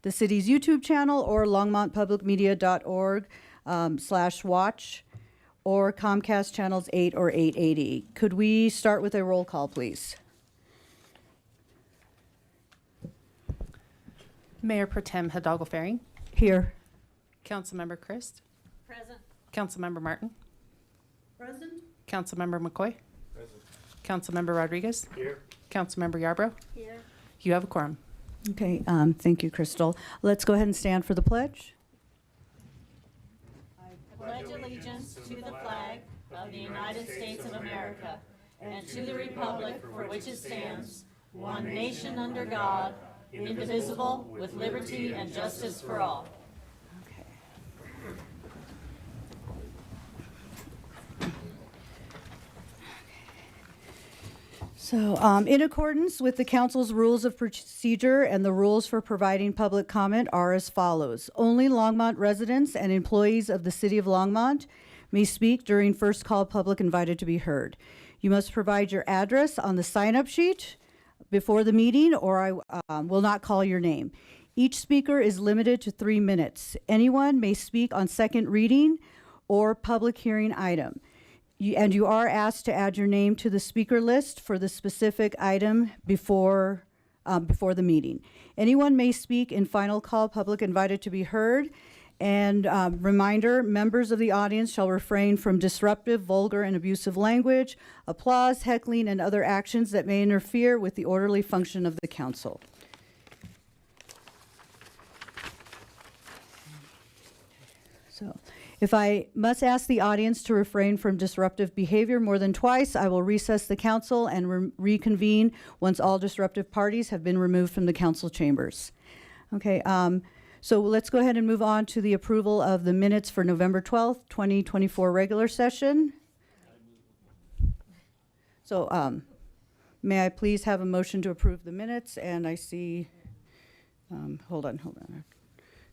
the city's YouTube channel, or longmontpublicmedia.org/watch, or Comcast channels 8 or 880. Could we start with a roll call, please? Mayor Pro Tem Hidalgo Faring. Here. Councilmember Christ. Present. Councilmember Martin. Present. Councilmember McCoy. Present. Councilmember Rodriguez. Here. Councilmember Yarbrough. Here. You have a quorum. Okay, thank you, Crystal. Let's go ahead and stand for the pledge. I pledge allegiance to the flag of the United States of America and to the republic for which it stands, one nation under God, indivisible, with liberty and justice for all. Okay. So, in accordance with the council's rules of procedure and the rules for providing public comment are as follows. Only Longmont residents and employees of the city of Longmont may speak during first call public invited to be heard. You must provide your address on the sign-up sheet before the meeting, or I will not call your name. Each speaker is limited to 3 minutes. Anyone may speak on second reading or public hearing item. You are asked to add your name to the speaker list for the specific item before the meeting. Anyone may speak in final call public invited to be heard. And reminder, members of the audience shall refrain from disruptive, vulgar, and abusive language, applause, heckling, and other actions that may interfere with the orderly function of the council. So, if I must ask the audience to refrain from disruptive behavior more than twice, I will recess the council and reconvene once all disruptive parties have been removed from the council chambers. Okay, so let's go ahead and move on to the approval of the minutes for November 12th, 2024 regular session. So may I please have a motion to approve the minutes? And I see, hold on.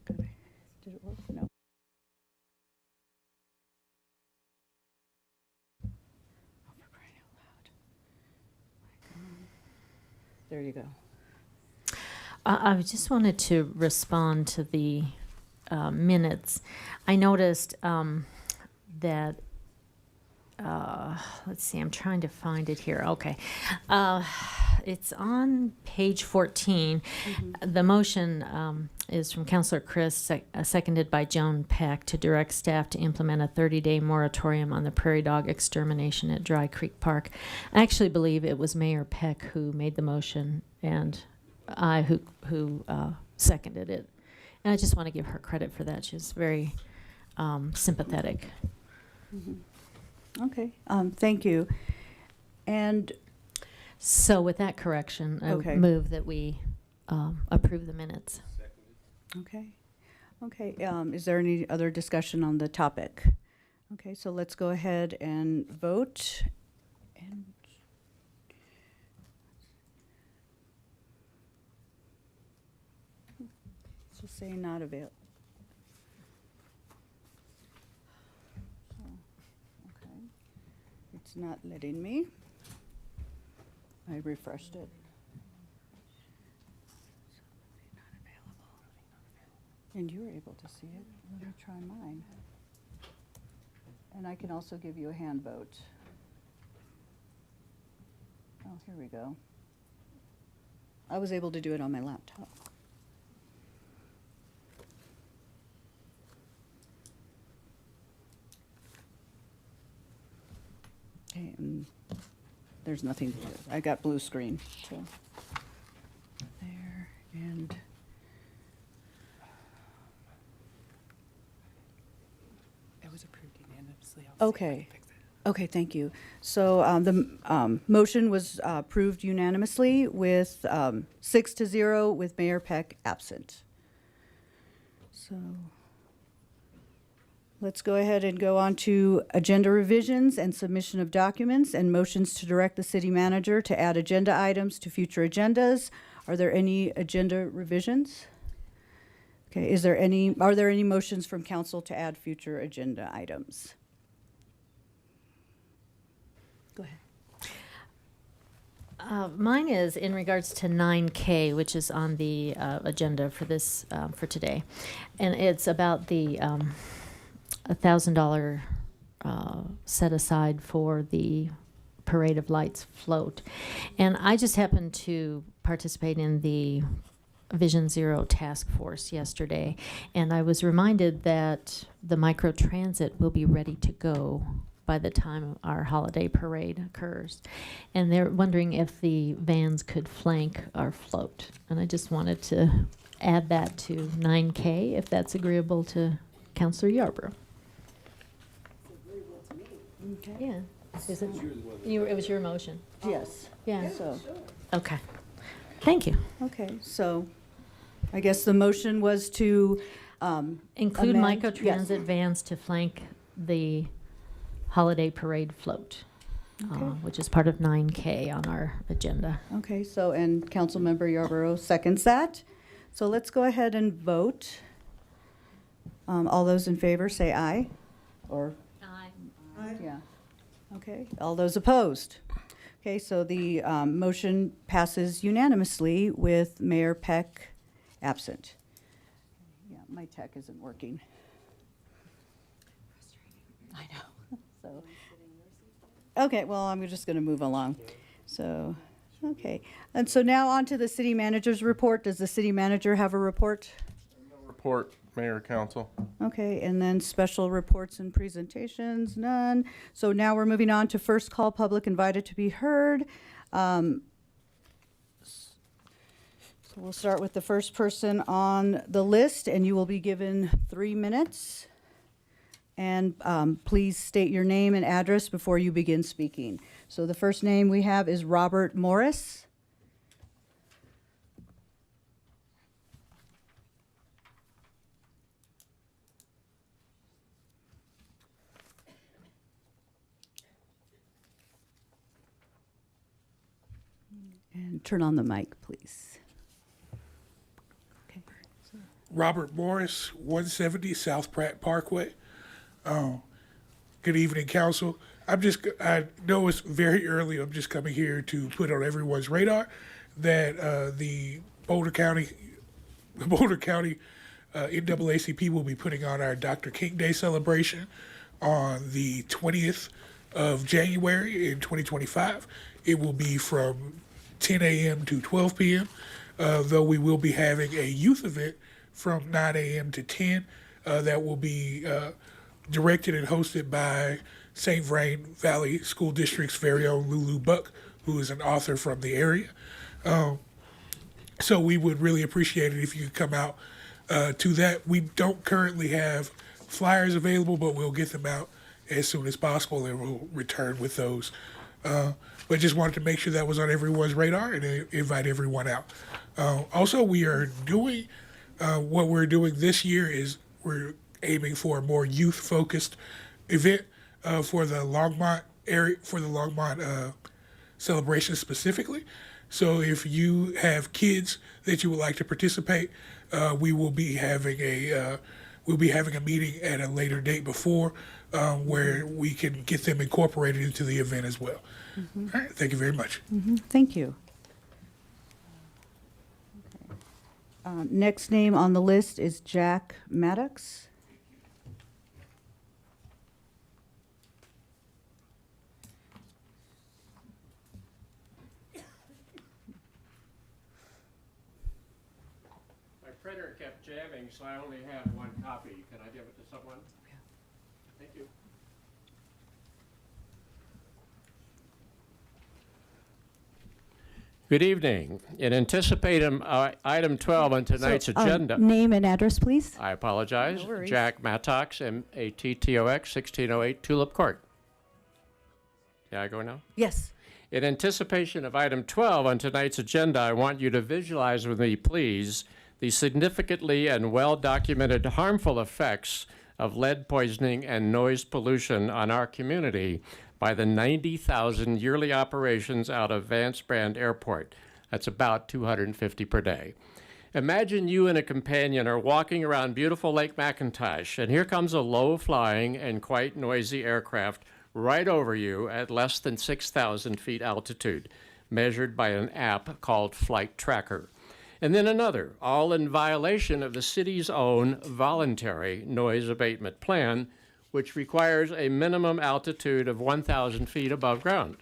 Did it work? No. There you go. I just wanted to respond to the minutes. I noticed that, let's see, I'm trying to find it here. Okay. It's on page 14. Mm-hmm. The motion is from Councilor Chris, seconded by Joan Peck, to direct staff to implement a 30-day moratorium on the prairie dog extermination at Dry Creek Park. I actually believe it was Mayor Peck who made the motion, and I who seconded it. And I just want to give her credit for that. She's very sympathetic. Mm-hmm. Okay, thank you. And so with that correction, I move that we approve the minutes. Okay. Is there any other discussion on the topic? Okay, so let's go ahead and vote. And it's just saying not available. So, okay. It's not letting me. I refreshed it. And you were able to see it. Let me try mine. And I can also give you a hand vote. Oh, here we go. I was able to do it on my laptop. Okay, and there's nothing to do. I got blue screen. So there, and It was approved unanimously. okay. Okay, thank you. So the motion was approved unanimously with 6-0 with Mayor Peck absent. So let's go ahead and go on to agenda revisions and submission of documents and motions to direct the city manager to add agenda items to future agendas. Are there any agenda revisions? Okay, are there any motions from council to add future agenda items? Go ahead. Mine is in regards to 9K, which is on the agenda for this, for today. And it's about the $1,000 set aside for the Parade of Lights float. And I just happened to participate in the Vision Zero task force yesterday, and I was reminded that the microtransit will be ready to go by the time our holiday parade occurs. And they're wondering if the vans could flank our float. And I just wanted to add that to 9K, if that's agreeable to Councilor Yarborough. Okay. Yeah. Is it? It was your motion. Yes. Yeah. So, Okay. Thank you. okay, so I guess the motion was to, Include amend? microtransit vans to flank the holiday parade float, Okay. which is part of 9K on our agenda. Okay, so, and Councilmember Yarborough seconds that. So let's go ahead and vote. All those in favor, say aye. Or, yeah. Okay, all those opposed? Okay, so the motion passes unanimously with Mayor Peck absent. Yeah, my tech isn't working. I know, so. Okay, well, I'm just going to move along. So, okay. And so now on to the city manager's report. Does the city manager have a report? Report, Mayor, Council. Okay, and then special reports and presentations, none. So now we're moving on to first call, public invited to be heard. So we'll start with the first person on the list, and you will be given 3 minutes. And please state your name and address before you begin speaking. So the first name we have is Robert Morris. And turn on the mic, please. Okay. Robert Morris, 170 South Pratt Parkway. Good evening, council. I know it's very early. I'm just coming here to put on everyone's radar that the Boulder County NAACP will be putting on our Dr. King Day celebration on the 20th of January in 2025. It will be from 10 a.m. to 12 p.m., though we will be having a youth event from 9 a.m. to 10 that will be directed and hosted by St. Vrain Valley School District's very own Lulu Buck, who is an author from the area. So we would really appreciate it if you could come out to that. We don't currently have flyers available, but we'll get them out as soon as possible, and we'll return with those. But just wanted to make sure that was on everyone's radar and invite everyone out. Also, we are doing, what we're doing this year is we're aiming for a more youth-focused event for the Longmont area, for the Longmont celebration specifically. So if you have kids that you would like to participate, we will be having a meeting at a later date before where we can get them incorporated into the event as well. Mm-hmm. All right, thank you very much. Mm-hmm. Thank you. Okay. Next name on the list is Jack Maddox. My printer kept jamming, so I only have one copy. Can I give it to someone? Thank you. Good evening. In anticipating item 12 on tonight's So, agenda, Name and address, please. I apologize. No worries. Jack Mattox, Mattox, 1608 Tulip Court. Can I go now? Yes. In anticipation of item 12 on tonight's agenda, I want you to visualize with me, please, the significantly and well-documented harmful effects of lead poisoning and noise pollution on our community by the 90,000 yearly operations out of Vance Brand Airport. That's about 250 per day. Imagine you and a companion are walking around beautiful Lake McIntosh, and here comes a low-flying and quite noisy aircraft right over you at less than 6,000 feet altitude. measured by an app called Flight Tracker. And then another, all in violation of the city's own voluntary noise abatement plan, which requires a minimum altitude of 1,000 feet above ground.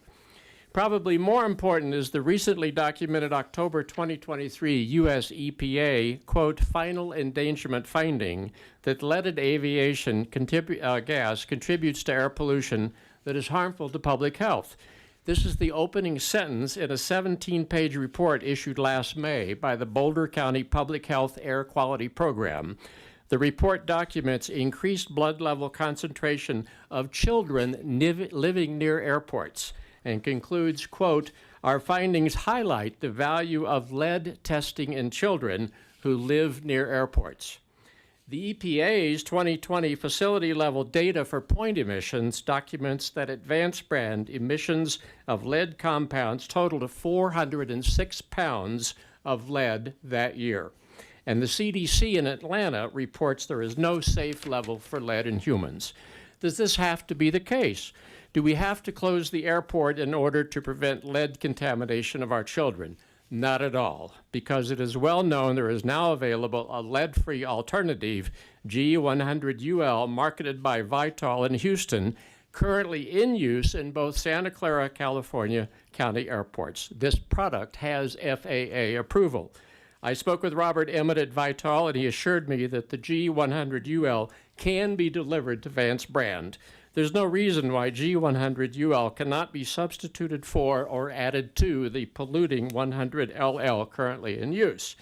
Probably more important is the recently documented October 2023 U.S. EPA, quote, final endangerment finding that leaded aviation gas contributes to air pollution that is harmful to public health. This is the opening sentence in a 17-page report issued last May by the Boulder County Public Health Air Quality Program. The report documents increased blood level concentration of children living near airports and concludes, quote, our findings highlight the value of lead testing in children who live near airports. The EPA's 2020 facility-level data for point emissions documents that advanced brand emissions of lead compounds totaled 406 pounds of lead that year. And the CDC in Atlanta reports there is no safe level for lead in humans. Does this have to be the case? Do we have to close the airport in order to prevent lead contamination of our children? Not at all, because it is well known there is now available a lead-free alternative, G100UL, marketed by Vitol in Houston, currently in use in both Santa Clara, California county airports. This product has FAA approval. I spoke with Robert Emmett at Vitol, and he assured me that the G100UL can be delivered to Vance Brand. There's no reason why G100UL cannot be substituted for or added to the polluting 100LL currently in use.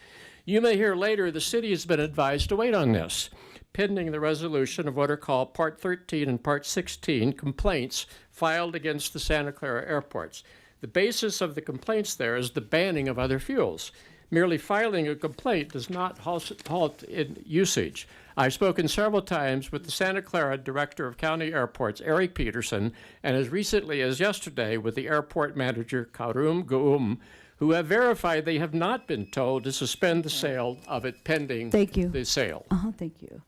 You may hear later the city has been advised to wait on this, pending the resolution of what are called Part 13 and Part 16 complaints filed against the Santa Clara airports. The basis of the complaints there is the banning of other fuels. Merely filing a complaint does not halt in usage. I've spoken several times with the Santa Clara Director of County Airports, Eric Peterson, and as recently as yesterday with the airport manager, Karum Goum, who have verified they have not been told to suspend the sale of it pending Thank you. the sale. Thank you.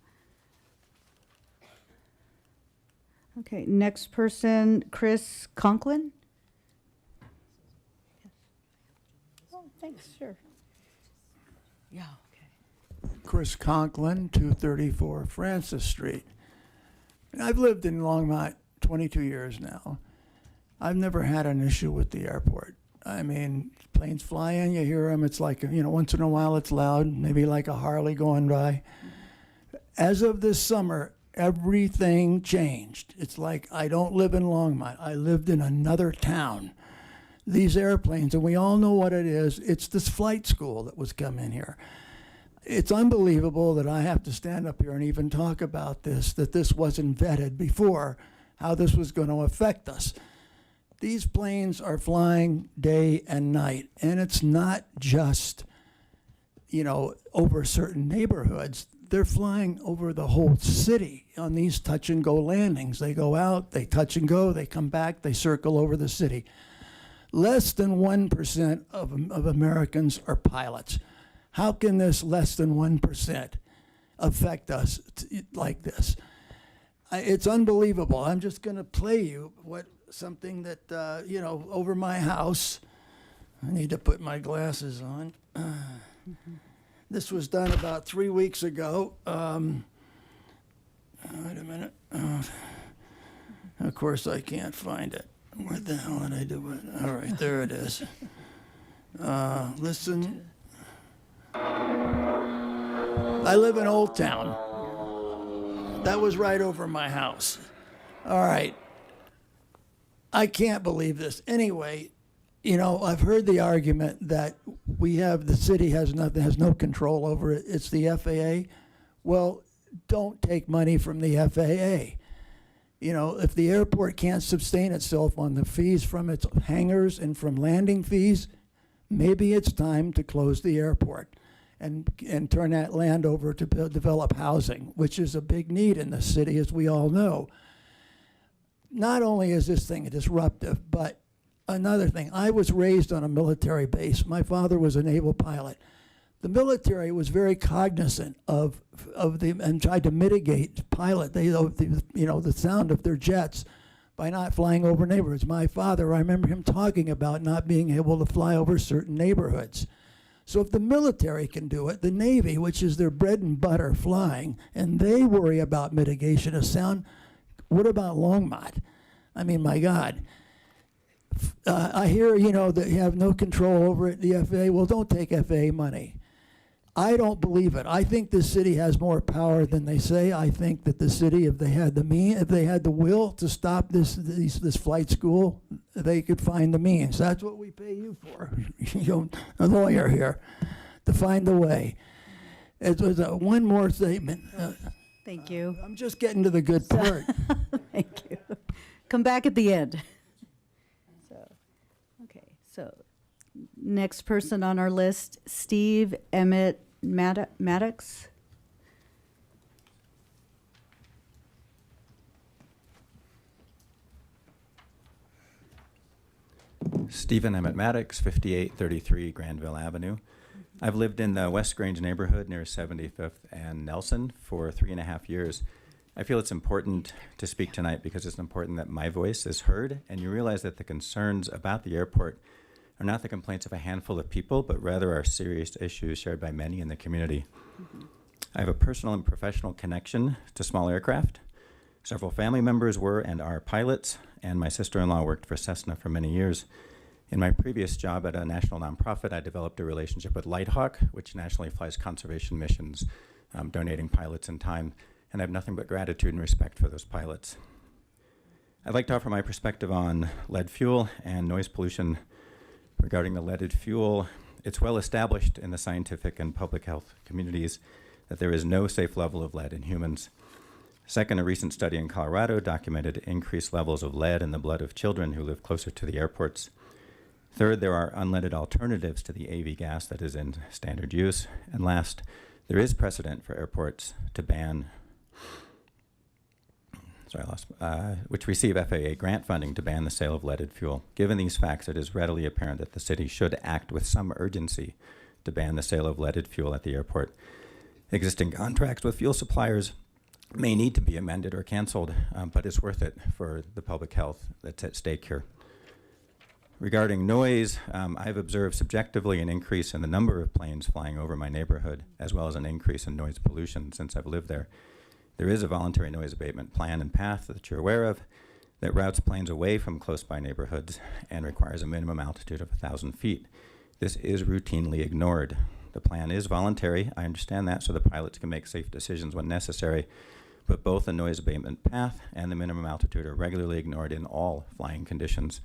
Okay, next person, Chris Conklin. Oh, thanks, sure. Yeah, okay. Chris Conklin, 234 Francis Street. And I've lived in Longmont 22 years now. I've never had an issue with the airport. I mean, planes fly in, you hear them. It's like, once in a while it's loud, maybe like a Harley going by. As of this summer, everything changed. It's like I don't live in Longmont. I lived in another town. These airplanes, and we all know what it is, it's this flight school that was coming here. It's unbelievable that I have to stand up here and even talk about this, that this wasn't vetted before, how this was going to affect us. These planes are flying day and night, and it's not just, over certain neighborhoods. They're flying over the whole city on these touch-and-go landings. They go out, they touch and go, they come back, they circle over the city. Less than 1% of Americans are pilots. How can this less than 1% affect us like this? It's unbelievable. I'm just going to play you something that, over my house. I need to put my glasses on. This was done about 3 weeks ago. Wait a minute. Of course, I can't find it. Where the hell did I do it? All right, there it is. Listen. I live in Old Town. That was right over my house. All right. I can't believe this. Anyway, I've heard the argument that the city has no control over it. It's the FAA. Well, don't take money from the FAA. If the airport can't sustain itself on the fees from its hangars and from landing fees, maybe it's time to close the airport and turn that land over to develop housing, which is a big need in the city, as we all know. Not only is this thing disruptive, but another thing, I was raised on a military base. My father was a naval pilot. The military was very cognizant of and tried to mitigate the sound of their jets by not flying over neighborhoods. My father, I remember him talking about not being able to fly over certain neighborhoods. So if the military can do it, the Navy, which is their bread and butter flying, and they worry about mitigation of sound, what about Longmont? I mean, my God. I hear, that you have no control over it, the FAA. Well, don't take FAA money. I don't believe it. I think this city has more power than they say. I think that the city, if they had the will to stop this flight school, they could find the means. That's what we pay you for, a lawyer here, to find the way. It was one more statement. Thank you. I'm just getting to the good part. Thank you. Come back at the end. So next person on our list, Steve Emmett Maddox. Stephen Emmett Maddox, 5833 Granville Avenue. I've lived in the West Grange neighborhood near 75th and Nelson for 3.5 years. I feel it's important to speak tonight because it's important that my voice is heard, and you realize that the concerns about the airport are not the complaints of a handful of people, but rather are serious issues shared by many in the community. I have a personal and professional connection to small aircraft. Several family members were and are pilots, and my sister-in-law worked for Cessna for many years. In my previous job at a national nonprofit, I developed a relationship with Lighthawk, which nationally flies conservation missions, donating pilots and time, and I have nothing but gratitude and respect for those pilots. I'd like to offer my perspective on lead fuel and noise pollution. Regarding the leaded fuel, it's well established in the scientific and public health communities that there is no safe level of lead in humans. Second, a recent study in Colorado documented increased levels of lead in the blood of children who live closer to the airports. Third, there are unleaded alternatives to the AV gas that is in standard use. And last, there is precedent for airports to ban which receive FAA grant funding to ban the sale of leaded fuel. Given these facts, it is readily apparent that the city should act with some urgency to ban the sale of leaded fuel at the airport. Existing contracts with fuel suppliers may need to be amended or canceled, but it's worth it for the public health that's at stake here. Regarding noise, I've observed subjectively an increase in the number of planes flying over my neighborhood, as well as an increase in noise pollution since I've lived there. There is a voluntary noise abatement plan and path that you're aware of that routes planes away from close-by neighborhoods and requires a minimum altitude of 1,000 feet. This is routinely ignored. The plan is voluntary, I understand that, so the pilots can make safe decisions when necessary, but both the noise abatement path and the minimum altitude are regularly ignored in all flying conditions.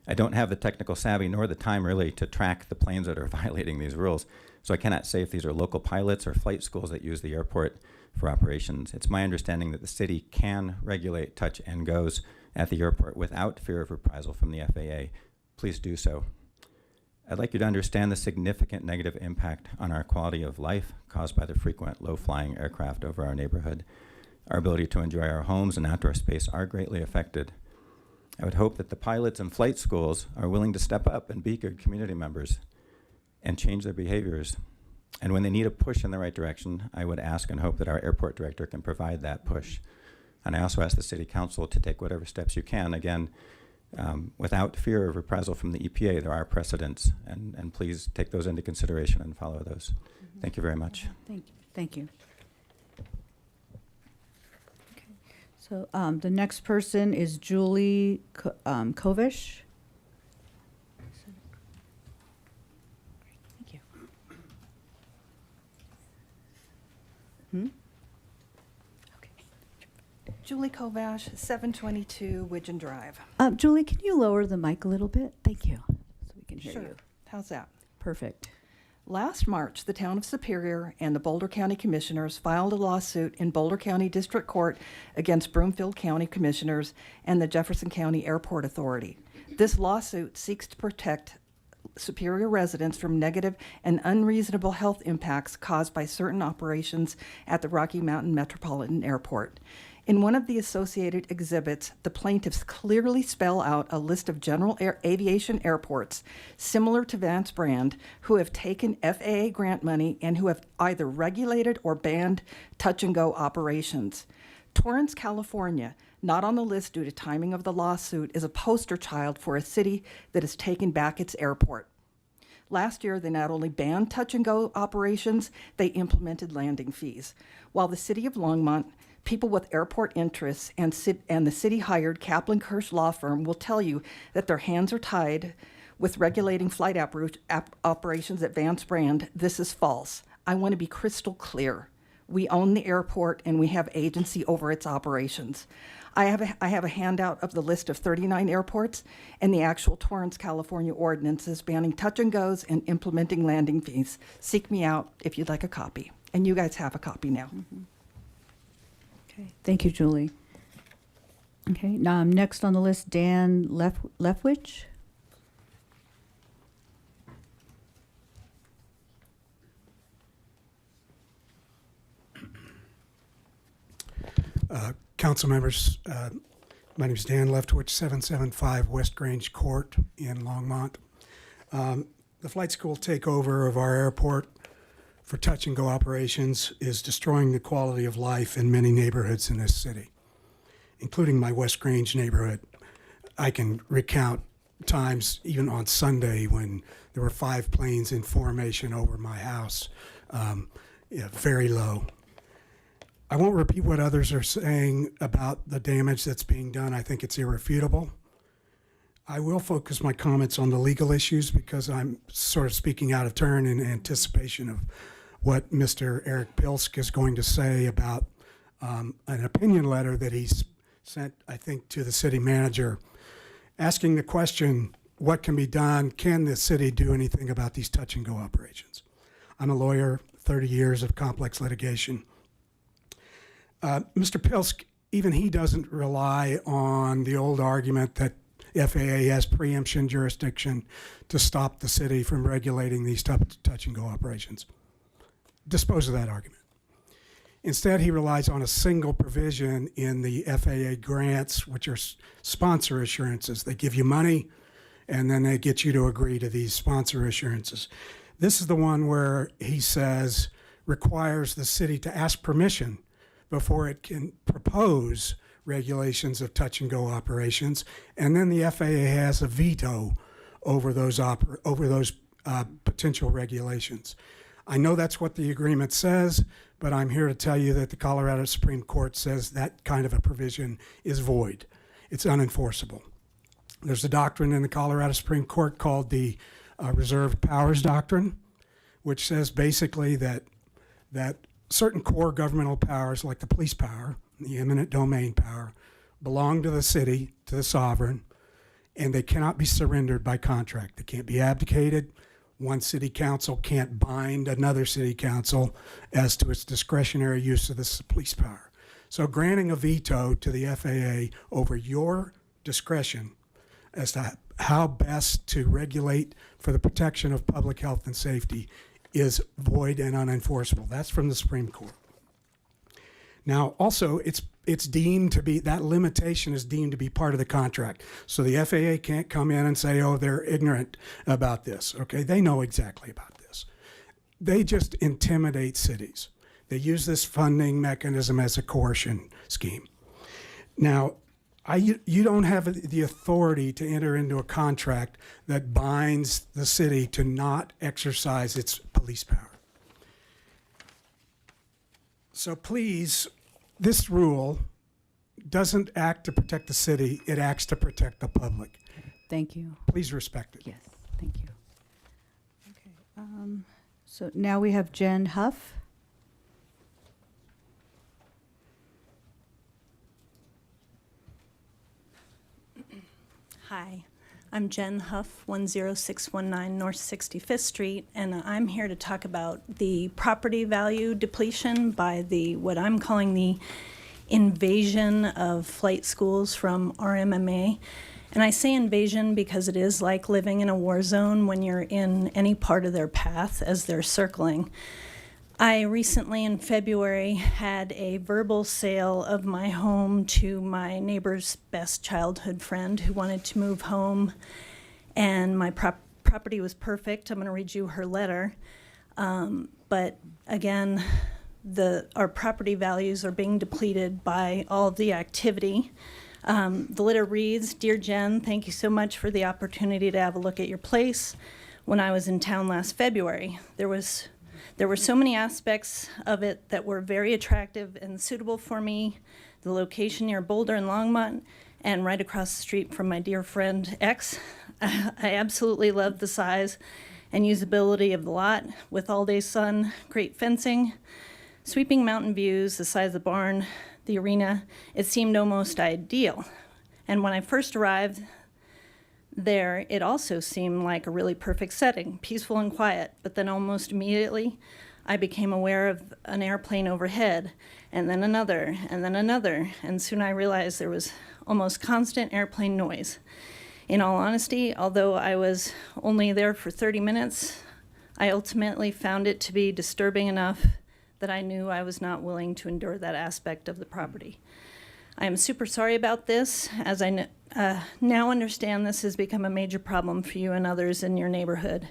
I don't have the technical savvy nor the time really to track the planes that are violating these rules, so I cannot say if these are local pilots or flight schools that use the airport for operations. It's my understanding that the city can regulate touch and goes at the airport without fear of reprisal from the FAA. Please do so. I'd like you to understand the significant negative impact on our quality of life caused by the frequent low-flying aircraft over our neighborhood. Our ability to enjoy our homes and outdoor space are greatly affected. I would hope that the pilots and flight schools are willing to step up and be good community members and change their behaviors. And when they need a push in the right direction, I would ask and hope that our airport director can provide that push. And I also ask the city council to take whatever steps you can, again, without fear of reprisal from the EPA. There are precedents, and please take those into consideration and follow those. Thank you very much. Thank you. Okay. So the next person is Julie Kovash. Thank you. Okay. Julie Kovash, 722 Widgeon Drive. Julie, can you lower the mic a little bit? Thank you, so we can hear Sure. you. How's that? Perfect. Last March, the town of Superior and the Boulder County Commissioners filed a lawsuit in Boulder County District Court against Broomfield County Commissioners and the Jefferson County Airport Authority. This lawsuit seeks to protect Superior residents from negative and unreasonable health impacts caused by certain operations at the Rocky Mountain Metropolitan Airport. In one of the associated exhibits, the plaintiffs clearly spell out a list of general aviation airports similar to Vance Brand who have taken FAA grant money and who have either regulated or banned touch-and-go operations. Torrance, California, not on the list due to timing of the lawsuit, is a poster child for a city that has taken back its airport. Last year, they not only banned touch-and-go operations, they implemented landing fees. While the city of Longmont, people with airport interests, and the city-hired Kaplan Kirsch law firm will tell you that their hands are tied with regulating flight operations at Vance Brand, this is false. I want to be crystal clear. We own the airport and we have agency over its operations. I have a handout of the list of 39 airports and the actual Torrance, California ordinances banning touch and goes and implementing landing fees. Seek me out if you'd like a copy. And you guys have a copy now. Okay, thank you, Julie. Okay, now next on the list, Dan Leftwich. Council members, my name is Dan Leftwich, 775 West Grange Court in Longmont. The flight school takeover of our airport for touch and go operations is destroying the quality of life in many neighborhoods in this city, including my West Grange neighborhood. I can recount times, even on Sunday, when there were 5 planes in formation over my house, very low. I won't repeat what others are saying about the damage that's being done. I think it's irrefutable. I will focus my comments on the legal issues because I'm sort of speaking out of turn in anticipation of what Mr. Eric Pilsk is going to say about an opinion letter that he's sent, I think, to the city manager, asking the question, what can be done? Can the city do anything about these touch and go operations? I'm a lawyer, 30 years of complex litigation. Mr. Pilsk, even he doesn't rely on the old argument that FAA has preemption jurisdiction to stop the city from regulating these touch and go operations. Dispose of that argument. Instead, he relies on a single provision in the FAA grants, which are sponsor assurances. They give you money, and then they get you to agree to these sponsor assurances. This is the one where he says requires the city to ask permission before it can propose regulations of touch and go operations, and then the FAA has a veto over those potential regulations. I know that's what the agreement says, but I'm here to tell you that the Colorado Supreme Court says that kind of a provision is void. It's unenforceable. There's a doctrine in the Colorado Supreme Court called the Reserved Powers Doctrine, which says basically that certain core governmental powers, like the police power, the eminent domain power, belong to the city, to the sovereign, and they cannot be surrendered by contract. They can't be abdicated. One city council can't bind another city council as to its discretionary use of this police power. So granting a veto to the FAA over your discretion as to how best to regulate for the protection of public health and safety is void and unenforceable. That's from the Supreme Court. Now, also, it's deemed to be, that limitation is deemed to be part of the contract. So the FAA can't come in and say, oh, they're ignorant about this. Okay, they know exactly about this. They just intimidate cities. They use this funding mechanism as a coercion scheme. Now, you don't have the authority to enter into a contract that binds the city to not exercise its police power. So please, this rule doesn't act to protect the city, it acts to protect the public. Thank you. Please respect it. Yes, thank you. Okay, so now we have Jen Huff. Hi, I'm Jen Huff, 10619 North 65th Street, and I'm here to talk about the property value depletion by what I'm calling the invasion of flight schools from RMMA. And I say invasion because it is like living in a war zone when you're in any part of their path as they're circling. I recently, in February, had a verbal sale of my home to my neighbor's best childhood friend who wanted to move home, and my property was perfect. I'm going to read you her letter. But again, our property values are being depleted by all of the activity. The letter reads, "Dear Jen, thank you so much for the opportunity to have a look at your place. When I was in town last February, there were so many aspects of it that were very attractive and suitable for me. The location near Boulder and Longmont and right across the street from my dear friend X. I absolutely love the size and usability of the lot with all-day sun, great fencing, sweeping mountain views, the size of the barn, the arena. It seemed almost ideal. And when I first arrived there, it also seemed like a really perfect setting, peaceful and quiet. But then almost immediately, I became aware of an airplane overhead, and then another, and then another. And soon I realized there was almost constant airplane noise. In all honesty, although I was only there for 30 minutes, I ultimately found it to be disturbing enough that I knew I was not willing to endure that aspect of the property. I am super sorry about this, as I now understand this has become a major problem for you and others in your neighborhood.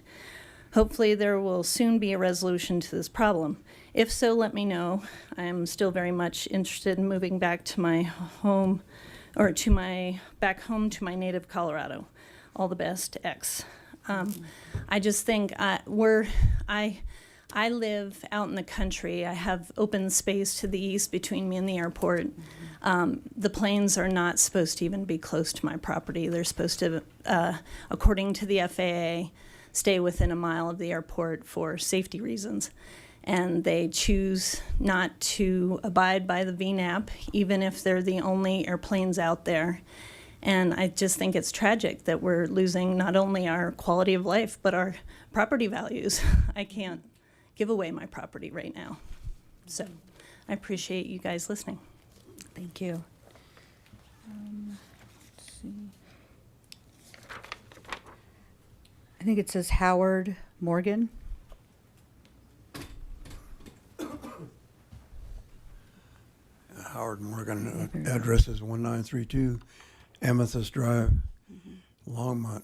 Hopefully there will soon be a resolution to this problem. If so, let me know. I am still very much interested in moving back to my home, or back home to my native Colorado. All the best, X." I just think I live out in the country. I have open space to the east between me and the airport. The planes are not supposed to even be close to my property. They're supposed to, according to the FAA, stay within a mile of the airport for safety reasons. And they choose not to abide by the VNAP, even if they're the only airplanes out there. And I just think it's tragic that we're losing not only our quality of life, but our property values. I can't give away my property right now. So I appreciate you guys listening. Thank you. I think it says Howard Morgan. Howard Morgan, address is 1932 Amethyst Drive, Longmont.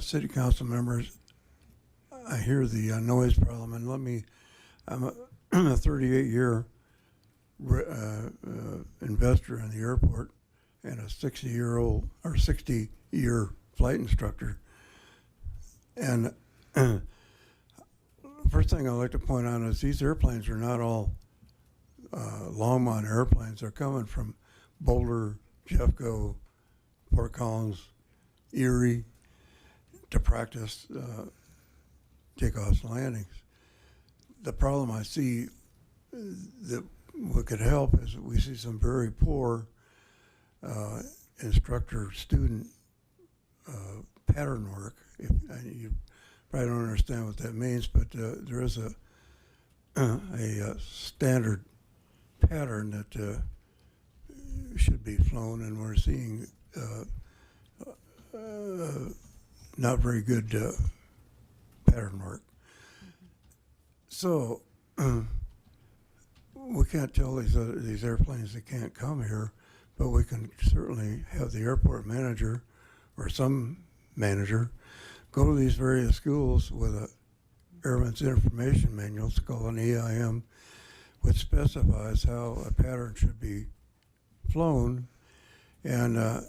City council members, I hear the noise problem, and I'm a 38-year investor in the airport and a 60-year flight instructor. And first thing I'd like to point out is these airplanes are not all Longmont airplanes. They're coming from Boulder, Jeffco, Port Collins, Erie to practice takeoffs and landings. The problem I see that what could help is that we see some very poor instructor-student pattern work. You probably don't understand what that means, but there is a standard pattern that should be flown, and we're seeing not very good pattern work. So we can't tell these airplanes they can't come here, but we can certainly have the airport manager or some manager go to these various schools with a Airman's Information Manual, it's called an EIM, which specifies how a pattern should be flown. And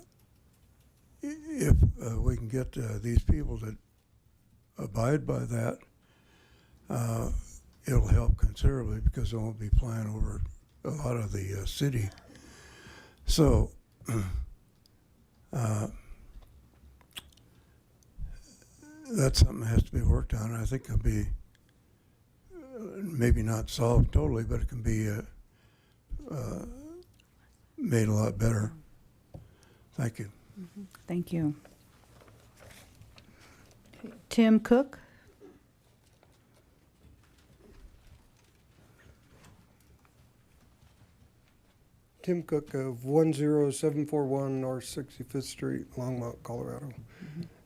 if we can get these people to abide by that, it'll help considerably because they won't be flying over a lot of the city. So that's something that has to be worked on. I think it'll be maybe not solved totally, but it can be made a lot better. Thank you. Thank you. Okay. Tim Cook. Tim Cook of 10741 North 65th Street, Longmont, Colorado.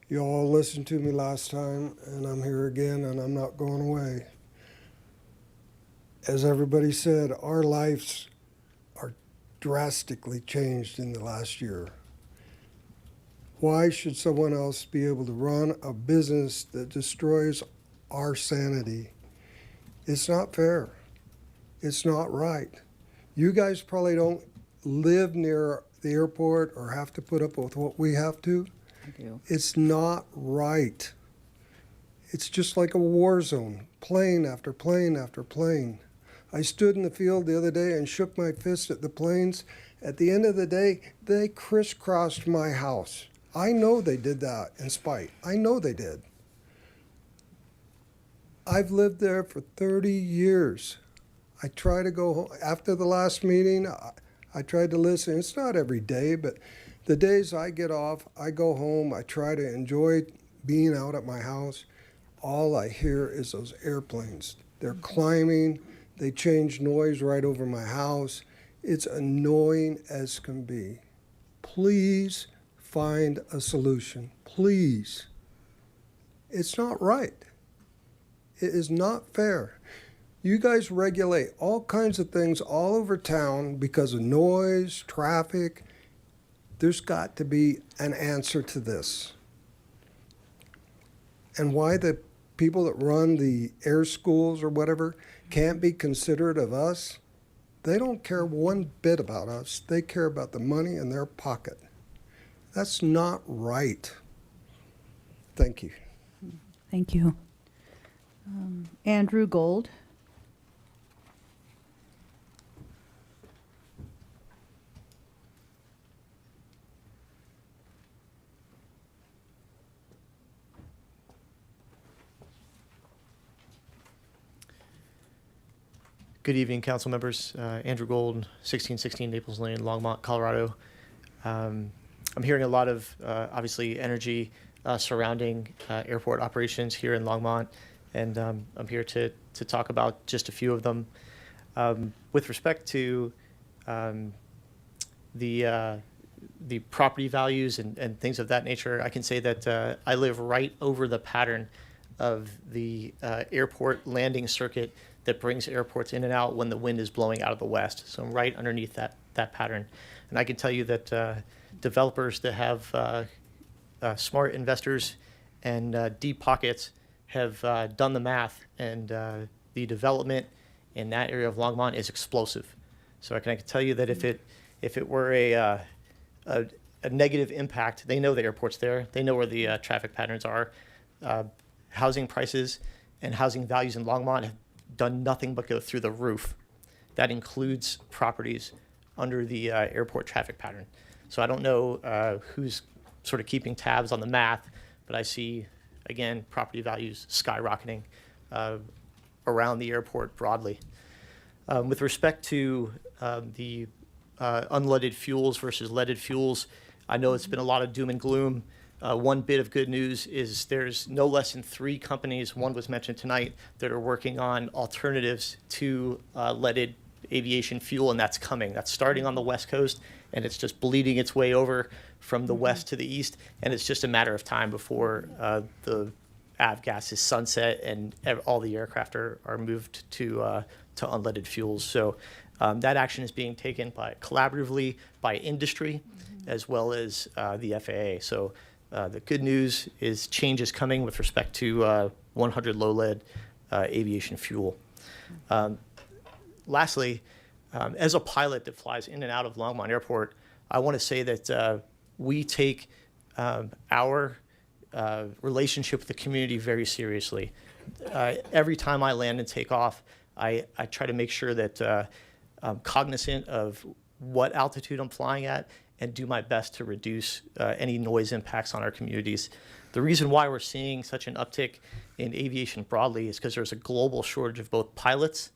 You all listened to me last time, and I'm here again, and I'm not going away. As everybody said, our lives are drastically changed in the last year. Why should someone else be able to run a business that destroys our sanity? It's not fair. It's not right. You guys probably don't live near the airport or have to put up with what we have to. I do. It's not right. It's just like a war zone, plane after plane after plane. I stood in the field the other day and shook my fist at the planes. At the end of the day, they crisscrossed my house. I know they did that in spite. I know they did. I've lived there for 30 years. I try to go home. After the last meeting, I tried to listen. It's not every day, but the days I get off, I go home. I try to enjoy being out at my house. All I hear is those airplanes. They're climbing. They change noise right over my house. It's annoying as can be. Please find a solution. Please. It's not right. It is not fair. You guys regulate all kinds of things all over town because of noise, traffic. There's got to be an answer to this. And why the people that run the air schools or whatever can't be considerate of us, they don't care one bit about us. They care about the money in their pocket. That's not right. Thank you. Thank you. Andrew Gold. Good evening, council members. Andrew Gold, 1616 Naples Lane, Longmont, Colorado. I'm hearing a lot of, obviously, energy surrounding airport operations here in Longmont, and I'm here to talk about just a few of them. With respect to the property values and things of that nature, I can say that I live right over the pattern of the airport landing circuit that brings airports in and out when the wind is blowing out of the west. So I'm right underneath that pattern. And I can tell you that developers that have smart investors and deep pockets have done the math, and the development in that area of Longmont is explosive. So I can tell you that if it were a negative impact, they know the airport's there, they know where the traffic patterns are. Housing prices and housing values in Longmont have done nothing but go through the roof. That includes properties under the airport traffic pattern. So I don't know who's sort of keeping tabs on the math, but I see, again, property values skyrocketing around the airport broadly. With respect to the unleaded fuels versus leaded fuels, I know it's been a lot of doom and gloom. One bit of good news is there's no less than 3 companies, one was mentioned tonight, that are working on alternatives to leaded aviation fuel, and that's coming. That's starting on the West Coast, and it's just bleeding its way over from the west to the east, and it's just a matter of time before the avgas is sunset and all the aircraft are moved to unleaded fuels. So that action is being taken collaboratively by industry as well as the FAA. So the good news is change is coming with respect to 100 low lead aviation fuel. Lastly, as a pilot that flies in and out of Longmont Airport, I want to say that we take our relationship with the community very seriously. Every time I land and take off, I try to make sure that I'm cognizant of what altitude I'm flying at and do my best to reduce any noise impacts on our communities. The reason why we're seeing such an uptick in aviation broadly is because there's a global shortage of both pilots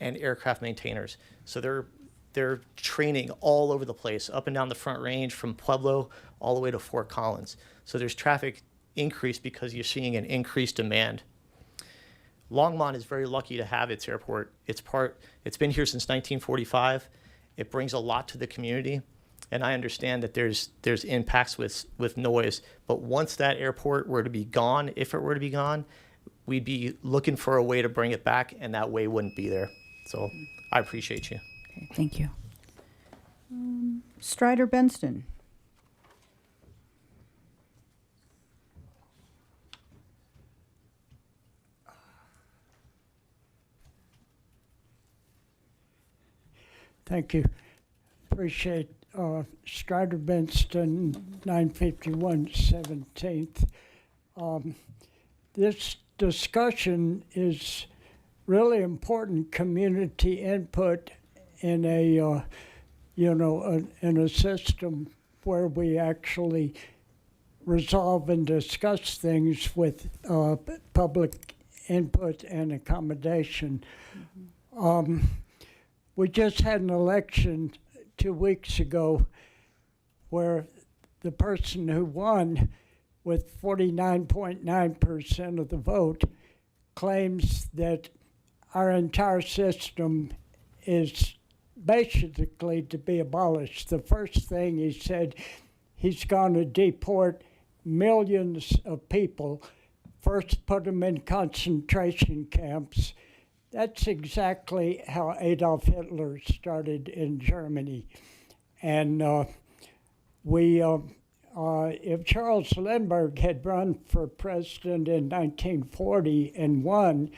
and aircraft maintainers. So they're training all over the place, up and down the Front Range from Pueblo all the way to Fort Collins. So there's traffic increase because you're seeing an increased demand. Longmont is very lucky to have its airport. It's been here since 1945. It brings a lot to the community. And I understand that there's impacts with noise, but once that airport were to be gone, if it were to be gone, we'd be looking for a way to bring it back, and that way wouldn't be there. So I appreciate you. Okay, thank you. Strider Benston. Thank you. Appreciate Strider Bston, 951 17th. This discussion is really important community input in a, in a system where we actually resolve and discuss things with public input and accommodation. We just had an election 2 weeks ago where the person who won with 49.9% of the vote claims that our entire system is basically to be abolished. The first thing he said, he's going to deport millions of people, first put them in concentration camps. That's exactly how Adolf Hitler started in Germany. And if Charles Lindbergh had run for president in 1940 and won,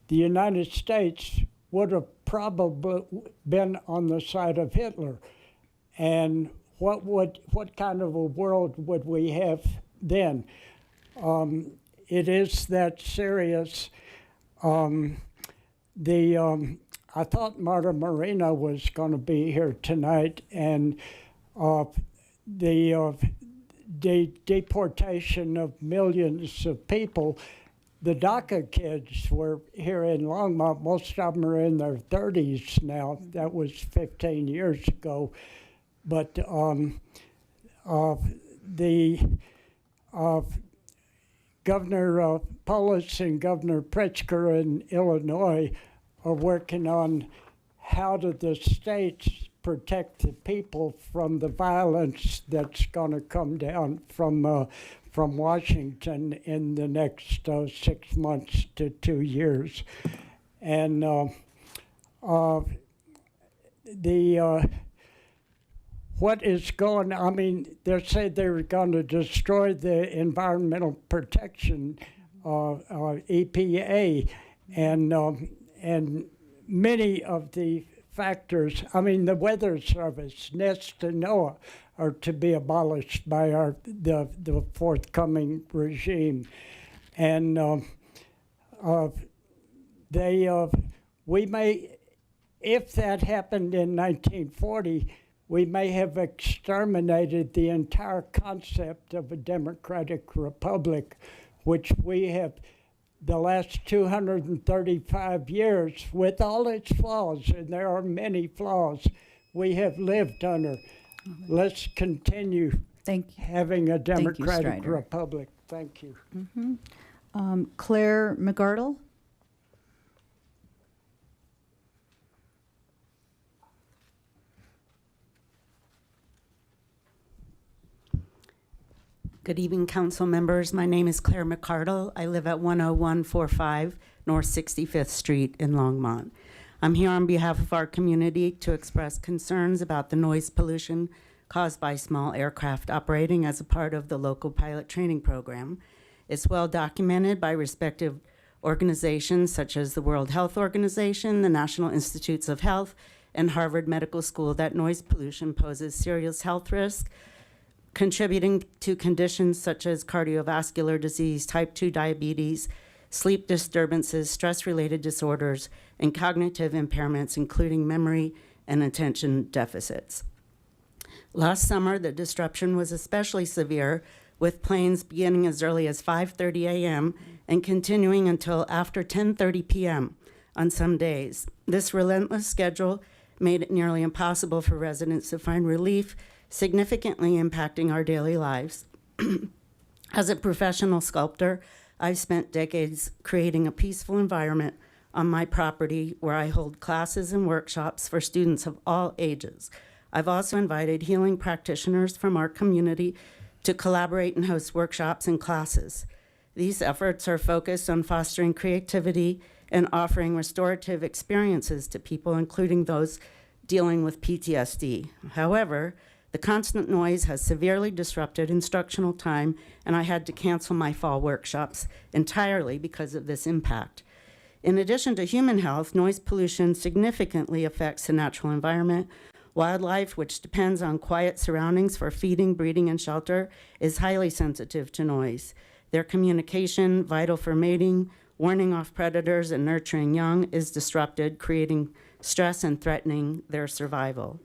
the United States would have probably been on the side of Hitler. And what kind of a world would we have then? It is that serious. I thought Marta Moreno was going to be here tonight, and the deportation of millions of people. The DACA kids were here in Longmont. Most of them are in their 30s now. That was 15 years ago. But Governor Polis and Governor Pritzker in Illinois are working on how do the states protect the people from the violence that's going to come down from Washington in the next 6 months to 2 years. And what is going, I mean, they said they were going to destroy the Environmental Protection EPA, and many of the factors, I mean, the Weather Service, NIST and NOAA are to be abolished by the forthcoming regime. And we may, if that happened in 1940, we may have exterminated the entire concept of a democratic republic, which we have the last 235 years, with all its flaws, and there are many flaws, we have lived under. Let's continue having a democratic republic. Thank you. Claire McCardle. Good evening, council members. My name is Claire McCardle. I live at 10145 North 65th Street in Longmont. I'm here on behalf of our community to express concerns about the noise pollution caused by small aircraft operating as a part of the local pilot training program. It's well documented by respective organizations such as the World Health Organization, the National Institutes of Health, and Harvard Medical School that noise pollution poses serious health risks, contributing to conditions such as cardiovascular disease, type 2 diabetes, sleep disturbances, stress-related disorders, and cognitive impairments, including memory and attention deficits. Last summer, the disruption was especially severe, with planes beginning as early as 5:30 a.m. and continuing until after 10:30 p.m. on some days. This relentless schedule made it nearly impossible for residents to find relief, significantly impacting our daily lives. As a professional sculptor, I've spent decades creating a peaceful environment on my property where I hold classes and workshops for students of all ages. I've also invited healing practitioners from our community to collaborate and host workshops and classes. These efforts are focused on fostering creativity and offering restorative experiences to people, including those dealing with PTSD. However, the constant noise has severely disrupted instructional time, and I had to cancel my fall workshops entirely because of this impact. In addition to human health, noise pollution significantly affects the natural environment. Wildlife, which depends on quiet surroundings for feeding, breeding, and shelter, is highly sensitive to noise. Their communication, vital for mating, warning off predators, and nurturing young, is disrupted, creating stress and threatening their survival.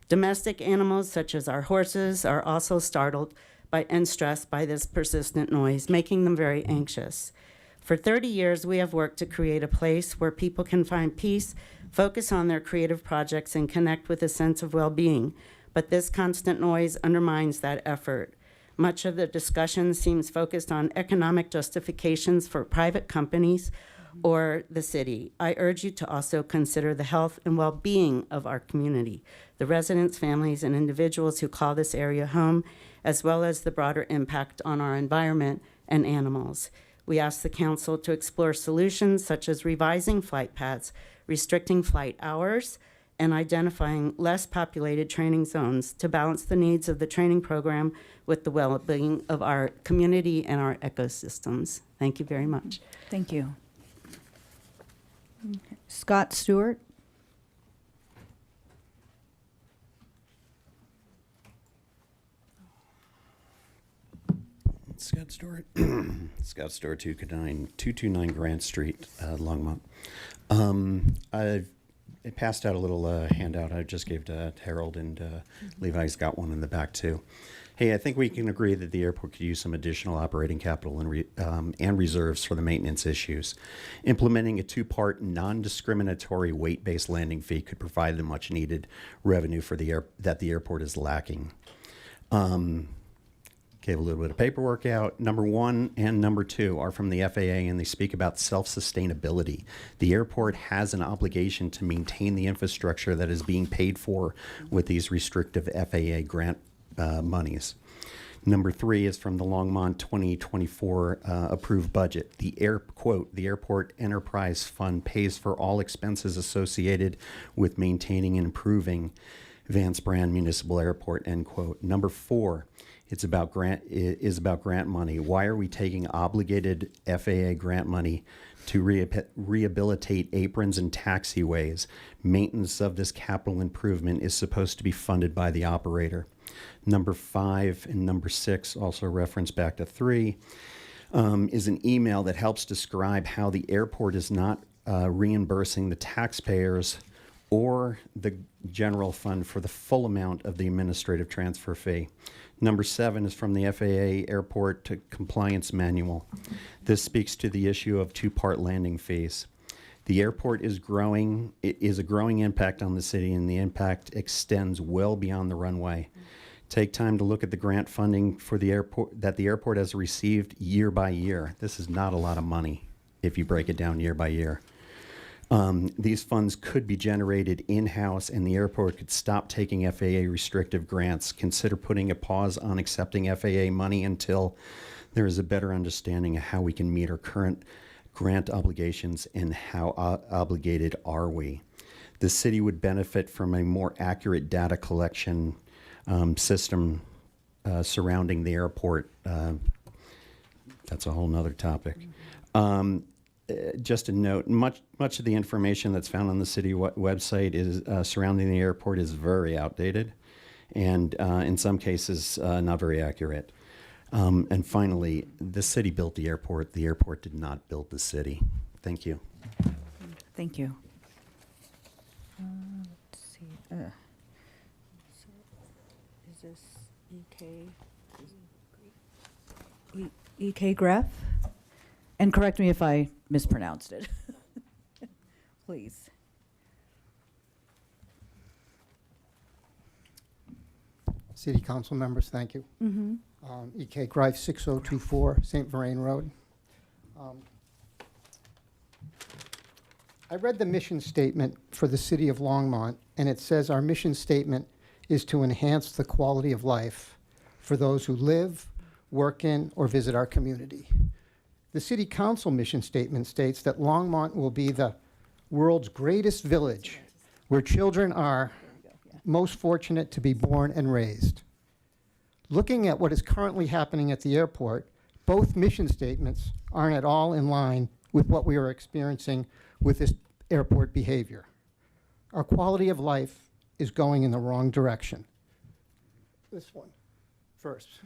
Domestic animals, such as our horses, are also startled by and stressed by this persistent noise, making them very anxious. For 30 years, we have worked to create a place where people can find peace, focus on their creative projects, and connect with a sense of well-being. But this constant noise undermines that effort. Much of the discussion seems focused on economic justifications for private companies or the city. I urge you to also consider the health and well-being of our community, the residents, families, and individuals who call this area home, as well as the broader impact on our environment and animals. We ask the council to explore solutions such as revising flight paths, restricting flight hours, and identifying less populated training zones to balance the needs of the training program with the well-being of our community and our ecosystems. Thank you very much. Thank you. Scott Stewart. Scott Stewart. Scott Stewart, 229 Grant Street, Longmont. I passed out a little handout I just gave to Harold, and Levi's got one in the back too. Hey, I think we can agree that the airport could use some additional operating capital and reserves for the maintenance issues. Implementing a two-part non-discriminatory weight-based landing fee could provide the much-needed revenue for that the airport is lacking. Gave a little bit of paperwork out. Number 1 and number 2 are from the FAA, and they speak about self-sustainability. The airport has an obligation to maintain the infrastructure that is being paid for with these restrictive FAA grant monies. Number 3 is from the Longmont 2024 approved budget. The airport enterprise fund pays for all expenses associated with maintaining and improving Vance Brand Municipal Airport, end quote. Number 4, it's about grant money. Why are we taking obligated FAA grant money to rehabilitate aprons and taxiways? Maintenance of this capital improvement is supposed to be funded by the operator. Number 5 and number 6, also reference back to 3, is an email that helps describe how the airport is not reimbursing the taxpayers or the general fund for the full amount of the administrative transfer fee. Number 7 is from the FAA Airport to Compliance Manual. This speaks to the issue of two-part landing fees. The airport is growing. It is a growing impact on the city, and the impact extends well beyond the runway. Take time to look at the grant funding for the airport that the airport has received year by year. This is not a lot of money if you break it down year by year. These funds could be generated in-house, and the airport could stop taking FAA restrictive grants. Consider putting a pause on accepting FAA money until there is a better understanding of how we can meet our current grant obligations and how obligated are we. The city would benefit from a more accurate data collection system surrounding the airport. That's a whole nother topic. Just a note, much of the information that's found on the city website is surrounding the airport is very outdated, and in some cases not very accurate. And finally, the city built the airport. The airport did not build the city. Thank you. Thank you. Let's see. Is this EK Grive? And correct me if I mispronounced it. Please. City Council members, thank you. Mm-hmm. EK Grive 6024, St. Vrain Road. I read the mission statement for the City of Longmont, and it says our mission statement is to enhance the quality of life for those who live, work in, or visit our community. The City Council mission statement states that Longmont will be the world's greatest village where children are most fortunate to be born and raised. Looking at what is currently happening at the airport, both mission statements aren't at all in line with what we are experiencing with this airport behavior. Our quality of life is going in the wrong direction. This one first.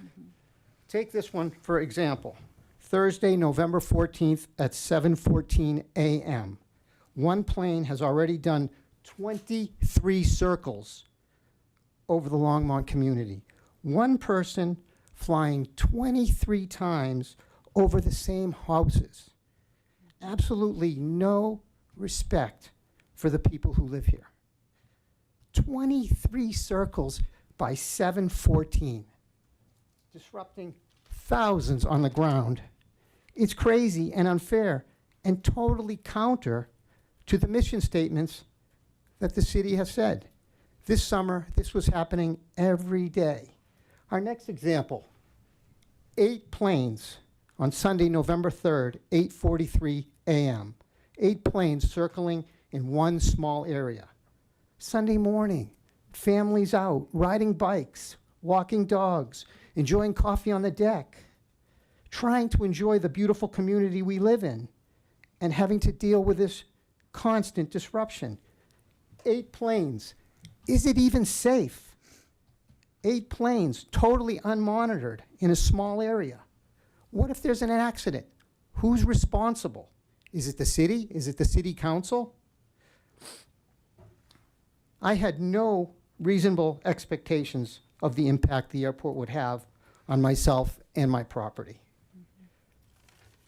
Take this one for example. Thursday, November 14th at 7:14 a.m. One plane has already done 23 circles over the Longmont community. One person flying 23 times over the same houses. Absolutely no respect for the people who live here. 23 circles by 7:14, disrupting thousands on the ground. It's crazy and unfair and totally counter to the mission statements that the city has said. This summer, this was happening every day. Our next example, 8 planes on Sunday, November 3rd, 8:43 a.m. 8 planes circling in one small area. Sunday morning, families out, riding bikes, walking dogs, enjoying coffee on the deck, trying to enjoy the beautiful community we live in, and having to deal with this constant disruption. 8 planes. Is it even safe? 8 planes, totally unmonitored in a small area. What if there's an accident? Who's responsible? Is it the city? Is it the city council? I had no reasonable expectations of the impact the airport would have on myself and my property.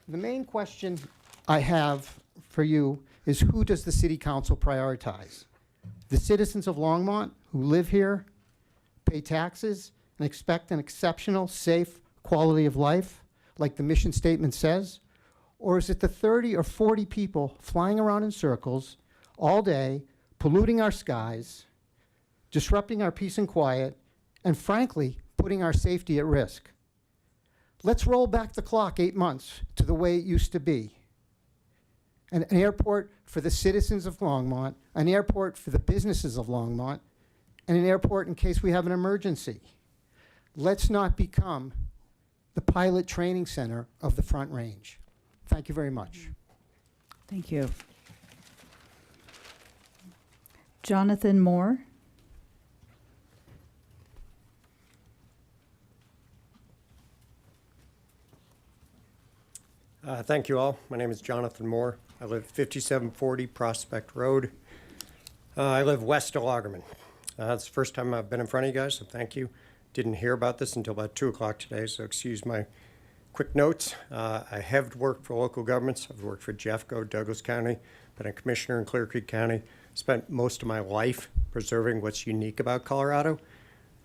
The main question I have for you is, who does the city council prioritize? The citizens of Longmont who live here, pay taxes, and expect an exceptional, safe quality of life, like the mission statement says? Or is it the 30 or 40 people flying around in circles all day, polluting our skies, disrupting our peace and quiet, and frankly, putting our safety at risk? Let's roll back the clock 8 months to the way it used to be. An airport for the citizens of Longmont, an airport for the businesses of Longmont, and an airport in case we have an emergency. Let's not become the pilot training center of the Front Range. Thank you very much. Thank you. Jonathan Moore. Thank you all. My name is Jonathan Moore. I live 5740 Prospect Road. I live west of Lagerman. It's the first time I've been in front of you guys, so thank you. Didn't hear about this until about 2 o'clock today, so excuse my quick notes. I have worked for local governments. I've worked for Jeffco, Douglas County, been a commissioner in Clear Creek County. Spent most of my life preserving what's unique about Colorado.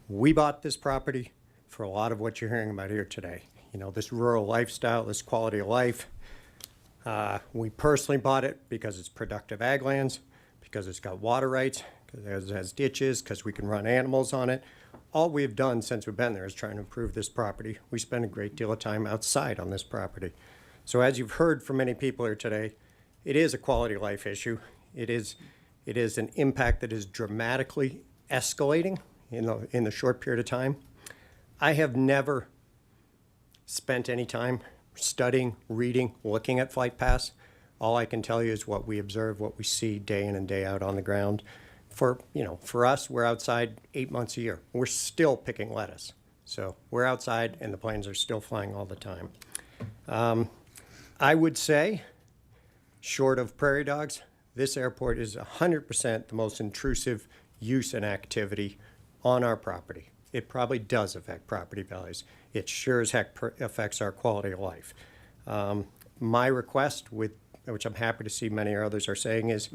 We bought this property for a lot of what you're hearing about here today. You know, this rural lifestyle, this quality of life. We personally bought it because it's productive ag lands, because it's got water rights, because it has ditches, because we can run animals on it. All we've done since we've been there is trying to improve this property. We spend a great deal of time outside on this property. So as you've heard from many people here today, it is a quality of life issue. It is an impact that is dramatically escalating in the short period of time. I have never spent any time studying, reading, looking at Flight Pass. All I can tell you is what we observe, what we see day in and day out on the ground. For us, we're outside 8 months a year. We're still picking lettuce. So we're outside and the planes are still flying all the time. I would say, short of prairie dogs, this airport is 100% the most intrusive use and activity on our property. It probably does affect property values. It sure as heck affects our quality of life. My request, which I'm happy to see many others are saying, is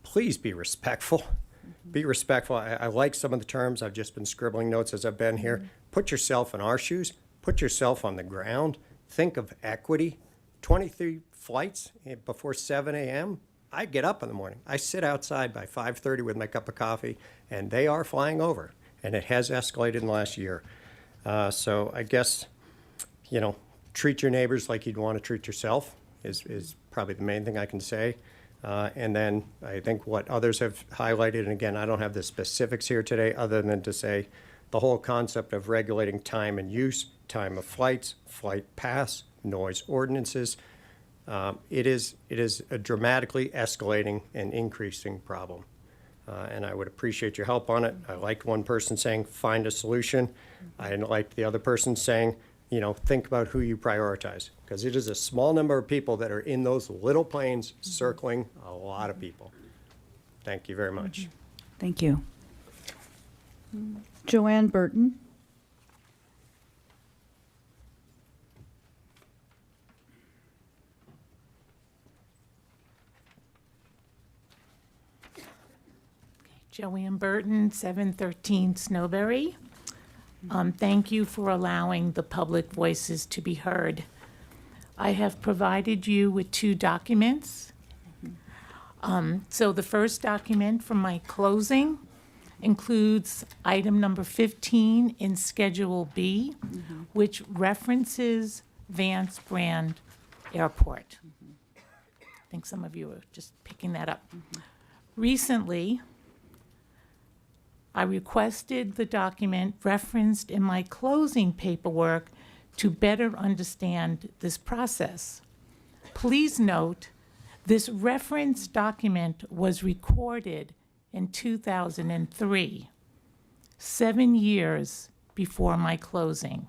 please be respectful. Be respectful. I like some of the terms. I've just been scribbling notes as I've been here. Put yourself in our shoes. Put yourself on the ground. Think of equity. 23 flights before 7 a.m. I get up in the morning. I sit outside by 5:30 with my cup of coffee, and they are flying over. And it has escalated in the last year. So I guess, treat your neighbors like you'd want to treat yourself is probably the main thing I can say. And then I think what others have highlighted, and again, I don't have the specifics here today other than to say the whole concept of regulating time and use, time of flights, flight pass, noise ordinances. It is a dramatically escalating and increasing problem. And I would appreciate your help on it. I liked one person saying, find a solution. I liked the other person saying, think about who you prioritize. Because it is a small number of people that are in those little planes circling a lot of people. Thank you very much. Thank you. Joanne Burton. Joanne Burton, 713 Snowberry. Thank you for allowing the public voices to be heard. I have provided you with 2 documents. So the first document from my closing includes item number 15 in Schedule B, which references Vance Brand Airport. I think some of you are just picking that up. Recently, I requested the document referenced in my closing paperwork to better understand this process. Please note, this reference document was recorded in 2003, 7 years before my closing.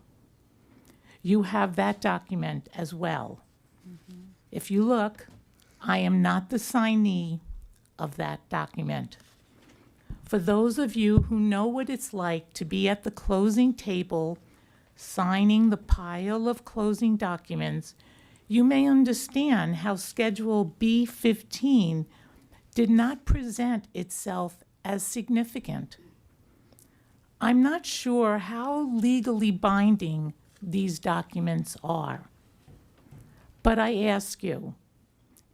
You have that document as well. If you look, I am not the signee of that document. For those of you who know what it's like to be at the closing table, signing the pile of closing documents, you may understand how Schedule B15 did not present itself as significant. I'm not sure how legally binding these documents are, but I ask you,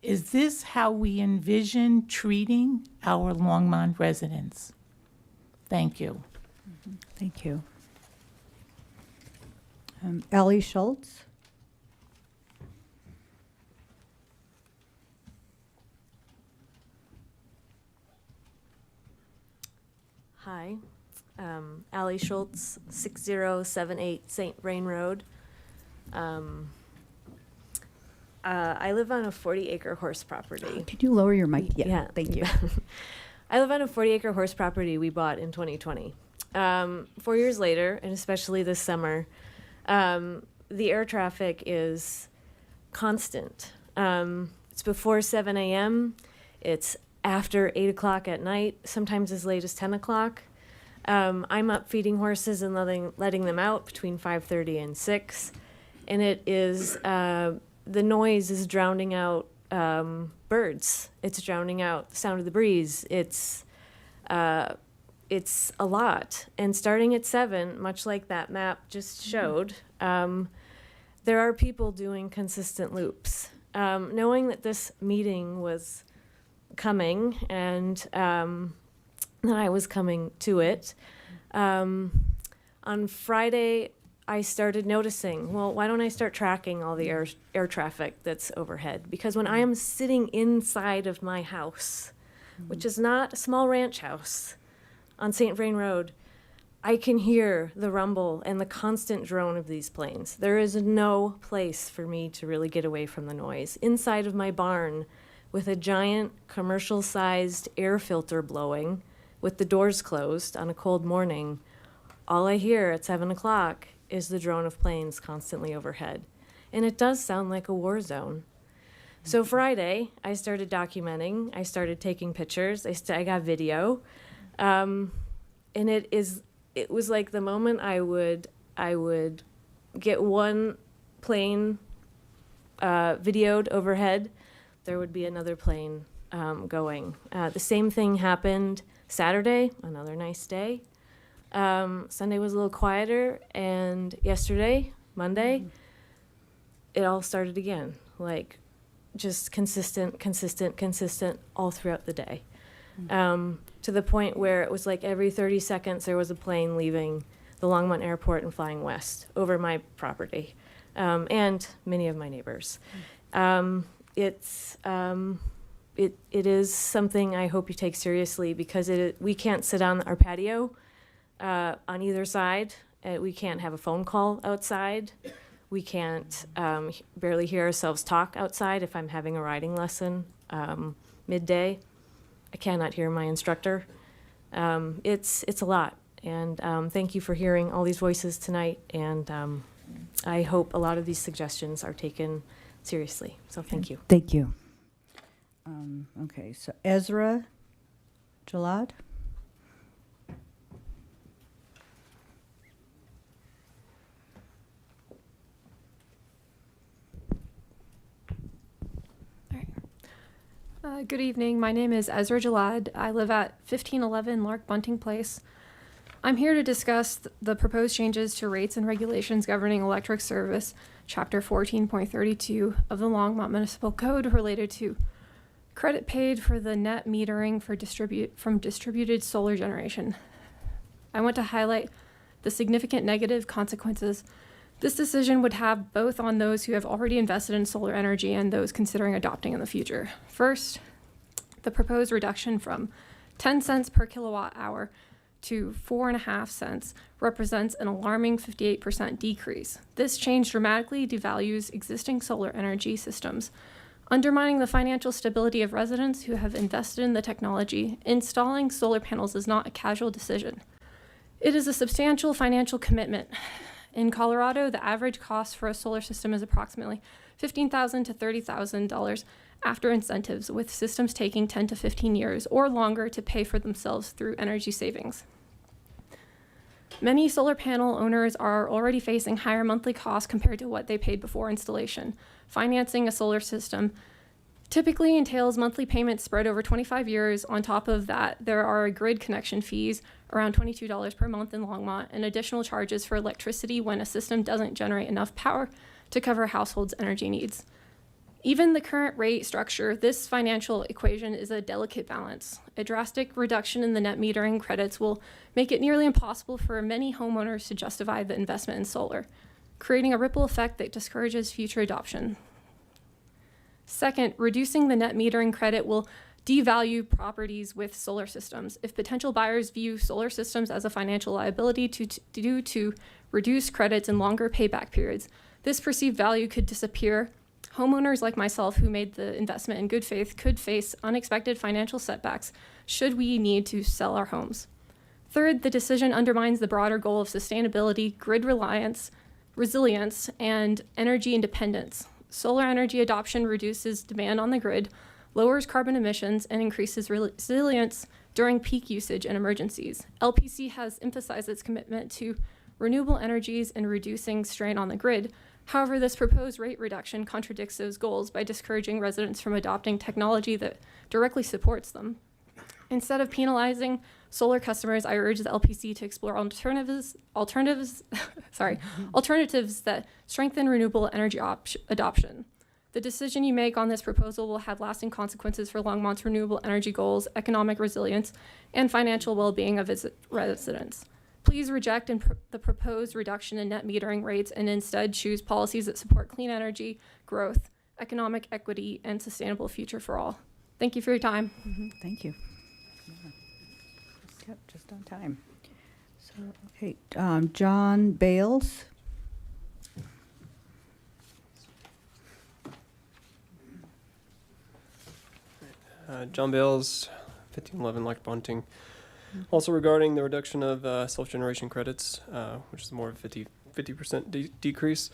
is this how we envision treating our Longmont residents? Thank you. Thank you. Ellie Schultz. Hi, Allie Schultz, 6078 St. Vrain Road. I live on a 40-acre horse property. Could you lower your mic? Yeah, Thank you. I live on a 40-acre horse property we bought in 2020. 4 years later, and especially this summer, the air traffic is constant. It's before 7 a.m. It's after 8 o'clock at night, sometimes as late as 10 o'clock. I'm up feeding horses and letting them out between 5:30 and 6. And it is, the noise is drowning out birds. It's drowning out the sound of the breeze. It's a lot. And starting at 7, much like that map just showed, there are people doing consistent loops. Knowing that this meeting was coming and that I was coming to it, on Friday I started noticing, well, why don't I start tracking all the air traffic that's overhead? Because when I am sitting inside of my house, which is not a small ranch house on St. Vrain Road, I can hear the rumble and the constant drone of these planes. There is no place for me to really get away from the noise. Inside of my barn, with a giant commercial-sized air filter blowing, with the doors closed on a cold morning, all I hear at 7 o'clock is the drone of planes constantly overhead. And it does sound like a war zone. So Friday, I started documenting, I started taking pictures, I got video, and it was like the moment I would get one plane videoed overhead, there would be another plane going. The same thing happened Saturday, another nice day. Sunday was a little quieter, and yesterday, Monday, it all started again, like just consistent all throughout the day. To the point where it was like every 30 seconds there was a plane leaving the Longmont Airport and flying west over my property, and many of my neighbors. It is something I hope you take seriously, because we can't sit on our patio on either side. We can't have a phone call outside. We can't barely hear ourselves talk outside if I'm having a riding lesson midday. I cannot hear my instructor. It's a lot. And thank you for hearing all these voices tonight. And I hope a lot of these suggestions are taken seriously. So thank you. Thank you. Okay, so Ezra Galad. Good evening. My name is Ezra Galad. I live at 1511 Lark Bunting Place. I'm here to discuss the proposed changes to rates and regulations governing electric service, Chapter 14.32 of the Longmont Municipal Code related to credit paid for the net metering for from distributed solar generation. I want to highlight the significant negative consequences this decision would have both on those who have already invested in solar energy and those considering adopting in the future. First, the proposed reduction from 10 cents per kilowatt hour to 4.5 cents represents an alarming 58% decrease. This change dramatically devalues existing solar energy systems, undermining the financial stability of residents who have invested in the technology. Installing solar panels is not a casual decision. It is a substantial financial commitment. In Colorado, the average cost for a solar system is approximately $15,000 to $30,000 after incentives, with systems taking 10 to 15 years or longer to pay for themselves through energy savings. Many solar panel owners are already facing higher monthly costs compared to what they paid before installation. Financing a solar system typically entails monthly payments spread over 25 years. On top of that, there are grid connection fees, around $22 per month in Longmont, and additional charges for electricity when a system doesn't generate enough power to cover a household's energy needs. Even the current rate structure, this financial equation is a delicate balance. A drastic reduction in the net metering credits will make it nearly impossible for many homeowners to justify the investment in solar, creating a ripple effect that discourages future adoption. Second, reducing the net metering credit will devalue properties with solar systems. If potential buyers view solar systems as a financial liability due to reduced credits and longer payback periods, this perceived value could disappear. Homeowners like myself who made the investment in good faith could face unexpected financial setbacks should we need to sell our homes. Third, the decision undermines the broader goal of sustainability, grid reliance, resilience, and energy independence. Solar energy adoption reduces demand on the grid, lowers carbon emissions, and increases resilience during peak usage and emergencies. LPC has emphasized its commitment to renewable energies and reducing strain on the grid. However, this proposed rate reduction contradicts those goals by discouraging residents from adopting technology that directly supports them. Instead of penalizing solar customers, I urge the LPC to explore alternatives that strengthen renewable energy adoption. The decision you make on this proposal will have lasting consequences for Longmont's renewable energy goals, economic resilience, and financial well-being of its residents. Please reject the proposed reduction in net metering rates and instead choose policies that support clean energy, growth, economic equity, and sustainable future for all. Thank you for your time. Thank you. Yep, just on time. So, okay, John Bales. John Bales, 1511 Lark Bunting. Also regarding the reduction of self-generation credits, which is more of a 50% decrease.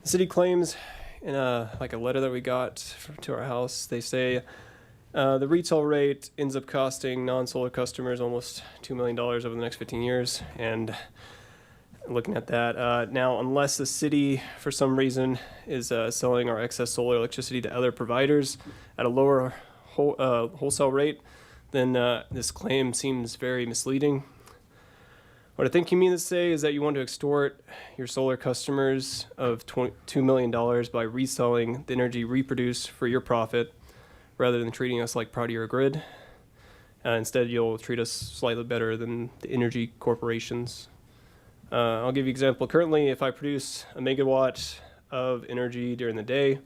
The city claims in a letter that we got to our house, they say the retail rate ends up costing non-solar customers almost $2 million over the next 15 years. And looking at that, now unless the city for some reason is selling our excess solar electricity to other providers at a lower wholesale rate, then this claim seems very misleading. What I think you mean to say is that you want to extort your solar customers of $2 million by reselling the energy reproduced for your profit rather than treating us like part of your grid. Instead, you'll treat us slightly better than the energy corporations. I'll give you an example. Currently, if I produce a megawatt of energy during the day,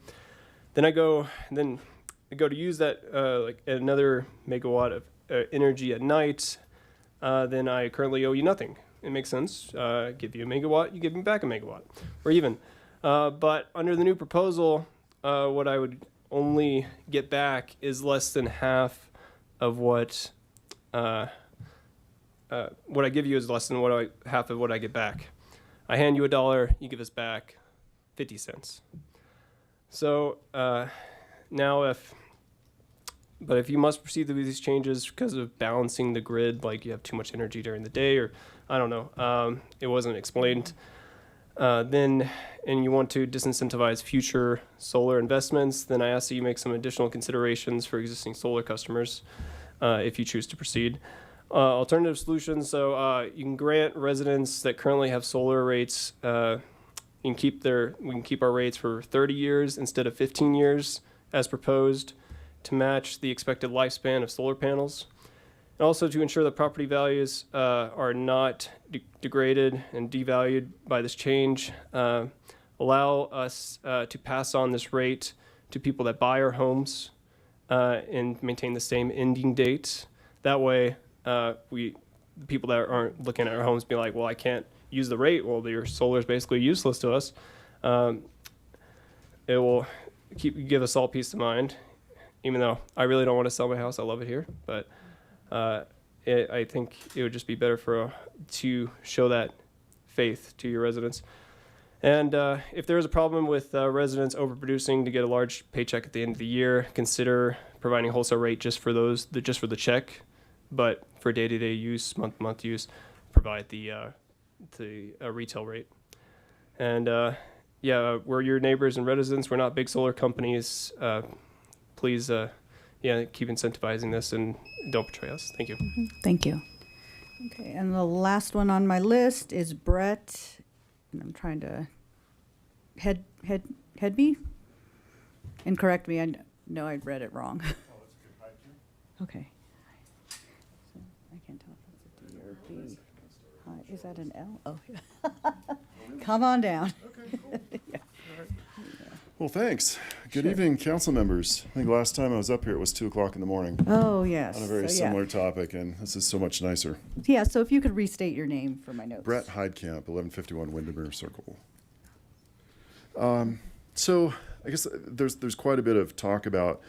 then I go to use that another megawatt of energy at night, then I currently owe you nothing. It makes sense. Give you a megawatt, you give me back a megawatt. Or even But under the new proposal, what I would only get back is less than half of what I give you is less than half of what I get back. I hand you $1, you give us back 50 cents. So now if you must proceed with these changes because of balancing the grid, like you have too much energy during the day, or I don't know, it wasn't explained, and you want to disincentivize future solar investments, then I ask that you make some additional considerations for existing solar customers if you choose to proceed. Alternative solutions, so you can grant residents that currently have solar rates, we can keep our rates for 30 years instead of 15 years as proposed to match the expected lifespan of solar panels. And also to ensure that property values are not degraded and devalued by this change, allow us to pass on this rate to people that buy our homes and maintain the same ending date. That way, the people that aren't looking at our homes be like, well, I can't use the rate. Well, your solar is basically useless to us. It will give us all peace of mind, even though I really don't want to sell my house. I love it here, but I think it would just be better to show that faith to your residents. And if there is a problem with residents overproducing to get a large paycheck at the end of the year, consider providing a wholesale rate just for the check, but for day-to-day use, month-to-month use, provide the retail rate. And we're your neighbors and residents. We're not big solar companies. Please, keep incentivizing this and don't betray us. Thank you. Thank you. Okay, and the last one on my list is Brett, and I'm trying to Headby? And correct me, I know I read it wrong. Okay. So I can't tell if it's a D or a B. Is that an L? Oh, yeah. Come on down. Okay, cool. Well, thanks. Good evening, council members. I think last time I was up here, it was 2:00 in the morning. Oh, yes. On a very similar topic, and this is so much nicer. Yeah, so if you could restate your name for my notes. Brett Heidkamp, 1151 Windermere Circle. So I guess there's quite a bit of talk about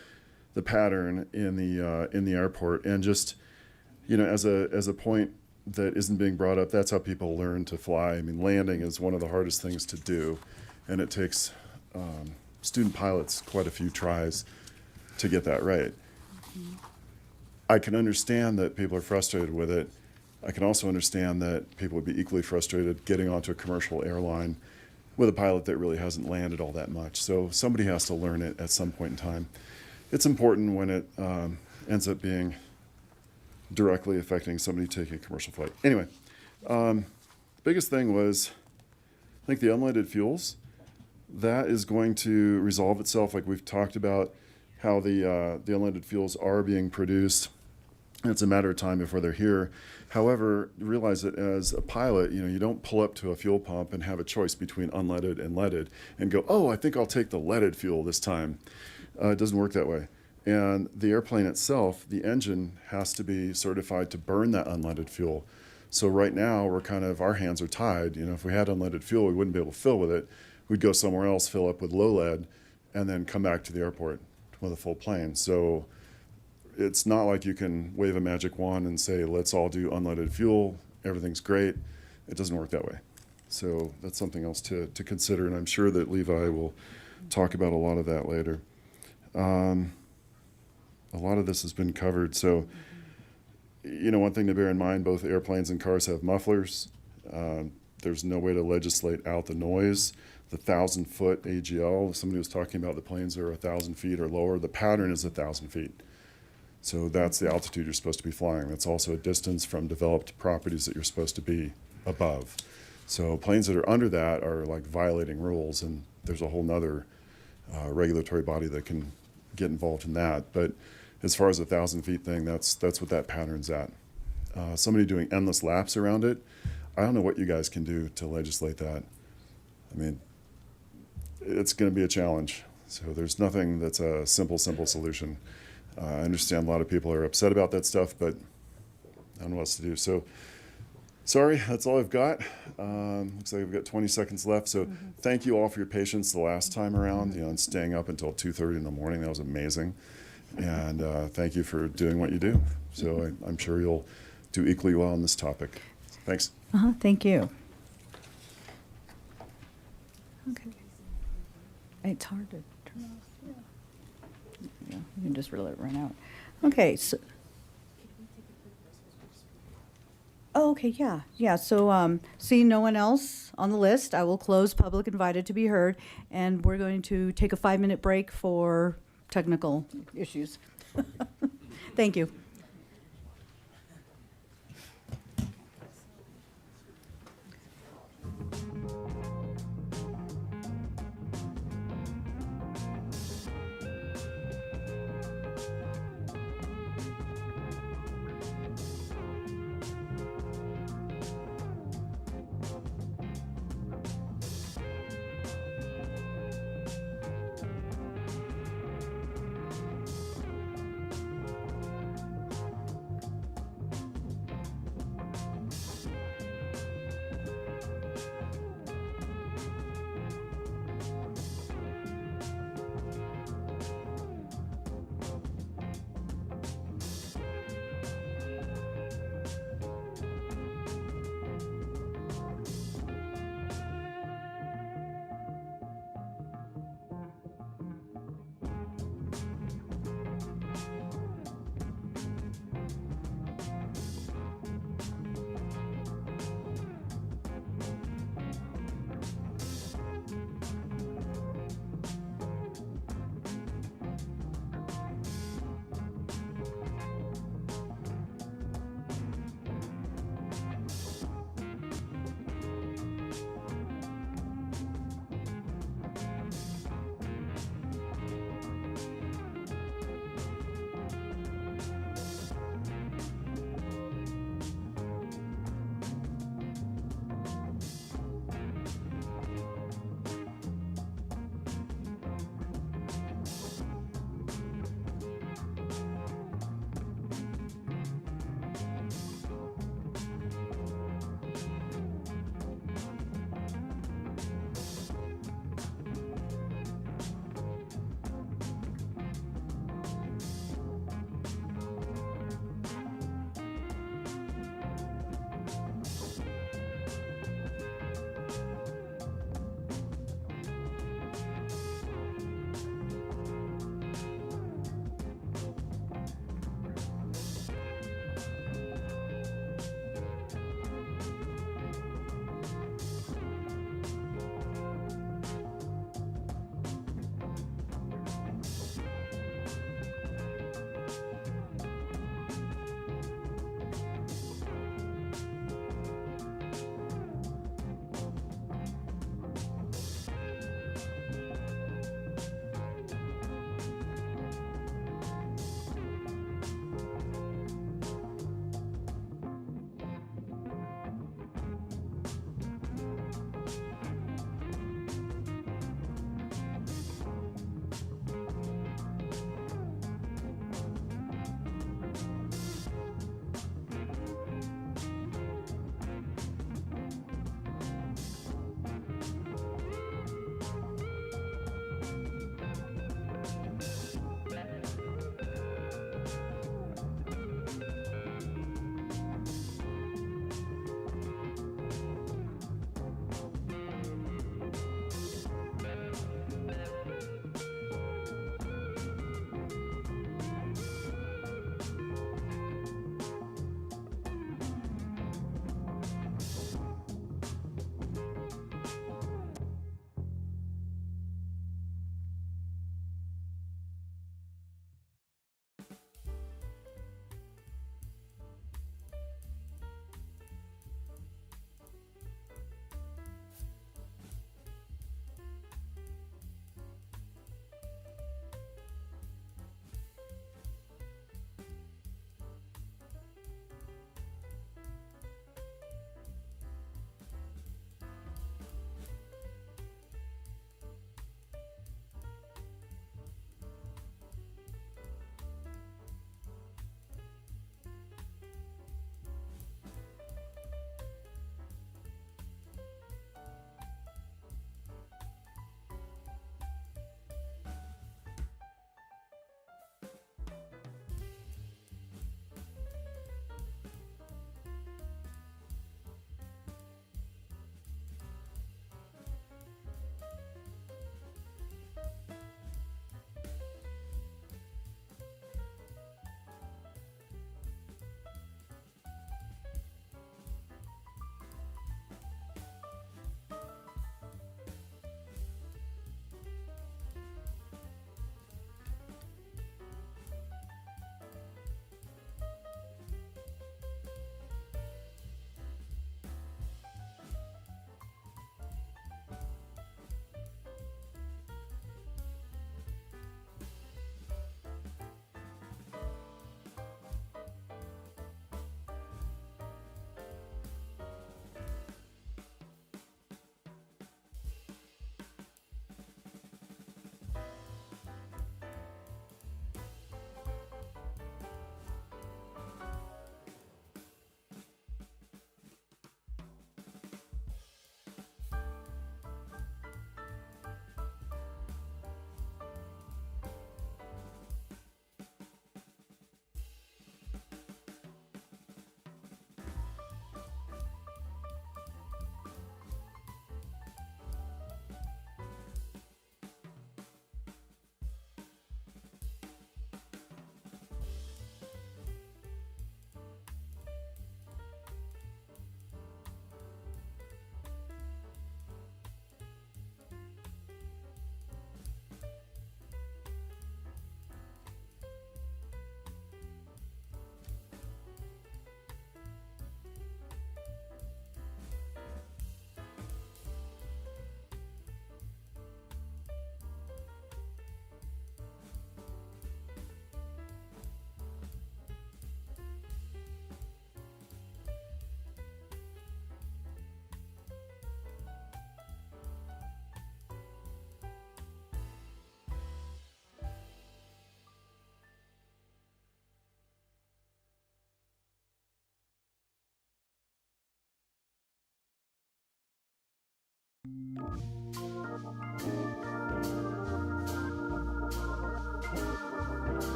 the pattern in the airport, and just, as a point that isn't being brought up, that's how people learn to fly. I mean, landing is one of the hardest things to do, and it takes student pilots quite a few tries to get that right. Mm-hmm. I can understand that people are frustrated with it. I can also understand that people would be equally frustrated getting onto a commercial airline with a pilot that really hasn't landed all that much. So somebody has to learn it at some point in time. It's important when it ends up being directly affecting somebody taking a commercial flight. Anyway, biggest thing was, I think the unleaded fuels, that is going to resolve itself. Like we've talked about how the unleaded fuels are being produced. And it's a matter of time before they're here. However, realize that as a pilot, you don't pull up to a fuel pump and have a choice between unleaded and leaded and go, oh, I think I'll take the leaded fuel this time. It doesn't work that way. And the airplane itself, the engine has to be certified to burn that unleaded fuel. So right now, our hands are tied. If we had unleaded fuel, we wouldn't be able to fill with it. We'd go somewhere else, fill up with low lead, and then come back to the airport with a full plane. So it's not like you can wave a magic wand and say, let's all do unleaded fuel, everything's great. It doesn't work that way. So that's something else to consider, and I'm sure that Levi will talk about a lot of that later. A lot of this has been covered. So, one thing to bear in mind, both airplanes and cars have mufflers. There's no way to legislate out the noise. The 1,000-foot AGL, somebody was talking about the planes are 1,000 feet or lower. The pattern is 1,000 feet. So that's the altitude you're supposed to be flying. That's also a distance from developed properties that you're supposed to be above. So planes that are under that are like violating rules, and there's a whole nother regulatory body that can get involved in that. But as far as 1,000 feet thing, that's what that pattern's at. Somebody doing endless laps around it, I don't know what you guys can do to legislate that. I mean, it's going to be a challenge. So there's nothing that's a simple solution. I understand a lot of people are upset about that stuff, but I don't know what else to do. So sorry, that's all I've got. Looks like we've got 20 seconds left. So thank you all for your patience the last time around, and staying up until 2:30 in the morning. That was amazing. And thank you for doing what you do. So I'm sure you'll do equally well on this topic. Thanks. Thank you. Okay. It's hard to turn off. Yeah, you can just let it run out. Okay. So. Oh, okay, yeah. So, seeing no one else on the list, I will close public invited to be heard, and we're going to take a 5-minute break for technical issues. Thank you.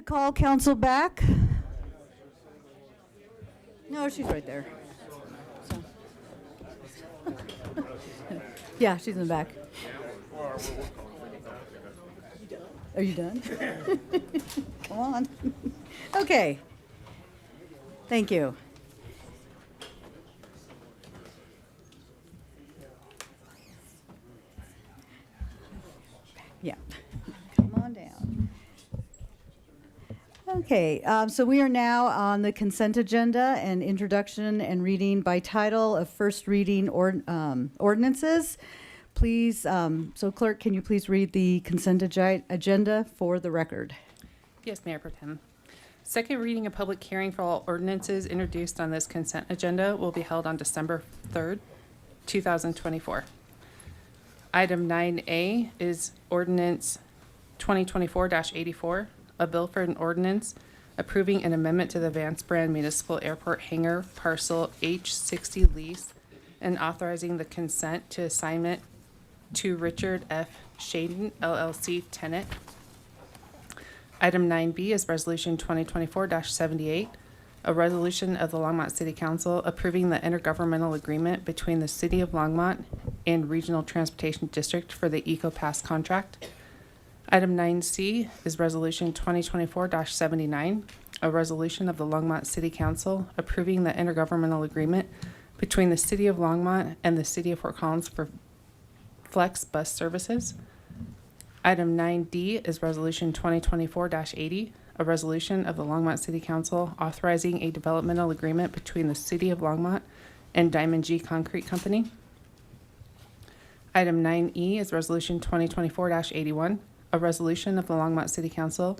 to call council back. No, she's right there. So. Yeah, she's in the back. Are you done? Come on. Okay. Thank you. Yeah. Come on down. Okay, so we are now on the consent agenda and introduction and reading by title of first reading ordinances. Please, so clerk, can you please read the consent agenda for the record? Yes, Mayor Pro Tem. Second reading and public hearing for all ordinances introduced on this consent agenda will be held on December 3rd, 2024. Item 9A is ordinance 2024-84, a bill for an ordinance approving an amendment to the Vance Brand Municipal Airport Hangar Parcel H60 lease and authorizing the consent to assignment to Richard F. Shaden, LLC, tenant. Item 9B is Resolution 2024-78, a resolution of the Longmont City Council approving the intergovernmental agreement between the City of Longmont and Regional Transportation District for the EcoPass contract. Item 9C is Resolution 2024-79, a resolution of the Longmont City Council approving the intergovernmental agreement between the City of Longmont and the City of Fort Collins for Flex Bus Services. Item 9D is Resolution 2024-80, a resolution of the Longmont City Council authorizing a developmental agreement between the City of Longmont and Diamond G Concrete Company. Item 9E is Resolution 2024-81, a resolution of the Longmont City Council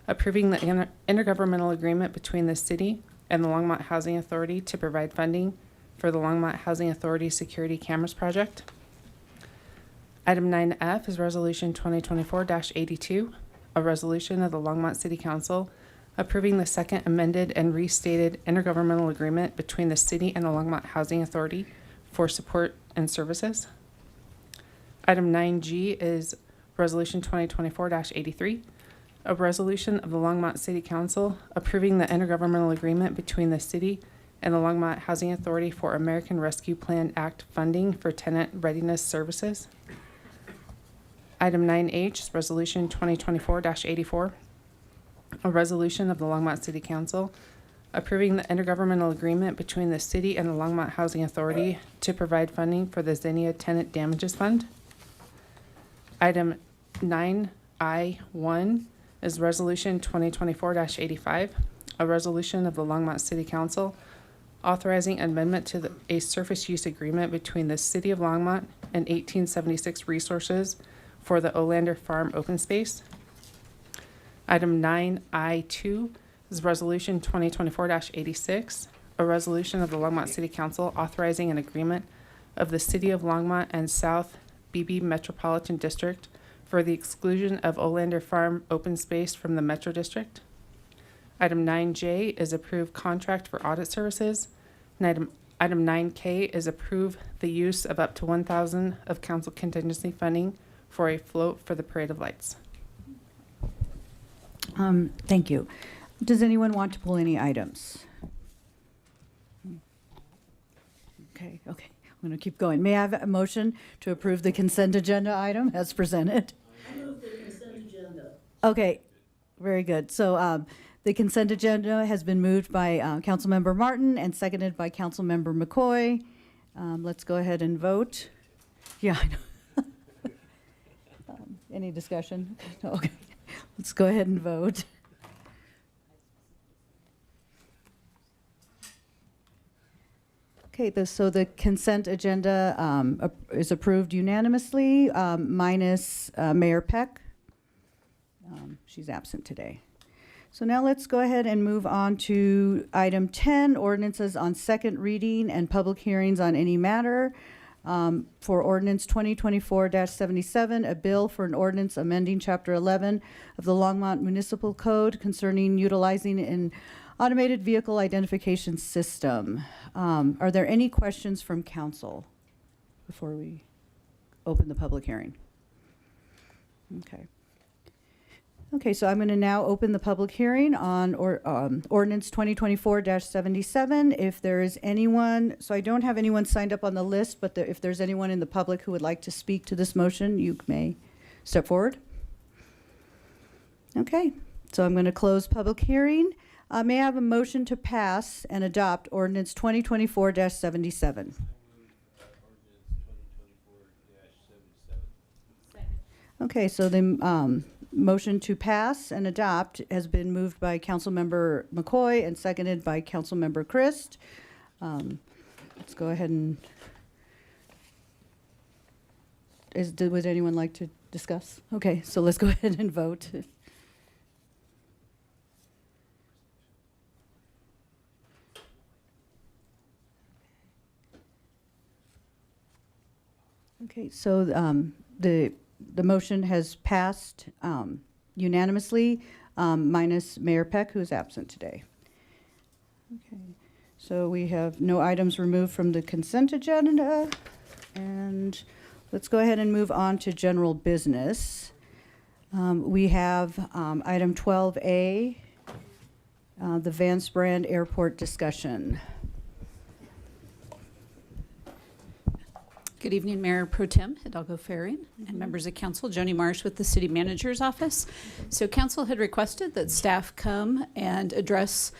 approving the intergovernmental agreement between the city and the Longmont Housing Authority to provide funding for the Longmont Housing Authority Security Cameras Project. Item 9F is Resolution 2024-82, a resolution of the Longmont City Council approving the second amended and restated intergovernmental agreement between the city and the Longmont Housing Authority for support and services. Item 9G is Resolution 2024-83, a resolution of the Longmont City Council approving the intergovernmental agreement between the city and the Longmont Housing Authority for American Rescue Plan Act funding for tenant readiness services. Item 9H is Resolution 2024-84, a resolution of the Longmont City Council approving the intergovernmental agreement between the city and the Longmont Housing Authority to provide funding for the Xenia Tenant Damages Fund. Item 9I1 is Resolution 2024-85, a resolution of the Longmont City Council authorizing amendment to a surface use agreement between the City of Longmont and 1876 Resources for the Olander Farm open space. Item 9I2 is Resolution 2024-86, a resolution of the Longmont City Council authorizing an agreement of the City of Longmont and South BB Metropolitan District for the exclusion of Olander Farm open space from the Metro District. Item 9J is approve contract for audit services. And item 9K is approve the use of up to $1,000 of council contingency funding for a float for the Parade of Lights. Thank you. Does anyone want to pull any items? Okay. I'm going to keep going. May I have a motion to approve the consent agenda item as presented? I move the consent agenda. Okay, very good. So the consent agenda has been moved by Councilmember Martin and seconded by Councilmember McCoy. Let's go ahead and vote. Yeah, I know. Any discussion? Okay, let's go ahead and vote. Okay, so the consent agenda is approved unanimously, minus Mayor Peck. She's absent today. So now let's go ahead and move on to item 10, ordinances on second reading and public hearings on any matter. For ordinance 2024-77, a bill for an ordinance amending Chapter 11 of the Longmont Municipal Code concerning utilizing an automated vehicle identification system. Are there any questions from council before we open the public hearing? Okay. Okay, so I'm going to now open the public hearing on ordinance 2024-77. If there is anyone, so I don't have anyone signed up on the list, but if there's anyone in the public who would like to speak to this motion, you may step forward. Okay, so I'm going to close public hearing. May I have a motion to pass and adopt ordinance 2024-77? Okay, so the motion to pass and adopt has been moved by Councilmember McCoy and seconded by Councilmember Christ. Let's go ahead and, would anyone like to discuss? Okay, so let's go ahead and vote. Okay, so the motion has passed unanimously, minus Mayor Peck, who is absent today. Okay, so we have no items removed from the consent agenda, and let's go ahead and move on to general business. We have item 12A, the Vance Brand Airport discussion. Good evening, Mayor Pro Tem Hidalgo Ferry and members of council. Joni Marsh with the City Manager's Office. So council had requested that staff come and address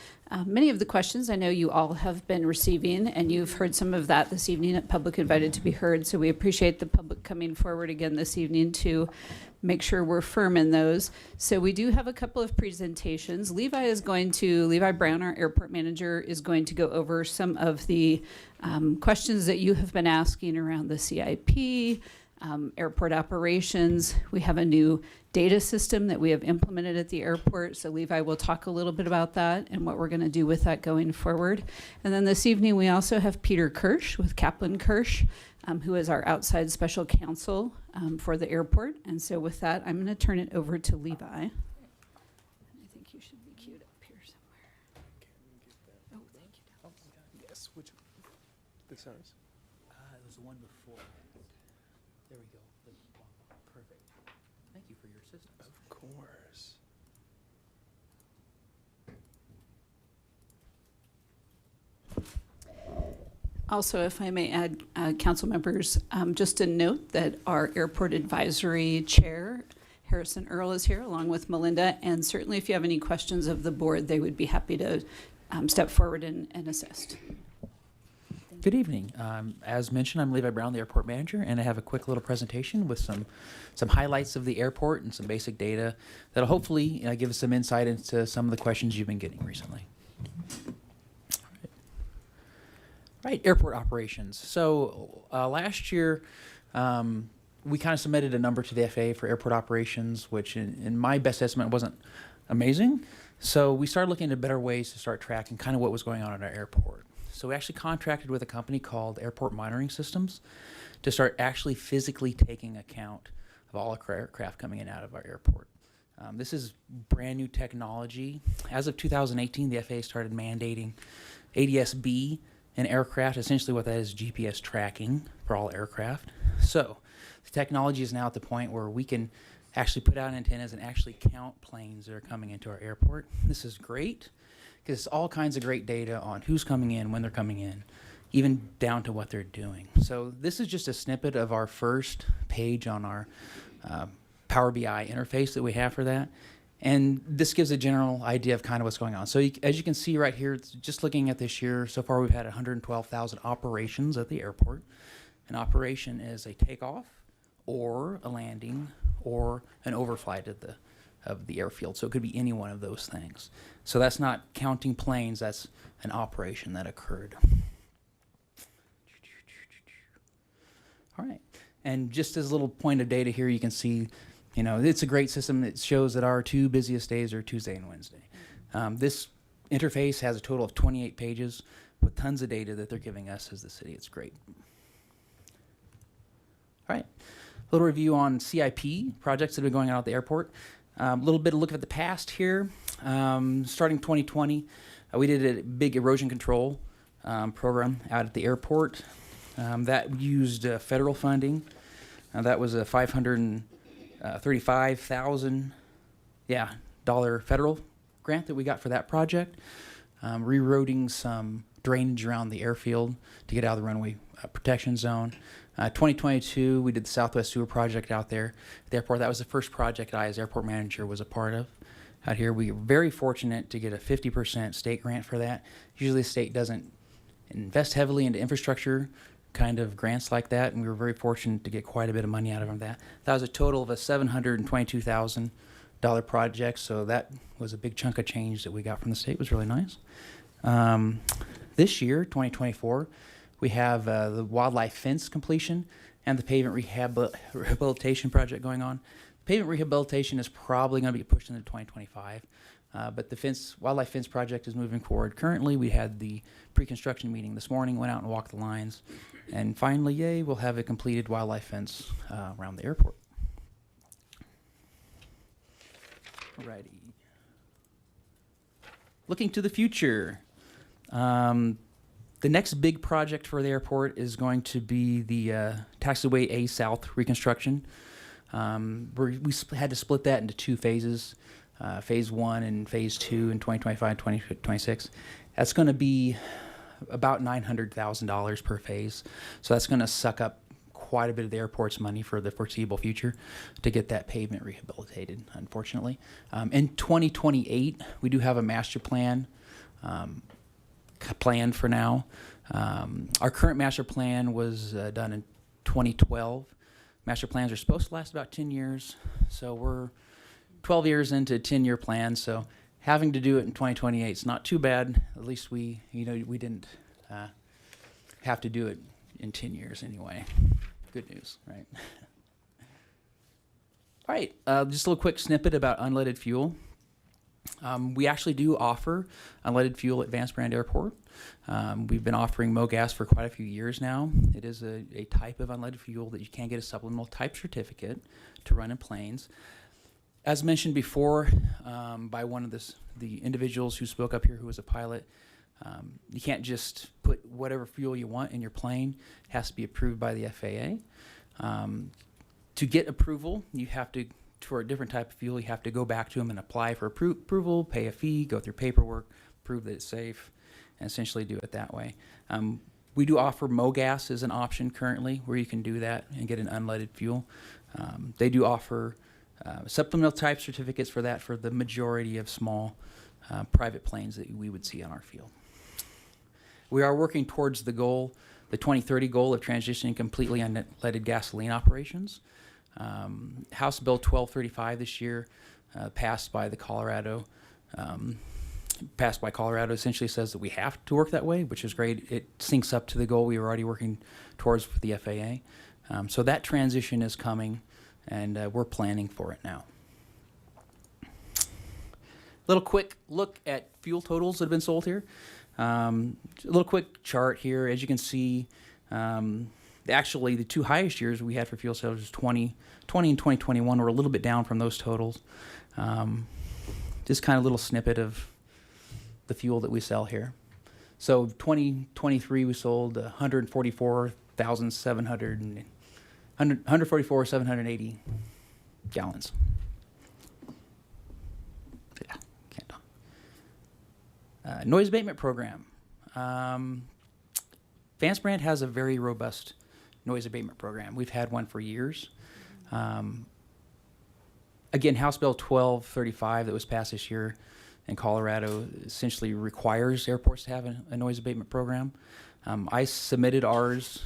many of the questions I know you all have been receiving, and you've heard some of that this evening at Public Invited to be Heard. So we appreciate the public coming forward again this evening to make sure we're firm in those. So we do have a couple of presentations. Levi Brown, our airport manager, is going to go over some of the questions that you have been asking around the CIP, airport operations. We have a new data system that we have implemented at the airport. So Levi will talk a little bit about that and what we're going to do with that going forward. And then this evening, we also have Peter Kirsch with Kaplan Kirsch, who is our outside special counsel for the airport. And so with that, I'm going to turn it over to Levi. I think you should be queued up here somewhere. Oh, thank you. Yes, which, this house? It was the one before. There we go. Perfect. Thank you for your assistance. Of course. Also, if I may add, council members, just a note that our airport advisory chair, Harrison Earl, is here along with Melinda. And certainly if you have any questions of the board, they would be happy to step forward and assist. Good evening. As mentioned, I'm Levi Brown, the airport manager, and I have a quick little presentation with some highlights of the airport and some basic data that'll hopefully give us some insight into some of the questions you've been getting recently. Right, airport operations. So last year, we kind of submitted a number to the FAA for airport operations, which in my best estimate wasn't amazing. So we started looking at better ways to start tracking kind of what was going on at our airport. So we actually contracted with a company called Airport Monitoring Systems to start actually physically taking account of all aircraft coming in and out of our airport. This is brand new technology. As of 2018, the FAA started mandating ADS-B in aircraft. Essentially what that is GPS tracking for all aircraft. So the technology is now at the point where we can actually put out antennas and actually count planes that are coming into our airport. This is great because it's all kinds of great data on who's coming in, when they're coming in, even down to what they're doing. So this is just a snippet of our first page on our Power BI interface that we have for that. And this gives a general idea of kind of what's going on. So as you can see right here, it's just looking at this year, so far we've had 112,000 operations at the airport. An operation is a takeoff or a landing or an overflight of the airfield. So it could be any one of those things. So that's not counting planes, that's an operation that occurred. All right, and just as a little point of data here, you can see, it's a great system that shows that our two busiest days are Tuesday and Wednesday. This interface has a total of 28 pages with tons of data that they're giving us as the city. It's great. All right, a little review on CIP projects that have been going on at the airport. A little bit of look at the past here. Starting 2020, we did a big erosion control program out at the airport. That used federal funding. That was a $535,000 dollar federal grant that we got for that project. Reroading some drainage around the airfield to get out of the runway protection zone. 2022, we did the Southwest Sewer Project out there at the airport. That was the first project I, as airport manager, was a part of. Out here, we were very fortunate to get a 50% state grant for that. Usually the state doesn't invest heavily into infrastructure kind of grants like that, and we were very fortunate to get quite a bit of money out of that. That was a total of a $722,000 project, so that was a big chunk of change that we got from the state. It was really nice. This year, 2024, we have the wildlife fence completion and the pavement rehabilitation project going on. Pavement rehabilitation is probably going to be pushed into 2025, but the wildlife fence project is moving forward. Currently, we had the pre-construction meeting this morning, went out and walked the lines, and finally, yay, we'll have a completed wildlife fence around the airport. Alrighty. Looking to the future, the next big project for the airport is going to be the taxiway A South reconstruction. We had to split that into two phases, phase 1 and phase 2 in 2025, 2026. That's going to be about $900,000 per phase. So that's going to suck up quite a bit of the airport's money for the foreseeable future to get that pavement rehabilitated, unfortunately. In 2028, we do have a master plan planned for now. Our current master plan was done in 2012. Master plans are supposed to last about 10 years, so we're 12 years into a 10-year plan, so having to do it in 2028 is not too bad. At least we didn't have to do it in 10 years anyway. Good news, right? All right, just a little quick snippet about unleaded fuel. We actually do offer unleaded fuel at Vance Brand Airport. We've been offering MoGas for quite a few years now. It is a type of unleaded fuel that you can get a supplemental type certificate to run in planes. As mentioned before by one of the individuals who spoke up here who was a pilot, you can't just put whatever fuel you want in your plane. It has to be approved by the FAA. To get approval, you have to, for a different type of fuel, you have to go back to them and apply for approval, pay a fee, go through paperwork, prove that it's safe, and essentially do it that way. We do offer MoGas as an option currently where you can do that and get an unleaded fuel. They do offer supplemental type certificates for that for the majority of small private planes that we would see on our field. We are working towards the goal, the 2030 goal of transitioning completely unleaded gasoline operations. House Bill 1235 this year passed by Colorado essentially says that we have to work that way, which is great. It syncs up to the goal we were already working towards with the FAA. So that transition is coming, and we're planning for it now. Little quick look at fuel totals that have been sold here. A little quick chart here. As you can see, actually the two highest years we had for fuel sales was 2020 and 2021 were a little bit down from those totals. Just kind of a little snippet of the fuel that we sell here. So 2023 we sold 144,780 gallons. Yeah, can't talk. Noise abatement program. Vance Brand has a very robust noise abatement program. We've had one for years. Again, House Bill 1235 that was passed this year in Colorado essentially requires airports to have a noise abatement program. I submitted ours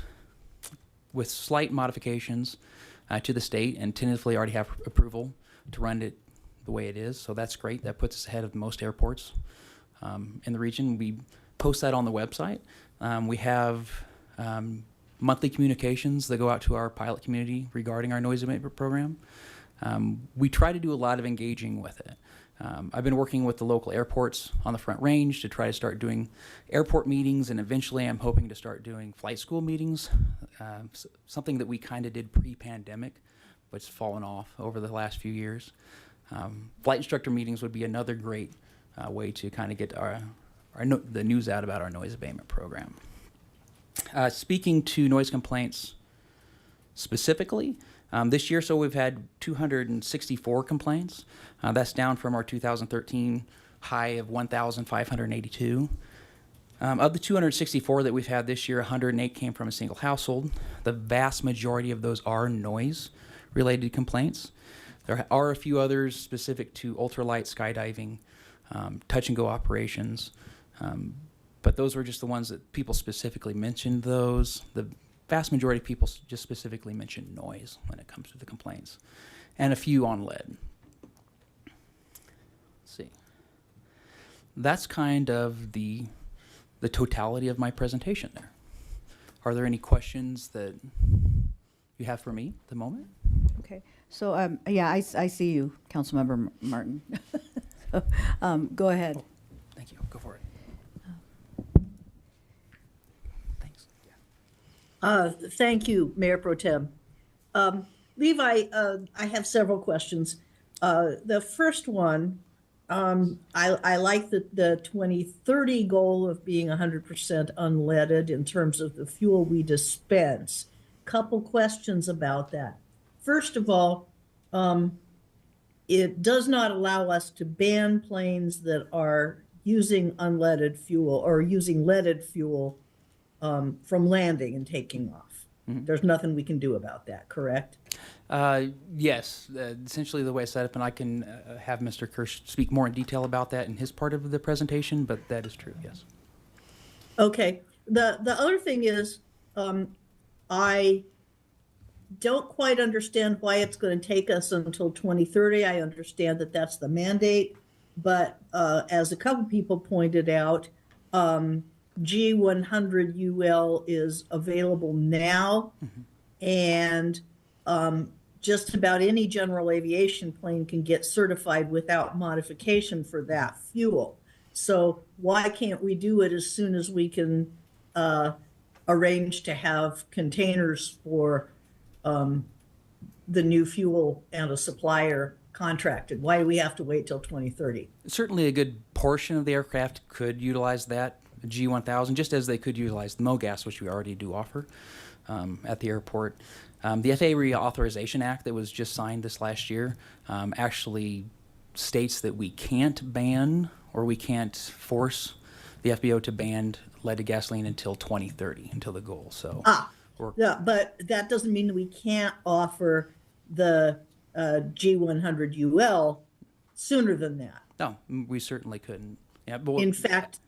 with slight modifications to the state and tentatively already have approval to run it the way it is. So that's great. That puts us ahead of most airports in the region. We post that on the website. We have monthly communications that go out to our pilot community regarding our noise abatement program. We try to do a lot of engaging with it. I've been working with the local airports on the Front Range to try to start doing airport meetings, and eventually I'm hoping to start doing flight school meetings, something that we kind of did pre-pandemic, but it's fallen off over the last few years. Flight instructor meetings would be another great way to kind of get the news out about our noise abatement program. Speaking to noise complaints specifically, This year, so we've had 264 complaints. That's down from our 2013 high of 1,582. Of the 264 that we've had this year, 108 came from a single household. The vast majority of those are noise-related complaints. There are a few others specific to ultralight skydiving, touch-and-go operations, but those were just the ones that people specifically mentioned those. The vast majority of people just specifically mention noise when it comes to the complaints, and a few on lead. Let's see. That's kind of the totality of my presentation there. Are there any questions that you have for me at the moment? Okay. So, yeah, I see you, Councilmember Martin. So, go ahead. Thank you. Go for it. Thank you, Mayor Pro Tem. Levi, I have several questions. The first one, I like the 2030 goal of being 100% unleaded in terms of the fuel we dispense. Couple questions about that. First of all, it does not allow us to ban planes that are using unleaded fuel or using leaded fuel from landing and taking off. Mm-hmm. There's nothing we can do about that, correct? Yes, essentially the way it's set up, and I can have Mr. Kirsch speak more in detail about that in his part of the presentation, but that is true, yes. Okay. The other thing is, I don't quite understand why it's going to take us until 2030. I understand that that's the mandate, but as a couple people pointed out, G100UL is available now, mm-hmm. and just about any general aviation plane can get certified without modification for that fuel. So why can't we do it as soon as we can arrange to have containers for the new fuel and a supplier contracted? Why do we have to wait till 2030? Certainly a good portion of the aircraft could utilize that G1000, just as they could utilize the MoGas, which we already do offer at the airport. The FAA Reauthorization Act that was just signed this last year actually states that we can't ban or we can't force the FBO to ban leaded gasoline until 2030, until the goal. So, yeah, but that doesn't mean that we can't offer the G100UL sooner than that. No, we certainly couldn't. Yeah, but in fact,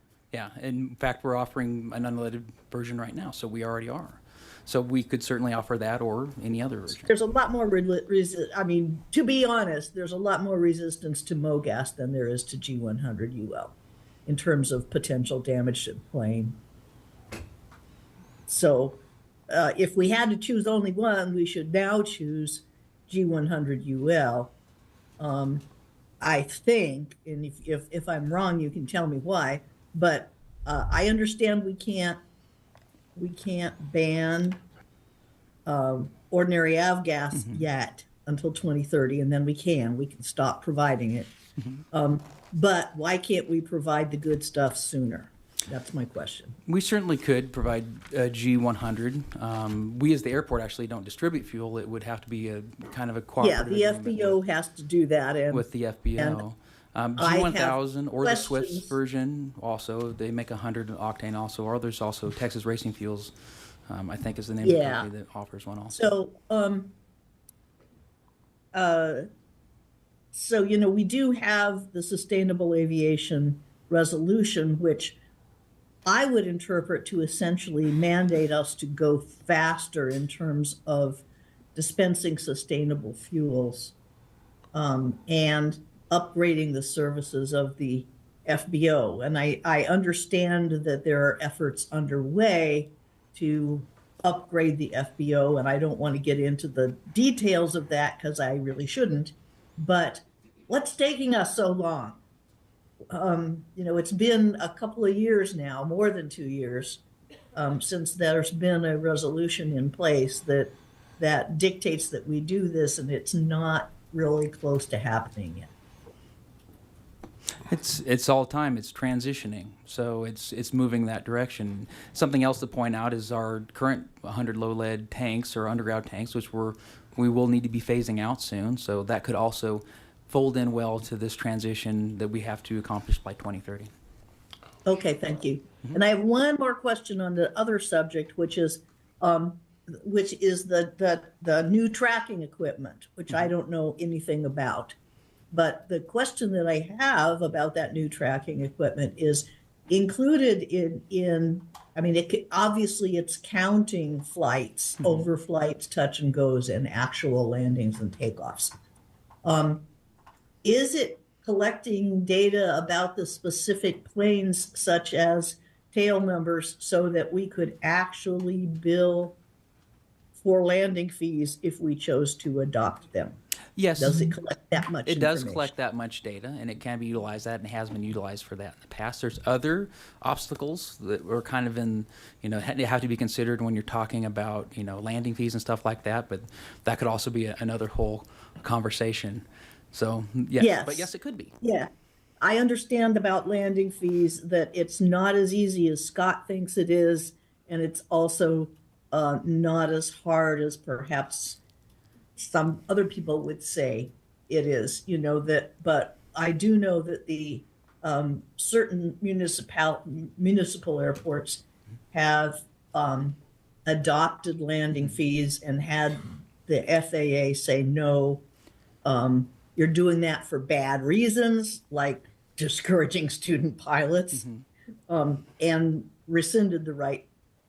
we're offering an unleaded version right now, so we already are. So we could certainly offer that or any other version. There's a lot more to be honest, there's a lot more resistance to MoGas than there is to G100UL in terms of potential damage to the plane. So if we had to choose only one, we should now choose G100UL. I think, and if I'm wrong, you can tell me why, but I understand we can't ban ordinary avgas yet until 2030, and then we can stop providing it. But why can't we provide the good stuff sooner? That's my question. We certainly could provide G100. We as the airport actually don't distribute fuel. It would have to be a kind of a cooperative. Yeah, the FBO has to do that. With the FBO. G1000 or the Swift version also, they make 100 octane also, or there's also Texas Racing Fuels, I think is the name of the company that offers one also. So, we do have the Sustainable Aviation Resolution, which I would interpret to essentially mandate us to go faster in terms of dispensing sustainable fuels and upgrading the services of the FBO. And I understand that there are efforts underway to upgrade the FBO, and I don't want to get into the details of that because I really shouldn't. But what's taking us so long? It's been a couple of years now, more than 2 years, since there's been a resolution in place that dictates that we do this, and it's not really close to happening yet. It's all the time. It's transitioning, so it's moving that direction. Something else to point out is our current 100 low lead tanks or underground tanks, which we're we will need to be phasing out soon, so that could also fold in well to this transition that we have to accomplish by 2030. Okay, thank you. And I have one more question on the other subject, which is the new tracking equipment, which I don't know anything about. But the question that I have about that new tracking equipment is included obviously it's counting flights, overflights, touch and goes, and actual landings and takeoffs. Is it collecting data about the specific planes, such as tail numbers, so that we could actually bill for landing fees if we chose to adopt them? Yes. Does it collect that much It does information? collect that much data, and it can be utilized that and has been utilized for that in the past. There's other obstacles that were kind of have to be considered when you're talking about, landing fees and stuff like that, but that could also be another whole conversation. So, yes, but yes, it could be. Yeah. I understand about landing fees that it's not as easy as Scott thinks it is, and it's also not as hard as perhaps some other people would say it is, but I do know that the certain municipal airports have adopted landing fees and had the FAA say, no, you're doing that for bad reasons, like discouraging student pilots, and rescinded the right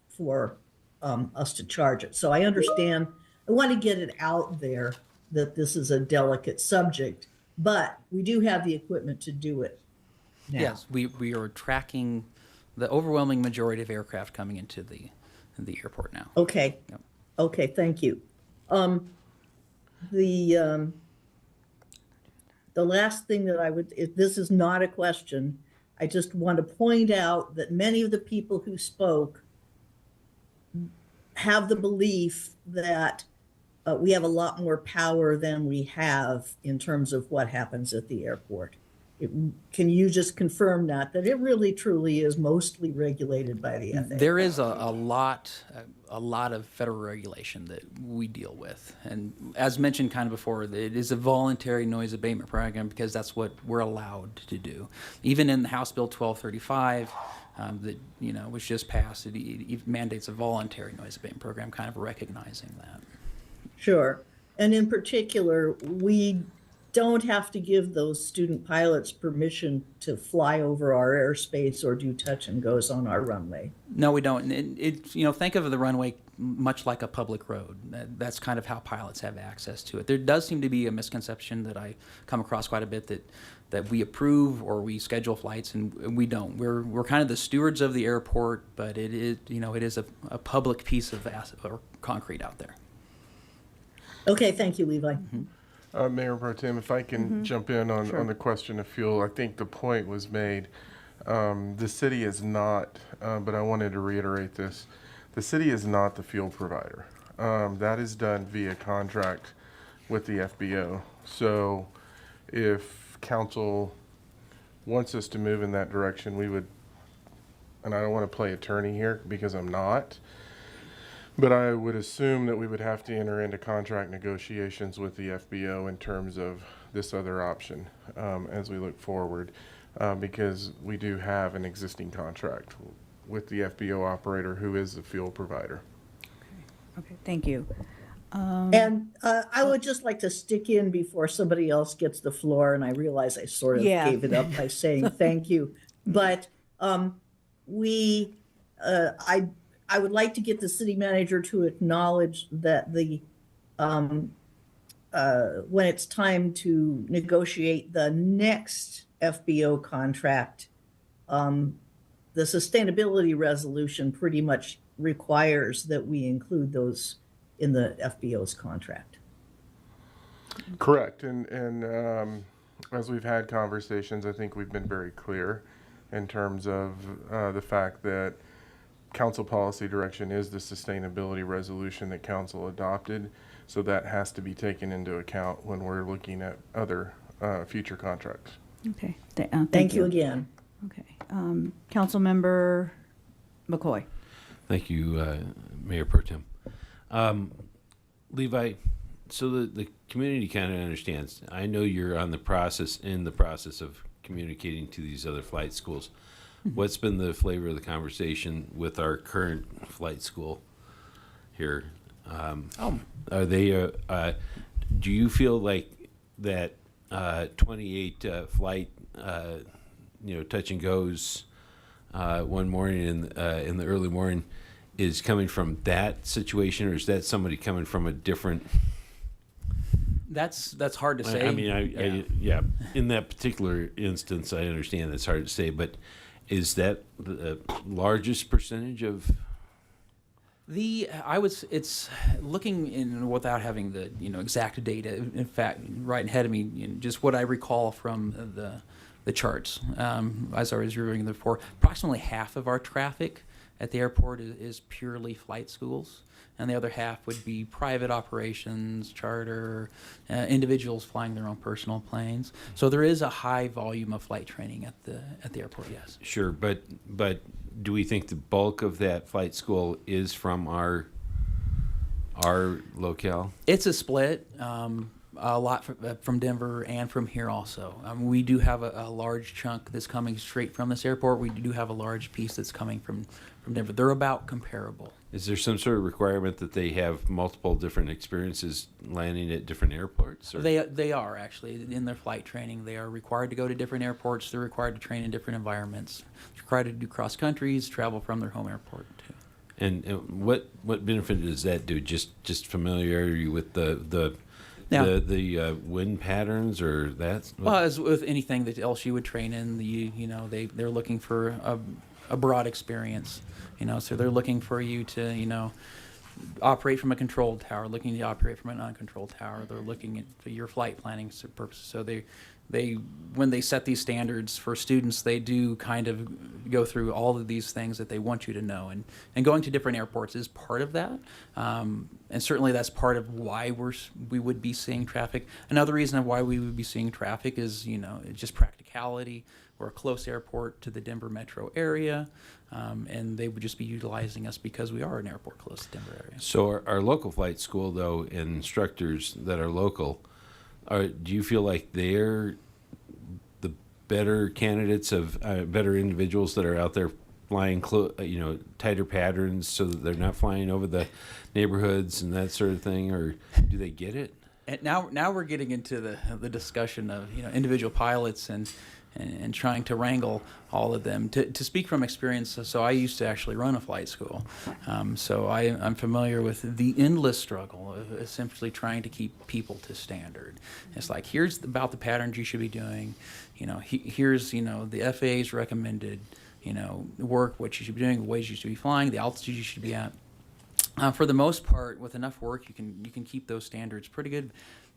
for us to charge it. So I understand. I want to get it out there that this is a delicate subject, but we do have the equipment to do it now. Yes, we are tracking the overwhelming majority of aircraft coming into the airport now. Okay. Yep. Okay, thank you. The last thing that this is not a question, I just want to point out that many of the people who spoke have the belief that we have a lot more power than we have in terms of what happens at the airport. Can you just confirm that it really truly is mostly regulated by the FAA? There is a lot of federal regulation that we deal with, and as mentioned kind of before, it is a voluntary noise abatement program because that's what we're allowed to do. Even in the House Bill 1235 that was just passed, it mandates a voluntary noise abatement program, kind of recognizing that. Sure, and in particular, we don't have to give those student pilots permission to fly over our airspace or do touch and goes on our runway. No, we don't. Think of the runway much like a public road. That's kind of how pilots have access to it. There does seem to be a misconception that I come across quite a bit that we approve or we schedule flights, and we don't. We're kind of the stewards of the airport, but it is a public piece of asset or concrete out there. Okay, thank you, Levi. Mayor Pro Tem, if I can jump in on the question of fuel, I think the point was made. The city is not, but I wanted to reiterate this, the city is not the fuel provider. That is done via contract with the FBO. So if council wants us to move in that direction, we would, and I don't want to play attorney here because I'm not, but I would assume that we would have to enter into contract negotiations with the FBO in terms of this other option as we look forward, because we do have an existing contract with the FBO operator who is the fuel provider. Okay, thank you. And I would just like to stick in before somebody else gets the floor, and I realize I sort of gave it up by saying thank you. But I would like to get the city manager to acknowledge that when it's time to negotiate the next FBO contract, the sustainability resolution pretty much requires that we include those in the FBO's contract. Correct. And as we've had conversations, I think we've been very clear in terms of the fact that council policy direction is the sustainability resolution that council adopted. So that has to be taken into account when we're looking at other future contracts. Okay. Thank you again. Okay. Councilmember McCoy. Thank you, Mayor Pro Tem. Levi, so the community kind of understands. I know you're in the process of communicating to these other flight schools. What's been the flavor of the conversation with our current flight school here? Are they? Do you feel like that 28 flight, touch and goes one morning in the early morning is coming from that situation, or is that somebody coming from a different? That's hard to say. I mean, yeah. In that particular instance, I understand that's hard to say, but is that the largest percentage of? It's looking in without having the exact data. In fact, right ahead of me, just what I recall from the charts as I was reviewing them before. Approximately half of our traffic at the airport is purely flight schools, and the other half would be private operations, charter, individuals flying their own personal planes. So there is a high volume of flight training at the airport. Yes. Sure, but do we think the bulk of that flight school is from our locale? It's a split. A lot from Denver and from here also. We do have a large chunk that's coming straight from this airport. We do have a large piece that's coming from Denver. They're about comparable. Is there some sort of requirement that they have multiple different experiences landing at different airports? Or? They are actually in their flight training. They are required to go to different airports. They're required to train in different environments. They're required to do cross countries, travel from their home airport too. And what benefit does that do? Just familiarity with the wind patterns, or that? Well, as with anything that else you would train in, they're looking for a broad experience. So they're looking for you to operate from a controlled tower, looking to operate from an uncontrolled tower. They're looking at your flight planning purposes. So they when they set these standards for students, they do kind of go through all of these things that they want you to know. And going to different airports is part of that. And certainly that's part of why we would be seeing traffic. Another reason of why we would be seeing traffic is, just practicality. We're a close airport to the Denver metro area, and they would just be utilizing us because we are an airport close to the Denver area. So our local flight school, though, and instructors that are local, do you feel like they're the better candidates of better individuals that are out there flying tighter patterns so that they're not flying over the neighborhoods and that sort of thing, or do they get it? And now we're getting into the discussion of individual pilots and trying to wrangle all of them. To speak from experience, so I used to actually run a flight school. So I'm familiar with the endless struggle of essentially trying to keep people to standard. It's like, here's about the patterns you should be doing. Here's, the FAA's recommended, work, what you should be doing, the ways you should be flying, the altitude you should be at. For the most part, with enough work, you can keep those standards pretty good.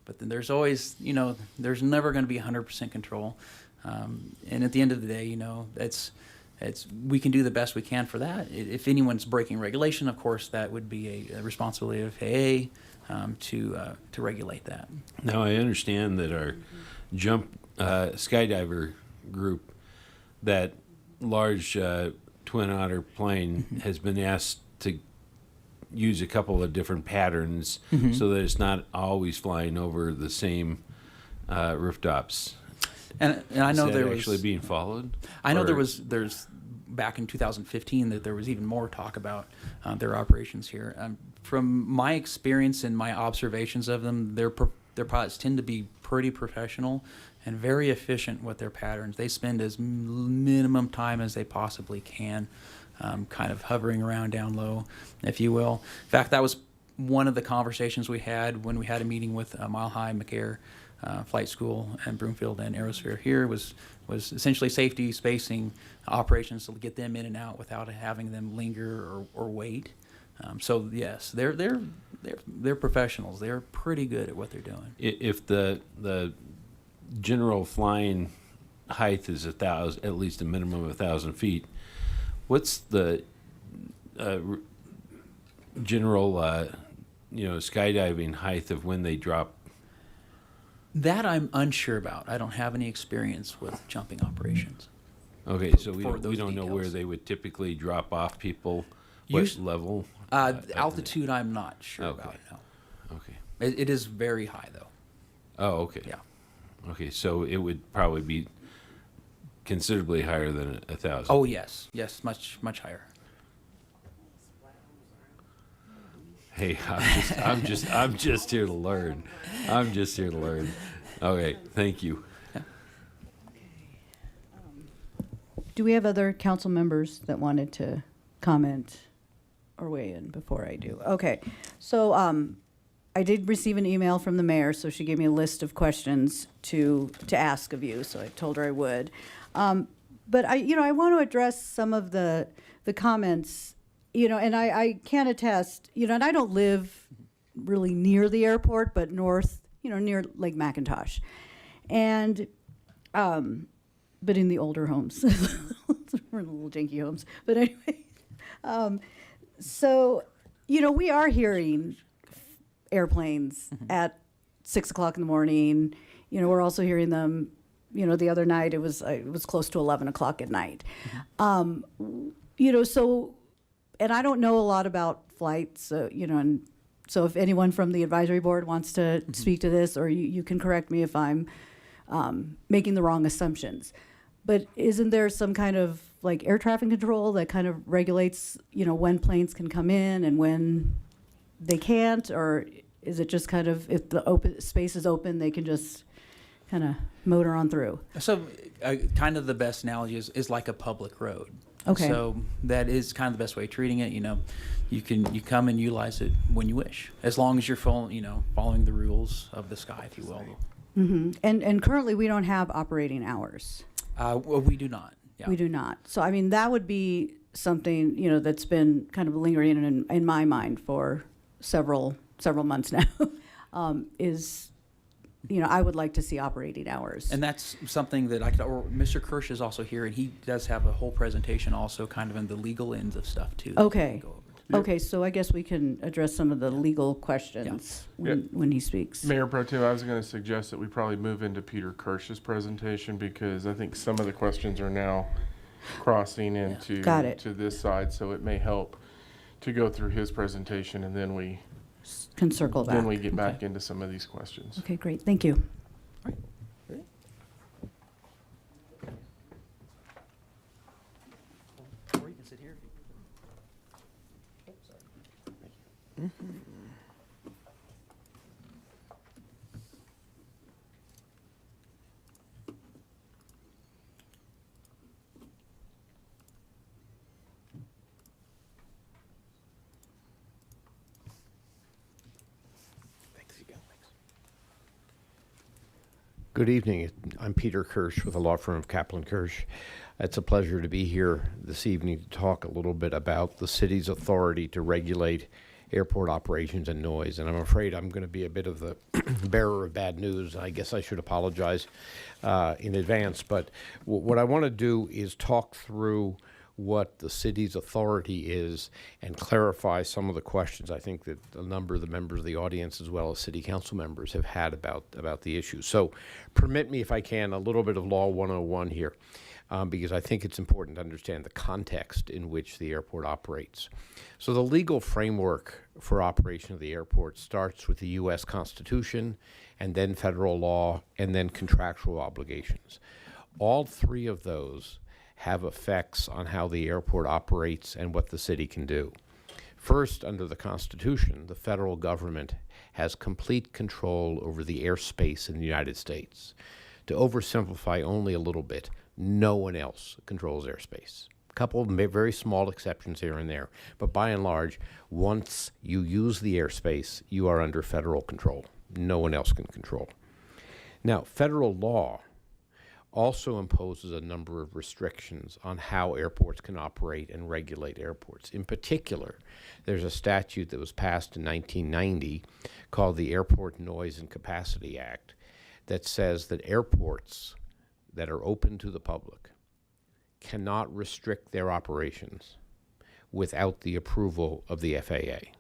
But then there's always, there's never going to be 100% control. And at the end of the day, we can do the best we can for that. If anyone's breaking regulation, of course, that would be a responsibility of FAA to regulate that. Now, I understand that our jump skydiver group, that large Twin Otter plane, has been asked to use a couple of different patterns so that it's not always flying over the same rooftops. And I know there was actually being followed. I know there's back in 2015 that there was even more talk about their operations here. From my experience and my observations of them, their pilots tend to be pretty professional and very efficient with their patterns. They spend as minimum time as they possibly can, kind of hovering around down low, if you will. In fact, that was one of the conversations we had when we had a meeting with Mile High McAir Flight School and Broomfield and Aerosphere here was essentially safety, spacing, operations to get them in and out without having them linger or wait. So yes, they're professionals. They're pretty good at what they're doing. If the general flying height is at least a minimum of 1,000 feet, what's the general skydiving height of when they drop? That I'm unsure about. I don't have any experience with jumping operations. Okay, so we don't know where they would typically drop off people. What level? Altitude, I'm not sure about. No. Okay. It is very high, though. Oh, okay. Yeah. Okay, so it would probably be considerably higher than 1,000. Oh, yes. Yes, much higher. Hey, I'm just here to learn. I'm just here to learn. Okay, thank you. Do we have other council members that wanted to comment or weigh in before I do? Okay, so I did receive an email from the mayor, so she gave me a list of questions to ask of you, so I told her I would. But I want to address some of the comments, and I can attest, and I don't live really near the airport, but north, near Lake McIntosh. And, but in the older homes. We're in the little janky homes. But anyway, so, we are hearing airplanes at 6 o'clock in the morning. We're also hearing them, the other night it was close to 11 o'clock at night. So, and I don't know a lot about flights, and so if anyone from the advisory board wants to speak to this, or you can correct me if I'm making the wrong assumptions. But isn't there some kind of like air traffic control that kind of regulates, when planes can come in and when they can't, or is it just kind of, if the open space is open, they can just kind of motor on through? So kind of the best analogy is like a public road. Okay. So that is kind of the best way of treating it. You come and utilize it when you wish, as long as you're following the rules of the sky, if you will. Mm-hmm. And currently we don't have operating hours. Well, we do not. Yeah. We do not. So I mean that would be something that's been kind of lingering in my mind for several months now. I would like to see operating hours. And that's something that Mr. Kirsch is also here, and he does have a whole presentation also kind of in the legal ends of stuff too. Okay. Okay, so I guess we can address some of the legal questions when he speaks. Mayor Pro Tem, I was going to suggest that we probably move into Peter Kirsch's presentation, because I think some of the questions are now crossing into to this side, so it may help to go through his presentation, and then we can circle back. Then we get back into some of these questions. Okay, great. Thank you. All right. Ready? Or you can sit here. Mm-hmm. Good evening. I'm Peter Kirsch with the law firm of Kaplan Kirsch. It's a pleasure to be here this evening to talk a little bit about the city's authority to regulate airport operations and noise. And I'm afraid I'm going to be a bit of the bearer of bad news. I guess I should apologize in advance. But what I want to do is talk through what the city's authority is and clarify some of the questions I think that a number of the members of the audience as well as city council members have had about the issue. So permit me, if I can, a little bit of Law 101 here, because I think it's important to understand the context in which the airport operates. So the legal framework for operation of the airport starts with the U.S. Constitution, and then federal law, and then contractual obligations. All three of those have effects on how the airport operates and what the city can do. First, under the Constitution, the federal government has complete control over the airspace in the United States. To oversimplify only a little bit, no one else controls airspace. A couple of very small exceptions here and there, but by and large, once you use the airspace, you are under federal control. No one else can control. Now, federal law also imposes a number of restrictions on how airports can operate and regulate airports. In particular, there's a statute that was passed in 1990 called the Airport Noise and Capacity Act that says that airports that are open to the public cannot restrict their operations without the approval of the FAA.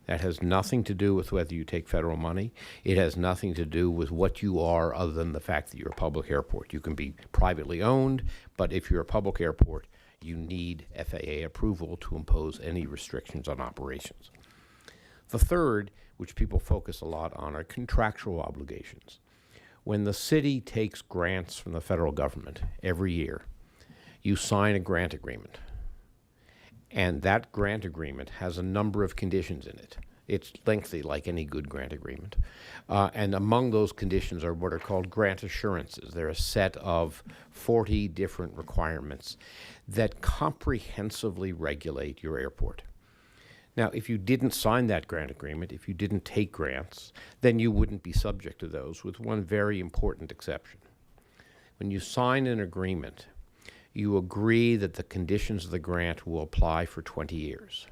That has nothing to do with whether you take federal money. It has nothing to do with what you are other than the fact that you're a public airport. You can be privately owned, but if you're a public airport, you need FAA approval to impose any restrictions on operations. The third, which people focus a lot on, are contractual obligations. When the city takes grants from the federal government every year, you sign a grant agreement. And that grant agreement has a number of conditions in it. It's lengthy, like any good grant agreement. And among those conditions are what are called grant assurances. They're a set of 40 different requirements that comprehensively regulate your airport. Now, if you didn't sign that grant agreement, if you didn't take grants, then you wouldn't be subject to those, with one very important exception. When you sign an agreement, you agree that the conditions of the grant will apply for 20 years.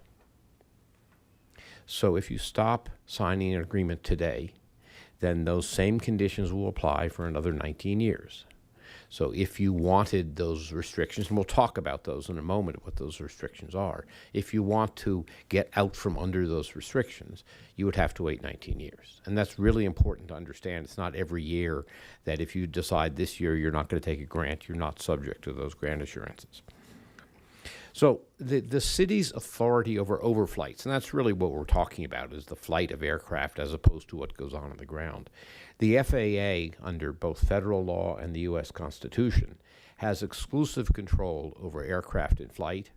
So if you stop signing an agreement today, then those same conditions will apply for another 19 years. So if you wanted those restrictions, and we'll talk about those in a moment, what those restrictions are, if you want to get out from under those restrictions, you would have to wait 19 years. And that's really important to understand. It's not every year that if you decide this year you're not going to take a grant, you're not subject to those grant assurances. So the city's authority over overflights, and that's really what we're talking about, is the flight of aircraft as opposed to what goes on the ground. The FAA, under both federal law and the U.S. Constitution, has exclusive control over aircraft in flight,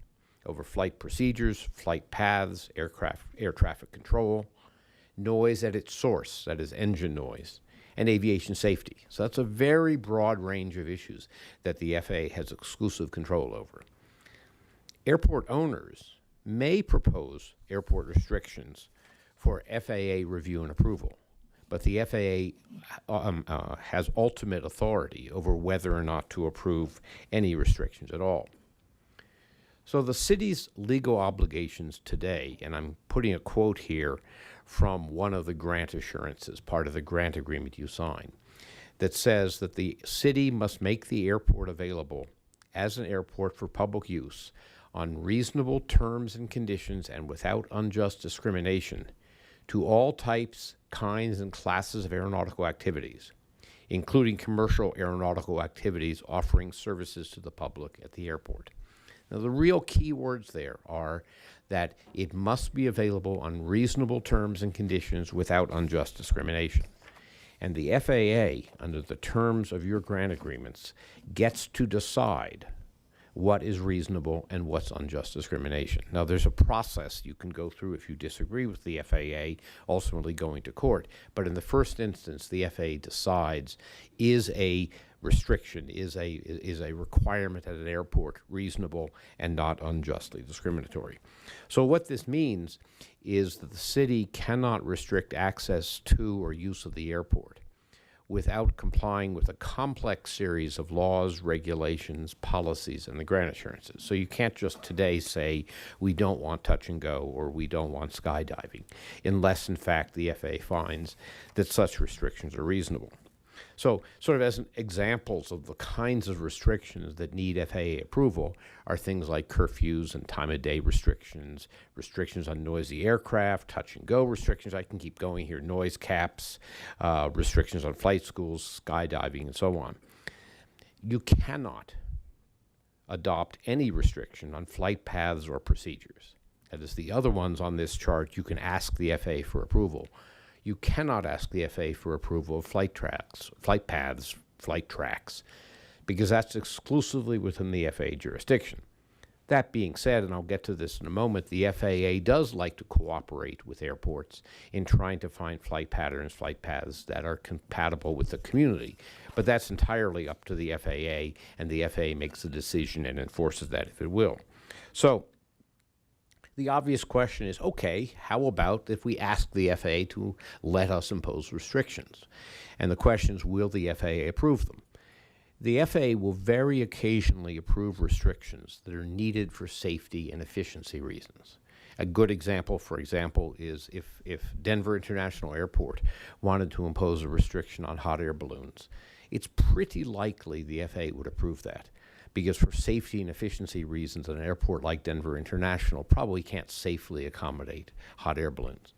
over flight procedures, flight paths, air traffic control, noise at its source, that is engine noise, and aviation safety. So that's a very broad range of issues that the FAA has exclusive control over. Airport owners may propose airport restrictions for FAA review and approval, but the FAA has ultimate authority over whether or not to approve any restrictions at all. So the city's legal obligations today, and I'm putting a quote here from one of the grant assurances, part of the grant agreement you sign, that says that the city must make the airport available as an airport for public use on reasonable terms and conditions and without unjust discrimination to all types, kinds, and classes of aeronautical activities, including commercial aeronautical activities offering services to the public at the airport. Now, the real key words there are that it must be available on reasonable terms and conditions without unjust discrimination. And the FAA, under the terms of your grant agreements, gets to decide what is reasonable and what's unjust discrimination. Now, there's a process you can go through if you disagree with the FAA, ultimately going to court. But in the first instance, the FAA decides, is a restriction, is a requirement at an airport reasonable and not unjustly discriminatory. So what this means is that the city cannot restrict access to or use of the airport without complying with a complex series of laws, regulations, policies, and the grant assurances. So you can't just today say, we don't want touch and go or we don't want skydiving, unless, in fact, the FAA finds that such restrictions are reasonable. So sort of as examples of the kinds of restrictions that need FAA approval are things like curfews and time of day restrictions, restrictions on noisy aircraft, touch and go restrictions, I can keep going here, noise caps, restrictions on flight schools, skydiving, and so on. You cannot adopt any restriction on flight paths or procedures. That is, the other ones on this chart, you can ask the FAA for approval. You cannot ask the FAA for approval of flight tracks, flight paths, flight tracks, because that's exclusively within the FAA jurisdiction. That being said, and I'll get to this in a moment, the FAA does like to cooperate with airports in trying to find flight patterns, flight paths that are compatible with the community. But that's entirely up to the FAA, and the FAA makes the decision and enforces that if it will. So the obvious question is, okay, how about if we ask the FAA to let us impose restrictions? And the question is, will the FAA approve them? The FAA will very occasionally approve restrictions that are needed for safety and efficiency reasons. A good example, for example, is if Denver International Airport wanted to impose a restriction on hot air balloons, it's pretty likely the FAA would approve that, because for safety and efficiency reasons, an airport like Denver International probably can't safely accommodate hot air balloons.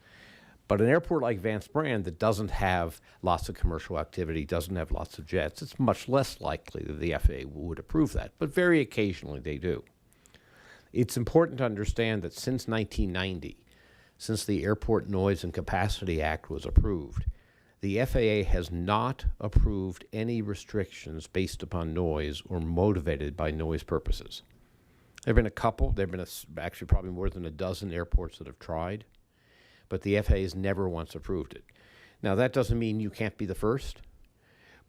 But an airport like Vance Brand that doesn't have lots of commercial activity, doesn't have lots of jets, it's much less likely that the FAA would approve that, but very occasionally they do. It's important to understand that since 1990, since the Airport Noise and Capacity Act was approved, the FAA has not approved any restrictions based upon noise or motivated by noise purposes. There have been a couple. There have been actually probably more than a dozen airports that have tried, but the FAA has never once approved it. Now, that doesn't mean you can't be the first,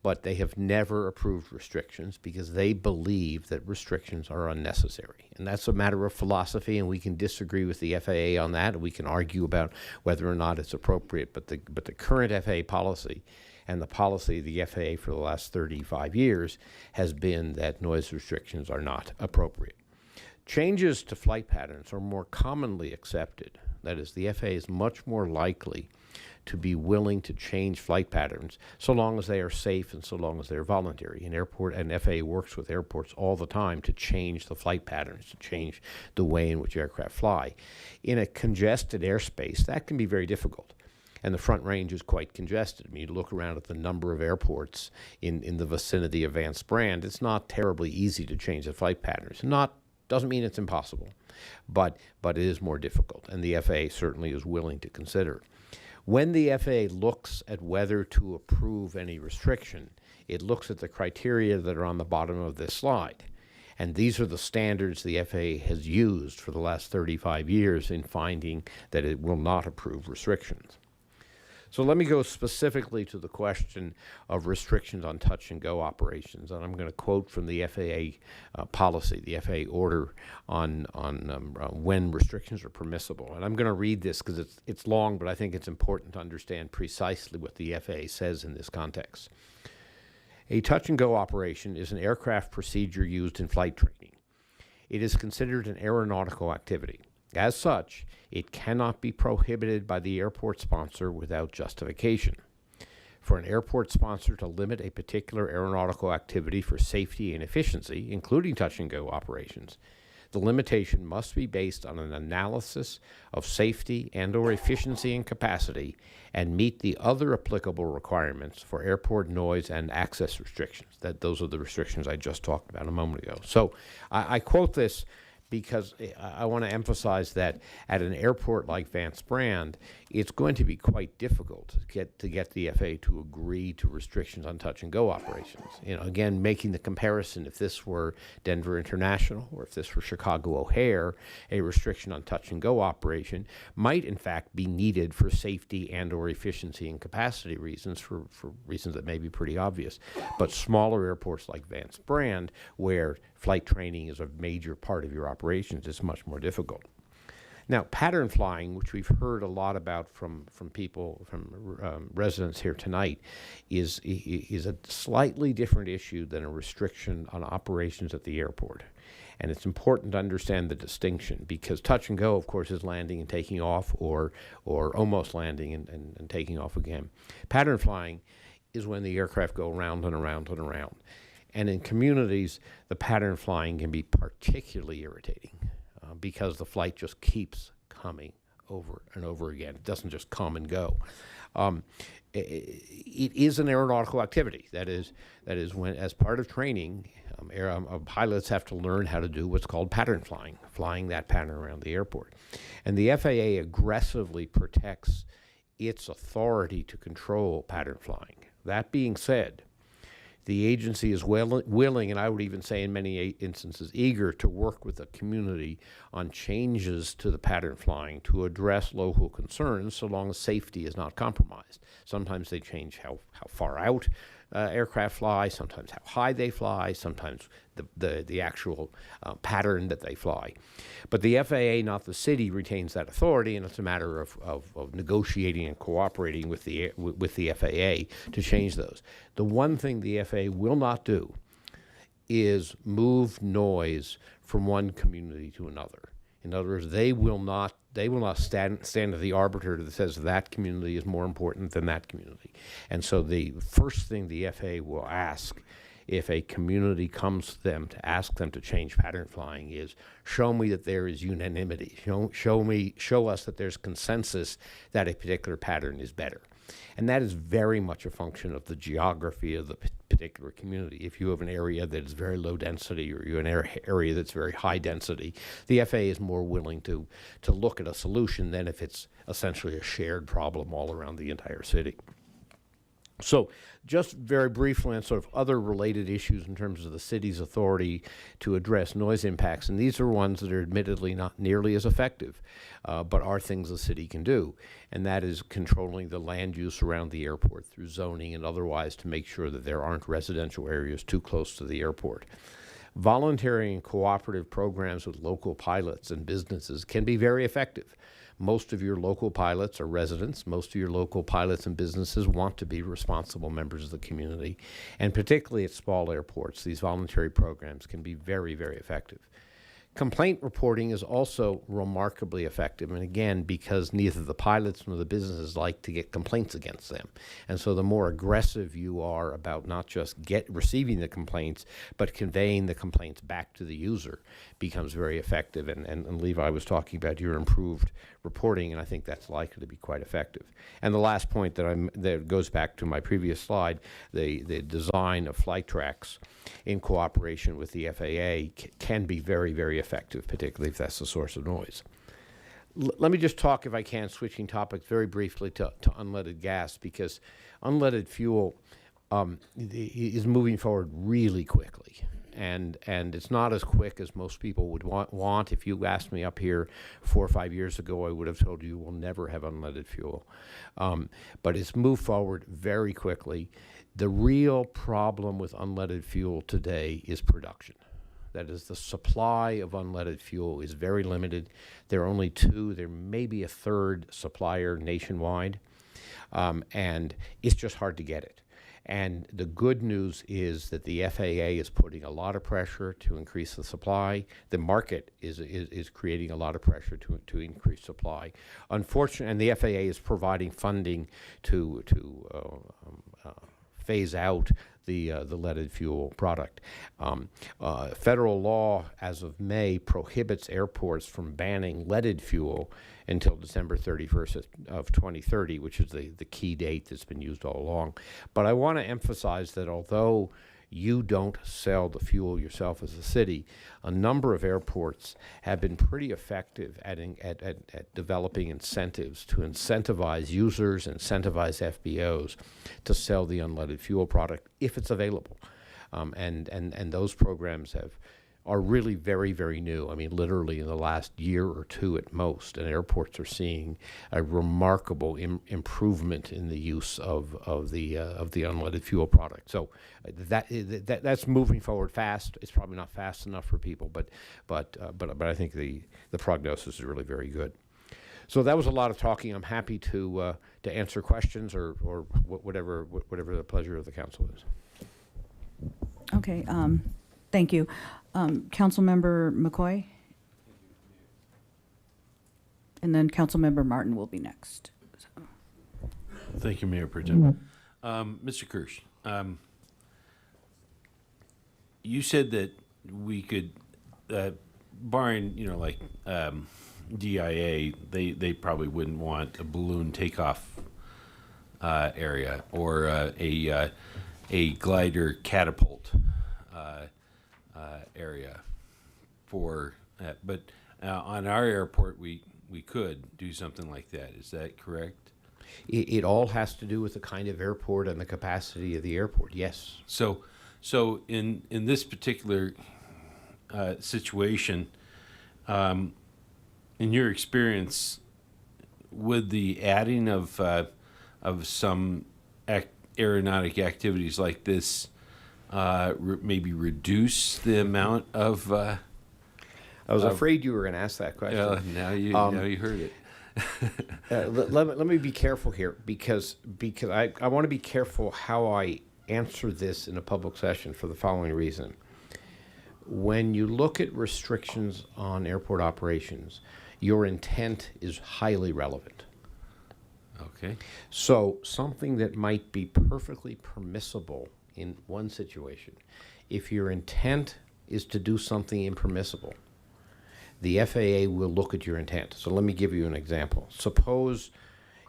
but they have never approved restrictions because they believe that restrictions are unnecessary. And that's a matter of philosophy, and we can disagree with the FAA on that, and we can argue about whether or not it's appropriate. But the current FAA policy and the policy of the FAA for the last 35 years has been that noise restrictions are not appropriate. Changes to flight patterns are more commonly accepted. That is, the FAA is much more likely to be willing to change flight patterns so long as they are safe and so long as they're voluntary. And FAA works with airports all the time to change the flight patterns, to change the way in which aircraft fly. In a congested airspace, that can be very difficult. And the Front Range is quite congested. I mean, you look around at the number of airports in the vicinity of Vance Brand, it's not terribly easy to change the flight patterns. Doesn't mean it's impossible, but it is more difficult, and the FAA certainly is willing to consider. When the FAA looks at whether to approve any restriction, it looks at the criteria that are on the bottom of this slide. And these are the standards the FAA has used for the last 35 years in finding that it will not approve restrictions. So let me go specifically to the question of restrictions on touch-and-go operations, and I'm going to quote from the FAA policy, the FAA order on when restrictions are permissible. And I'm going to read this because it's long, but I think it's important to understand precisely what the FAA says in this context. A touch-and-go operation is an aircraft procedure used in flight training. It is considered an aeronautical activity. As such, it cannot be prohibited by the airport sponsor without justification. For an airport sponsor to limit a particular aeronautical activity for safety and efficiency, including touch-and-go operations, the limitation must be based on an analysis of safety and/or efficiency and capacity and meet the other applicable requirements for airport noise and access restrictions. Those are the restrictions I just talked about a moment ago. So I quote this because I want to emphasize that at an airport like Vance Brand, it's going to be quite difficult to get the FAA to agree to restrictions on touch-and-go operations. You know, again, making the comparison, if this were Denver International or if this were Chicago O'Hare, a restriction on touch-and-go operation might in fact be needed for safety and/or efficiency and capacity reasons, for reasons that may be pretty obvious. But smaller airports like Vance Brand, where flight training is a major part of your operations, is much more difficult. Now, pattern flying, which we've heard a lot about from people, from residents here tonight, is a slightly different issue than a restriction on operations at the airport. And it's important to understand the distinction, because touch and go, of course, is landing and taking off, or almost landing and taking off again. Pattern flying is when the aircraft go around and around and around. And in communities, the pattern flying can be particularly irritating because the flight just keeps coming over and over again. It doesn't just come and go. It is an aeronautical activity. That is when, as part of training, pilots have to learn how to do what's called pattern flying that pattern around the airport. And the FAA aggressively protects its authority to control pattern flying. That being said, the agency is willing, and I would even say in many instances eager, to work with the community on changes to the pattern flying to address local concerns so long as safety is not compromised. Sometimes they change how far out aircraft fly, sometimes how high they fly, sometimes the actual pattern that they fly. But the FAA, not the city, retains that authority, and it's a matter of negotiating and cooperating with the FAA to change those. The one thing the FAA will not do is move noise from one community to another. In other words, they will not stand as the arbiter that says that community is more important than that community. And so the first thing the FAA will ask if a community comes to them to ask them to change pattern flying is, show me that there is unanimity. Show us that there's consensus that a particular pattern is better. And that is very much a function of the geography of the particular community. If you have an area that is very low density or you have an area that's very high density, the FAA is more willing to look at a solution than if it's essentially a shared problem all around the entire city. So just very briefly on sort of other related issues in terms of the city's authority to address noise impacts, and these are ones that are admittedly not nearly as effective, but are things the city can do, and that is controlling the land use around the airport through zoning and otherwise to make sure that there aren't residential areas too close to the airport. Voluntary and cooperative programs with local pilots and businesses can be very effective. Most of your local pilots are residents. Most of your local pilots and businesses want to be responsible members of the community. And particularly at small airports, these voluntary programs can be very, very effective. Complaint reporting is also remarkably effective, and again, because neither the pilots nor the businesses like to get complaints against them. And so the more aggressive you are about not just receiving the complaints, but conveying the complaints back to the user becomes very effective. And Levi was talking about your improved reporting, and I think that's likely to be quite effective. And the last point that goes back to my previous slide, the design of flight tracks in cooperation with the FAA can be very, very effective, particularly if that's the source of noise. Let me just talk, if I can, switching topics very briefly to unleaded gas, because unleaded fuel is moving forward really quickly. And it's not as quick as most people would want. If you asked me up here 4 or 5 years ago, I would have told you we'll never have unleaded fuel. But it's moved forward very quickly. The real problem with unleaded fuel today is production. That is, the supply of unleaded fuel is very limited. There are only 2. There may be a 3rd supplier nationwide, and it's just hard to get it. And the good news is that the FAA is putting a lot of pressure to increase the supply. The market is creating a lot of pressure to increase supply. Unfortunately, and the FAA is providing funding to phase out the leaded fuel product. Federal law, as of May, prohibits airports from banning leaded fuel until December 31st of 2030, which is the key date that's been used all along. But I want to emphasize that although you don't sell the fuel yourself as a city, a number of airports have been pretty effective at developing incentives to incentivize users, incentivize FBOs to sell the unleaded fuel product if it's available. And those programs are really very, very new. I mean, literally in the last year or 2 at most, and airports are seeing a remarkable improvement in the use of the unleaded fuel product. So that's moving forward fast. It's probably not fast enough for people, but I think the prognosis is really very good. So that was a lot of talking. I'm happy to answer questions or whatever the pleasure of the council is. Okay. Thank you. Councilmember McCoy? And then Councilmember Martin will be next. So. Thank you, Mayor Pro Tem. Mr. Kirsch, you said that we could, barring, like DIA, they probably wouldn't want a balloon takeoff area or a glider catapult area for that. But on our airport, we could do something like that. Is that correct? It all has to do with the kind of airport and the capacity of the airport, yes. So in this particular situation, in your experience, would the adding of some aeronautic activities like this maybe reduce the amount of? I was afraid you were going to ask that question. Now you heard it. Let me be careful here because I want to be careful how I answer this in a public session for the following reason. When you look at restrictions on airport operations, your intent is highly relevant. Okay. So something that might be perfectly permissible in one situation, if your intent is to do something impermissible, the FAA will look at your intent. So let me give you an example. Suppose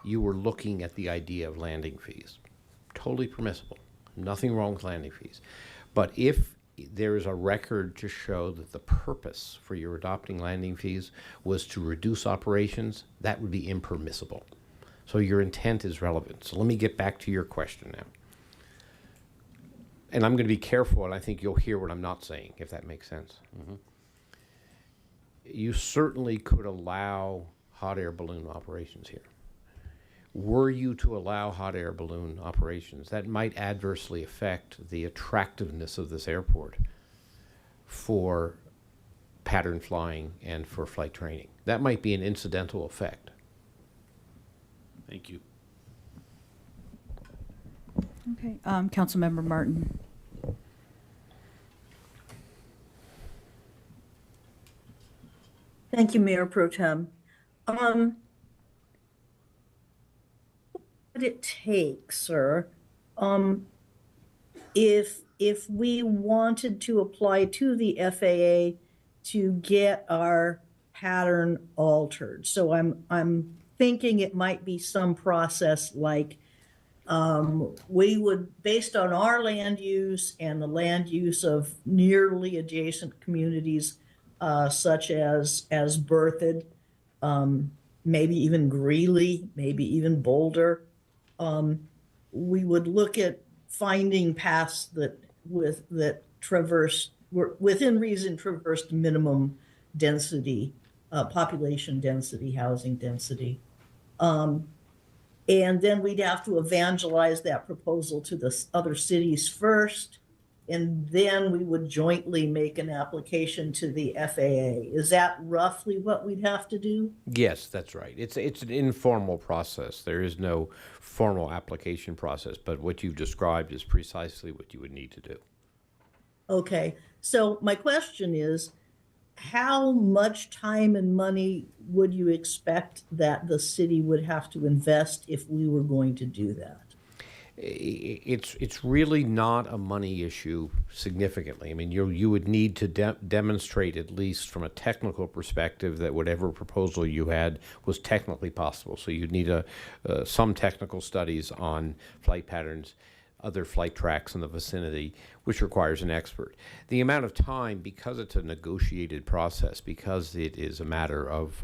you were looking at the idea of landing fees. Totally permissible. Nothing wrong with landing fees. But if there is a record to show that the purpose for your adopting landing fees was to reduce operations, that would be impermissible. So your intent is relevant. So let me get back to your question now. And I'm going to be careful, and I think you'll hear what I'm not saying, if that makes sense. You certainly could allow hot air balloon operations here. Were you to allow hot air balloon operations, that might adversely affect the attractiveness of this airport for pattern flying and for flight training. That might be an incidental effect. Thank you. Okay, Councilmember Martin. Thank you, Mayor Pro Tem. What would it take, sir, if we wanted to apply to the FAA to get our pattern altered? So I'm thinking it might be some process like we would, based on our land use and the land use of nearly adjacent communities, such as Berthoud, maybe even Greeley, maybe even Boulder, we would look at finding paths that traverse, within reason, traversed minimum density, population density, housing density. And then we'd have to evangelize that proposal to the other cities first, and then we would jointly make an application to the FAA. Is that roughly what we'd have to do? Yes, that's right. It's an informal process. There is no formal application process, but what you've described is precisely what you would need to do. Okay, so my question is, how much time and money would you expect that the city would have to invest if we were going to do that? It's really not a money issue significantly. I mean, you would need to demonstrate, at least from a technical perspective, that whatever proposal you had was technically possible. So you'd need some technical studies on flight patterns, other flight tracks in the vicinity, which requires an expert. The amount of time, because it's a negotiated process, because it is a matter of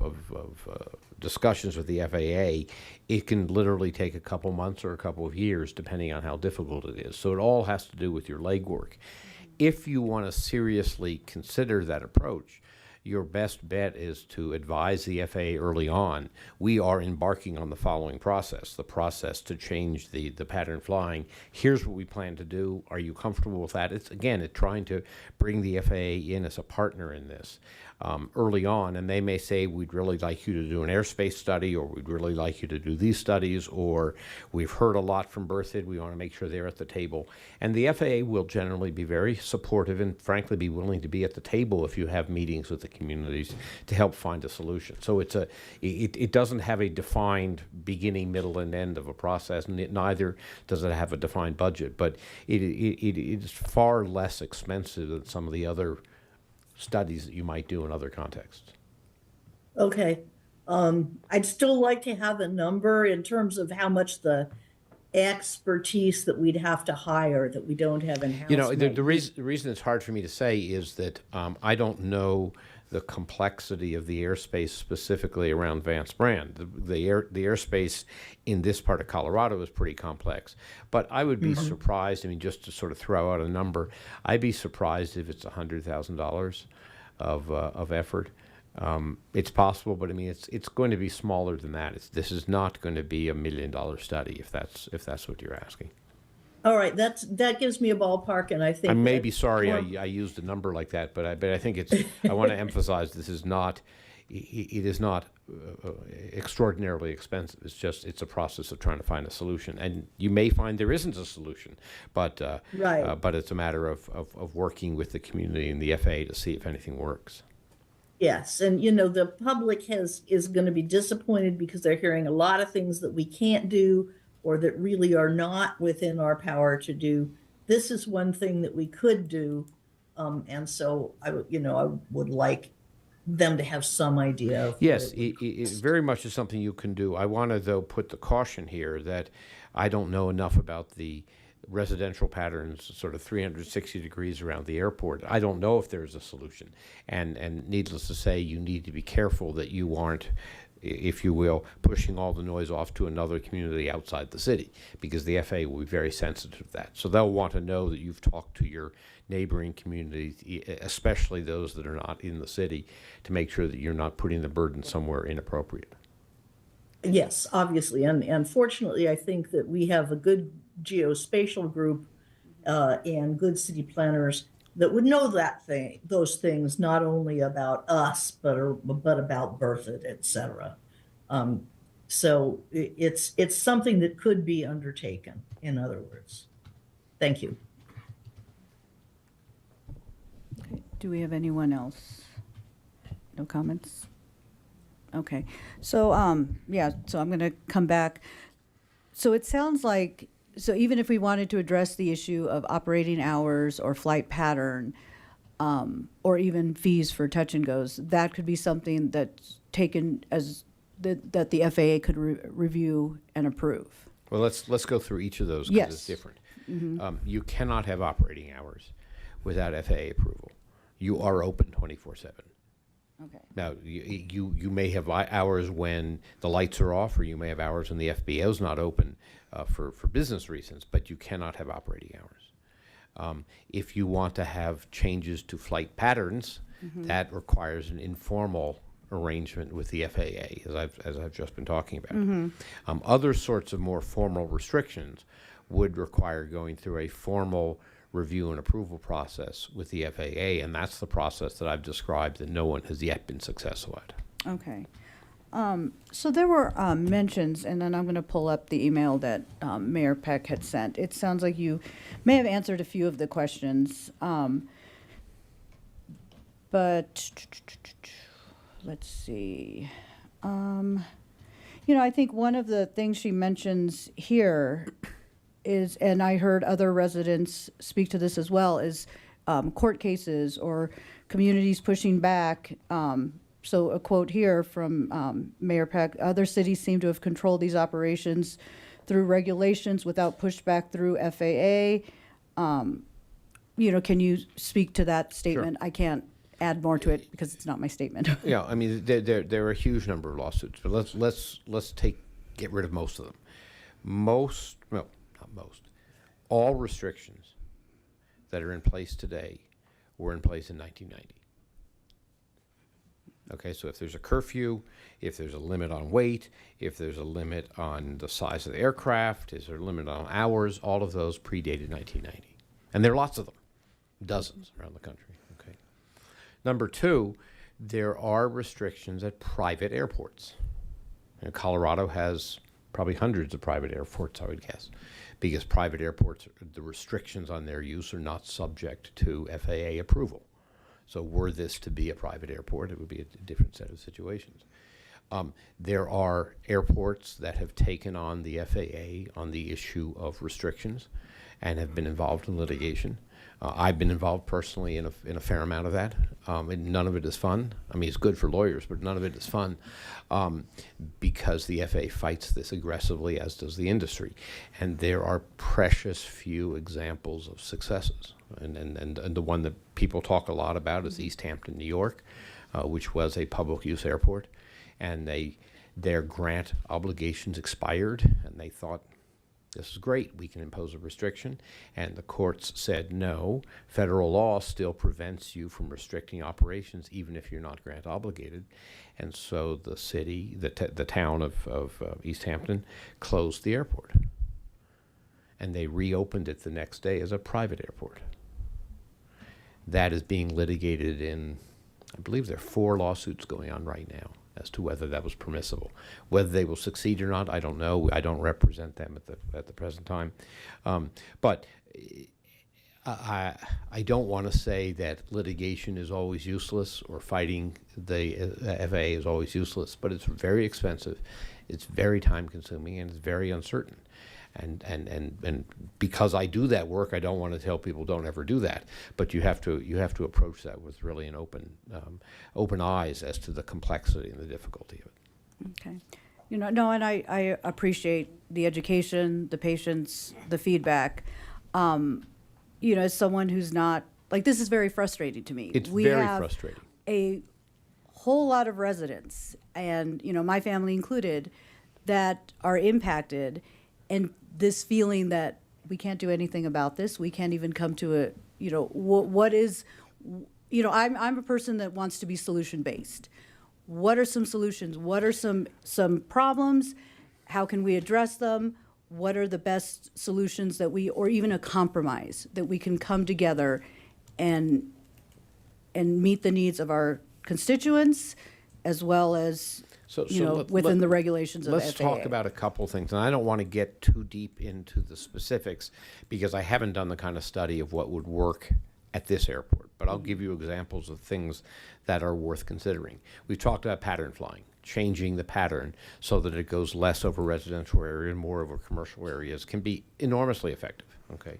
discussions with the FAA, it can literally take a couple months or a couple of years, depending on how difficult it is. So it all has to do with your legwork. If you want to seriously consider that approach, your best bet is to advise the FAA early on. We are embarking on the following process, the process to change the pattern flying. Here's what we plan to do. Are you comfortable with that? It's trying to bring the FAA in as a partner in this early on, and they may say, we'd really like you to do an airspace study, or we'd really like you to do these studies, or we've heard a lot from Berthoud, we want to make sure they're at the table. And the FAA will generally be very supportive and frankly be willing to be at the table if you have meetings with the communities to help find a solution. So it doesn't have a defined beginning, middle, and end of a process, and neither does it have a defined budget, but it is far less expensive than some of the other studies that you might do in other contexts. Okay. I'd still like to have a number in terms of how much the expertise that we'd have to hire that we don't have in-house. You know, the reason it's hard for me to say is that I don't know the complexity of the airspace specifically around Vance Brand. The airspace in this part of Colorado is pretty complex. But I would be surprised, I mean, just to sort of throw out a number, I'd be surprised if it's $100,000 of effort. It's possible, but I mean, it's going to be smaller than that. This is not going to be $1 million study, if that's what you're asking. All right, that gives me a ballpark, and I think I may be sorry I used a number like that, but I think it's. I want to emphasize this is not. It is not extraordinarily expensive. It's a process of trying to find a solution, and you may find there isn't a solution, but but it's a matter of working with the community and the FAA to see if anything works. Yes, and you know, the public is going to be disappointed because they're hearing a lot of things that we can't do or that really are not within our power to do. This is one thing that we could do, and so I would like them to have some idea of. Yes, it very much is something you can do. I want to, though, put the caution here that I don't know enough about the residential patterns sort of 360 degrees around the airport. I don't know if there's a solution. And needless to say, you need to be careful that you aren't, if you will, pushing all the noise off to another community outside the city, because the FAA will be very sensitive to that. So they'll want to know that you've talked to your neighboring communities, especially those that are not in the city, to make sure that you're not putting the burden somewhere inappropriate. Yes, obviously, and fortunately, I think that we have a good geospatial group and good city planners that would know those things, not only about us, but about Berthoud, et cetera. So it's something that could be undertaken, in other words. Thank you. Okay. Do we have anyone else? No comments? Okay. So, yeah, so I'm going to come back. So it sounds like, so even if we wanted to address the issue of operating hours or flight pattern, or even fees for touch and goes, that could be something that's taken as that the FAA could review and approve. Well, let's go through each of those because Yes. it's different. Mm-hmm. You cannot have operating hours without FAA approval. You are open 24/7. Okay. Now, you may have hours when the lights are off, or you may have hours when the FBO is not open for business reasons, but you cannot have operating hours. If you want to have changes to flight patterns, Mm-hmm. that requires an informal arrangement with the FAA, as I've just been talking about. Mm-hmm. Other sorts of more formal restrictions would require going through a formal review and approval process with the FAA, and that's the process that I've described that no one has yet been successful at. Okay. So there were mentions, and then I'm going to pull up the email that Mayor Peck had sent. It sounds like you may have answered a few of the questions, but let's see. I think one of the things she mentions here is, and I heard other residents speak to this as well, is court cases or communities pushing back. So a quote here from Mayor Peck: "Other cities seem to have controlled these operations through regulations without pushback through FAA." Can you speak to that statement? Sure. I can't add more to it because it's not my statement. Yeah, I mean, there are a huge number of lawsuits, but let's get rid of most of them. Not most. All restrictions that are in place today were in place in 1990. Okay, so if there's a curfew, if there's a limit on weight, if there's a limit on the size of the aircraft, is there a limit on hours, all of those predated 1990. And there are lots of them, dozens around the country. Okay. Number two, there are restrictions at private airports. Colorado has probably hundreds of private airports, I would guess, because private airports, the restrictions on their use are not subject to FAA approval. So were this to be a private airport, it would be a different set of situations. There are airports that have taken on the FAA on the issue of restrictions and have been involved in litigation. I've been involved personally in a fair amount of that. And none of it is fun. I mean, it's good for lawyers, but none of it is fun because the FAA fights this aggressively, as does the industry. And there are precious few examples of successes. And the one that people talk a lot about is East Hampton, New York, which was a public use airport. And their grant obligations expired, and they thought, this is great, we can impose a restriction. And the courts said, no, federal law still prevents you from restricting operations even if you're not grant obligated. And so the city, the town of East Hampton closed the airport. And they reopened it the next day as a private airport. That is being litigated in, I believe there are 4 lawsuits going on right now as to whether that was permissible. Whether they will succeed or not, I don't know. I don't represent them at the present time. But I don't want to say that litigation is always useless or fighting the FAA is always useless, but it's very expensive, it's very time consuming, and it's very uncertain. And because I do that work, I don't want to tell people don't ever do that. But you have to approach that with really an open eyes as to the complexity and the difficulty of it. Okay. And I appreciate the education, the patience, the feedback. you know, as someone who's not, like, this is very frustrating to me. It's We very have frustrating. a whole lot of residents, and, you know, my family included, that are impacted, and this feeling that we can't do anything about this. We can't even come to a, you know, what is, you know, I'm a person that wants to be solution-based. What are some solutions? What are some problems? How can we address them? What are the best solutions that we, or even a compromise that we can come together and meet the needs of our constituents, as well as, you know, within the regulations of let's FAA. talk about a couple things, and I don't want to get too deep into the specifics because I haven't done the kind of study of what would work at this airport, but I'll give you examples of things that are worth considering. We've talked about pattern flying, changing the pattern so that it goes less over residential area and more over commercial areas can be enormously effective, okay?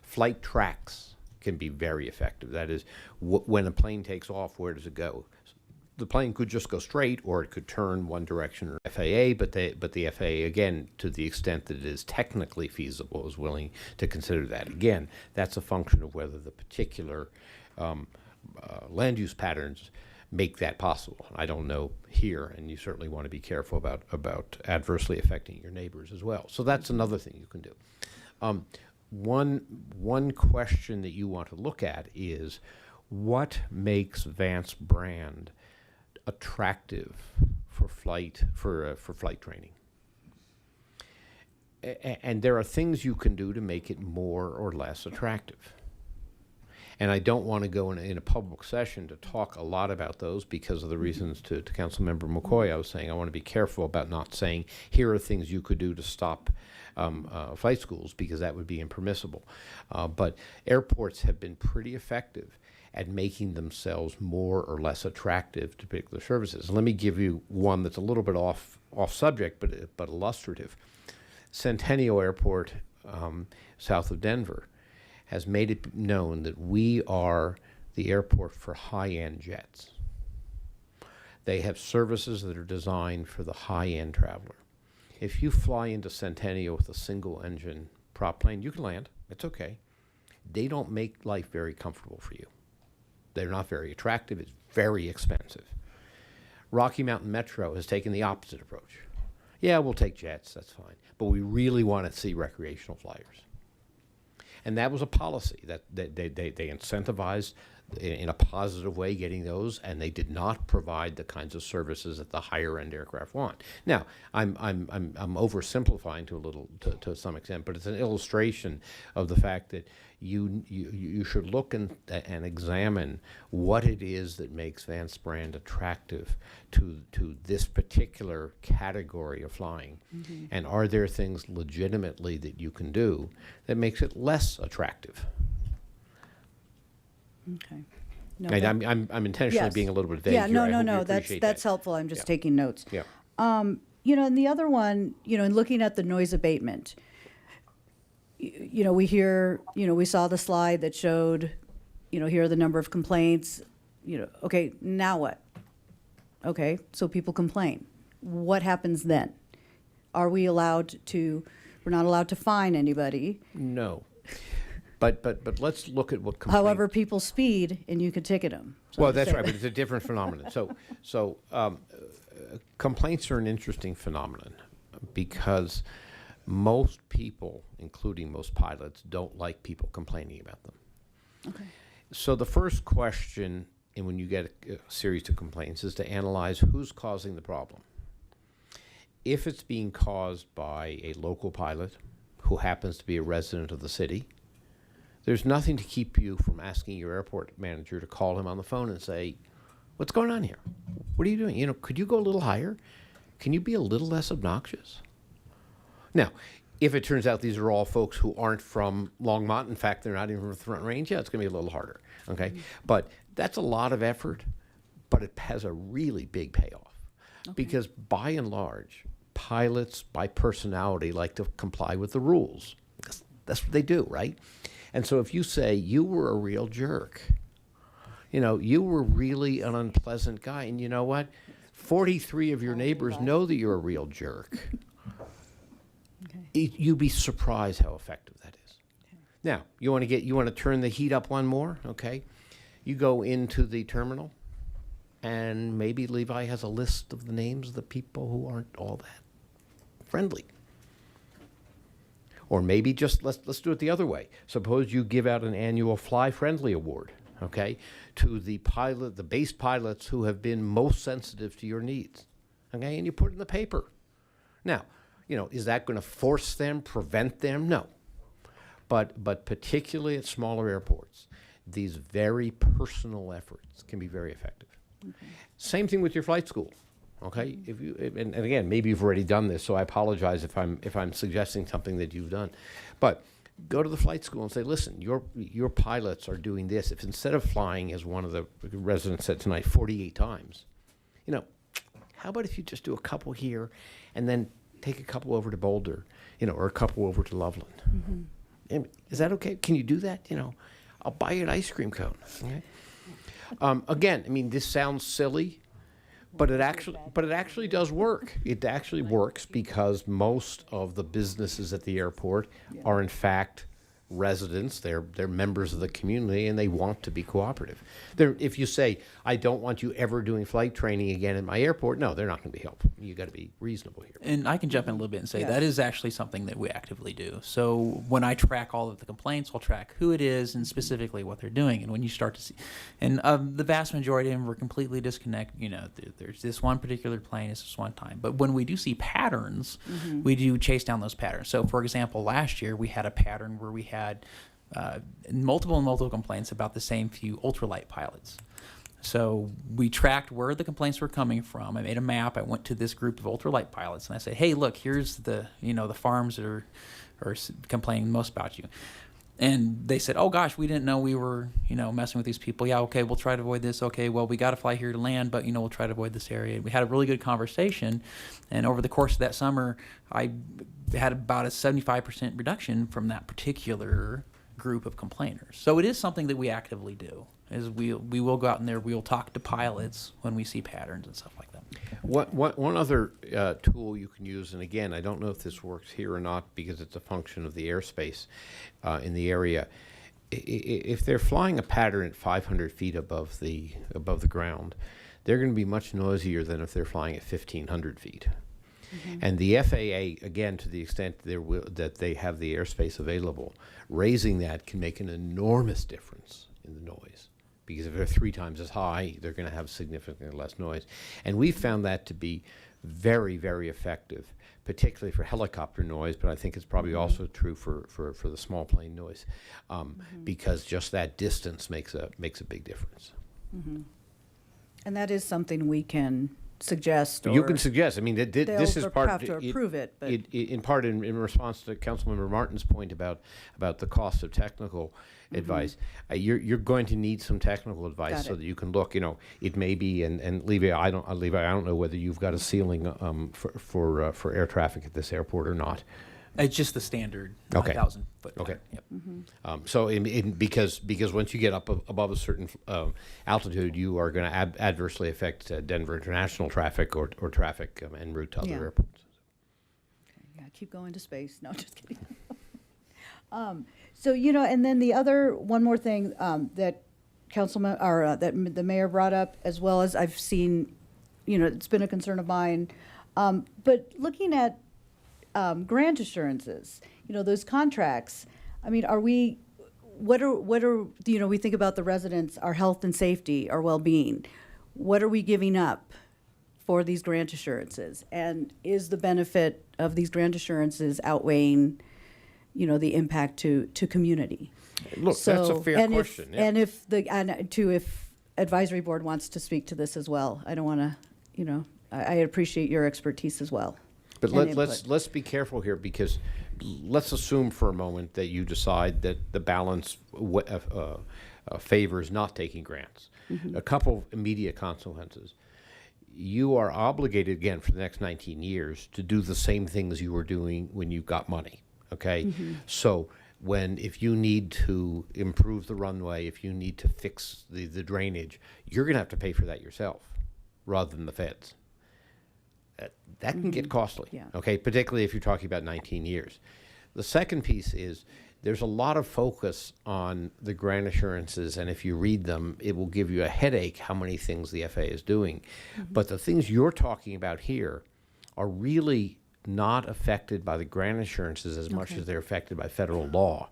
Flight tracks can be very effective. That is, when a plane takes off, where does it go? The plane could just go straight, or it could turn one direction or FAA, but the FAA, again, to the extent that it is technically feasible, is willing to consider that. Again, that's a function of whether the particular land use patterns make that possible. I don't know here, and you certainly want to be careful about adversely affecting your neighbors as well. So that's another thing you can do. One question that you want to look at is what makes Vance brand attractive for flight training. And there are things you can do to make it more or less attractive. And I don't want to go in a public session to talk a lot about those because of the reasons to Councilmember McCoy. I was saying I want to be careful about not saying here are things you could do to stop flight schools, because that would be impermissible. But airports have been pretty effective at making themselves more or less attractive to particular services. Let me give you one that's a little bit off subject, but illustrative. Centennial Airport, south of Denver, has made it known that we are the airport for high-end jets. They have services that are designed for the high-end traveler. If you fly into Centennial with a single-engine prop plane, you can land. It's okay. They don't make life very comfortable for you. They're not very attractive. It's very expensive. Rocky Mountain Metro has taken the opposite approach. Yeah, we'll take jets, that's fine. But we really want to see recreational flyers. And that was a policy that they incentivized in a positive way getting those, and they did not provide the kinds of services that the higher end aircraft want. Now, I'm oversimplifying to some extent, but it's an illustration of the fact that you should look and examine what it is that makes Vance brand attractive to this particular category of flying. Mm-hmm. And are there things legitimately that you can do that makes it less attractive? Okay. No, I'm intentionally being a little bit vague yeah, here. No. That's helpful. I'm just taking notes. Yeah. You know, and the other one, you know, in looking at the noise abatement, you know, we saw the slide that showed, you know, here are the number of complaints. You know, okay, now what? Okay, so people complain. What happens then? Are we allowed to? We're not allowed to fine anybody. No. But let's look at what However, people speed, and you could ticket them. So well, that's right, but it's a different phenomenon. So complaints are an interesting phenomenon because most people, including most pilots, don't like people complaining about them. Okay. So the first question, and when you get a series of complaints, is to analyze who's causing the problem. If it's being caused by a local pilot who happens to be a resident of the city, there's nothing to keep you from asking your airport manager to call him on the phone and say, what's going on here? What are you doing? You know, could you go a little higher? Can you be a little less obnoxious? Now, if it turns out these are all folks who aren't from Longmont, in fact, they're not even from the Front Range, yeah, it's going to be a little harder, okay? Mm-hmm. But that's a lot of effort, but it has a really big payoff. Okay. Because by and large, pilots, by personality, like to comply with the rules. That's what they do, right? And so if you say, you were a real jerk, you know, you were really an unpleasant guy, and you know what? 43 of your neighbors know that you're a real jerk. Okay. You'd be surprised how effective that is. Okay. Now, you want to turn the heat up one more, okay? You go into the terminal, and maybe Levi has a list of the names of the people who aren't all that friendly. Or maybe just let's do it the other way. Suppose you give out an annual Fly Friendly Award, okay, to the base pilots who have been most sensitive to your needs, okay, and you put it in the paper. Now, is that going to force them, prevent them? No. But particularly at smaller airports, these very personal efforts can be very effective. Okay. Same thing with your flight school. Okay, and again, maybe you've already done this, so I apologize if I'm suggesting something that you've done, but go to the flight school and say, listen, your pilots are doing this. If instead of flying, as one of the residents said tonight, 48 times, how about if you just do a couple here, and then take a couple over to Boulder, or a couple over to Loveland? Mm-hmm. Is that okay? Can you do that? I'll buy you an ice cream cone. Okay. Again, this sounds silly. But it actually does work. It actually works because most of the businesses at the airport are in fact residents. They're members of the community, and they want to be cooperative. If you say, I don't want you ever doing flight training again at my airport, no, they're not going to be helpful. You got to be reasonable here. And I can jump in a little bit and say that is actually something that we actively do. So when I track all of the complaints, I'll track who it is and specifically what they're doing. And when you start to see, and the vast majority of them were completely disconnected. There's this one particular plane, it's this one time. But when we do see patterns, we do chase down those patterns. So for example, last year we had a pattern where we had multiple complaints about the same few ultralight pilots. So we tracked where the complaints were coming from. I made a map. I went to this group of ultralight pilots, and I said, hey, look, here's the farms that are complaining most about you. And they said, oh, gosh, we didn't know we were, messing with these people. Yeah, okay, we'll try to avoid this. Okay, well, we got to fly here to land, but, we'll try to avoid this area. We had a really good conversation, and over the course of that summer, I had about a 75% reduction from that particular group of complainers. So it is something that we actively do. Is we will go out in there, we'll talk to pilots when we see patterns and stuff like that. One other tool you can use, and again, I don't know if this works here or not because it's a function of the airspace in the area. If they're flying a pattern at 500 feet above the ground, they're going to be much noisier than if they're flying at 1,500 feet. Mm-hmm. And the FAA, again, to the extent that they have the airspace available, raising that can make an enormous difference in the noise. Because if they're 3 times as high, they're going to have significantly less noise. And we found that to be very, very effective, particularly for helicopter noise, but I think it's probably also true for the small plane noise, because just that distance makes a big difference. Mm-hmm. And that is something we can suggest. You can suggest. I mean, this is part. Have to approve it, but in part in response to Councilmember Martin's point about the cost of technical advice. You're going to need some technical advice so that you can look. It may be, and Levi, I don't know whether you've got a ceiling for air traffic at this airport or not. It's just the standard 1,000 foot. Okay. Yep. Mm-hmm. So because once you get up above a certain altitude, you are going to adversely affect Denver international traffic or traffic en route to other airports. Yeah, keep going to space. No, just kidding. So and then the other one more thing that Councilman or that the mayor brought up, as well as I've seen, it's been a concern of mine. But looking at grant assurances, those contracts. I mean, what are we think about the residents, our health and safety, our well-being. What are we giving up for these grant assurances? And is the benefit of these grant assurances outweighing, the impact to community? Look, that's a fair question. And if advisory board wants to speak to this as well, I don't want to, I appreciate your expertise as well. But let's be careful here, because let's assume for a moment that you decide that the balance favors not taking grants. Mm-hmm. A couple of immediate consequences. You are obligated, again, for the next 19 years to do the same things you were doing when you got money, okay? Mm-hmm. So if you need to improve the runway, if you need to fix the drainage, you're going to have to pay for that yourself rather than the feds. That can get costly, okay, particularly if you're talking about 19 years. The second piece is there's a lot of focus on the grant assurances, and if you read them, it will give you a headache how many things the FAA is doing. But the things you're talking about here are really not affected by the grant assurances as much as they're affected by federal law.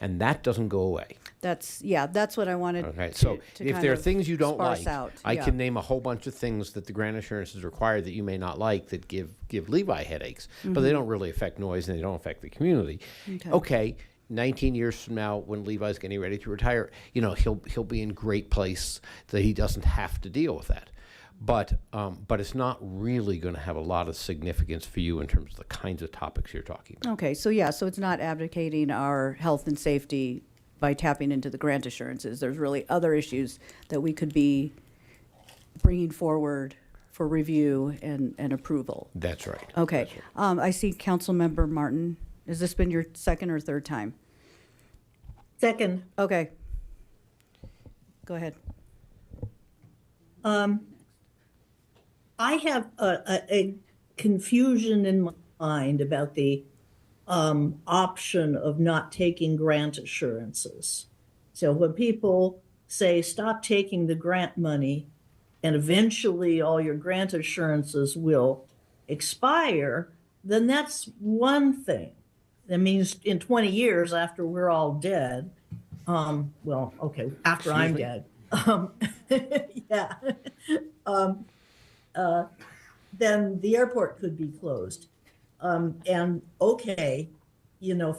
And that doesn't go away. That's what I wanted Okay, so to if kind there are of things you don't sparse like, out. I Yeah. can name a whole bunch of things that the grant assurances require that you may not like that give Levi headaches, but they don't really affect noise and they don't affect the community. Okay, 19 years from now, when Levi's getting ready to retire, he'll be in great place that he doesn't have to deal with that. But it's not really going to have a lot of significance for you in terms of the kinds of topics you're talking about. Okay, so it's not abdicating our health and safety by tapping into the grant assurances. There's really other issues that we could be bringing forward for review and approval. That's right. Okay, I see Councilmember Martin. Has this been your second or third time? Second. Okay. Go ahead. I have a confusion in my mind about the option of not taking grant assurances. So when people say stop taking the grant money and eventually all your grant assurances will expire, then that's one thing. That means in 20 years after we're all dead, after I'm dead, then the airport could be closed. If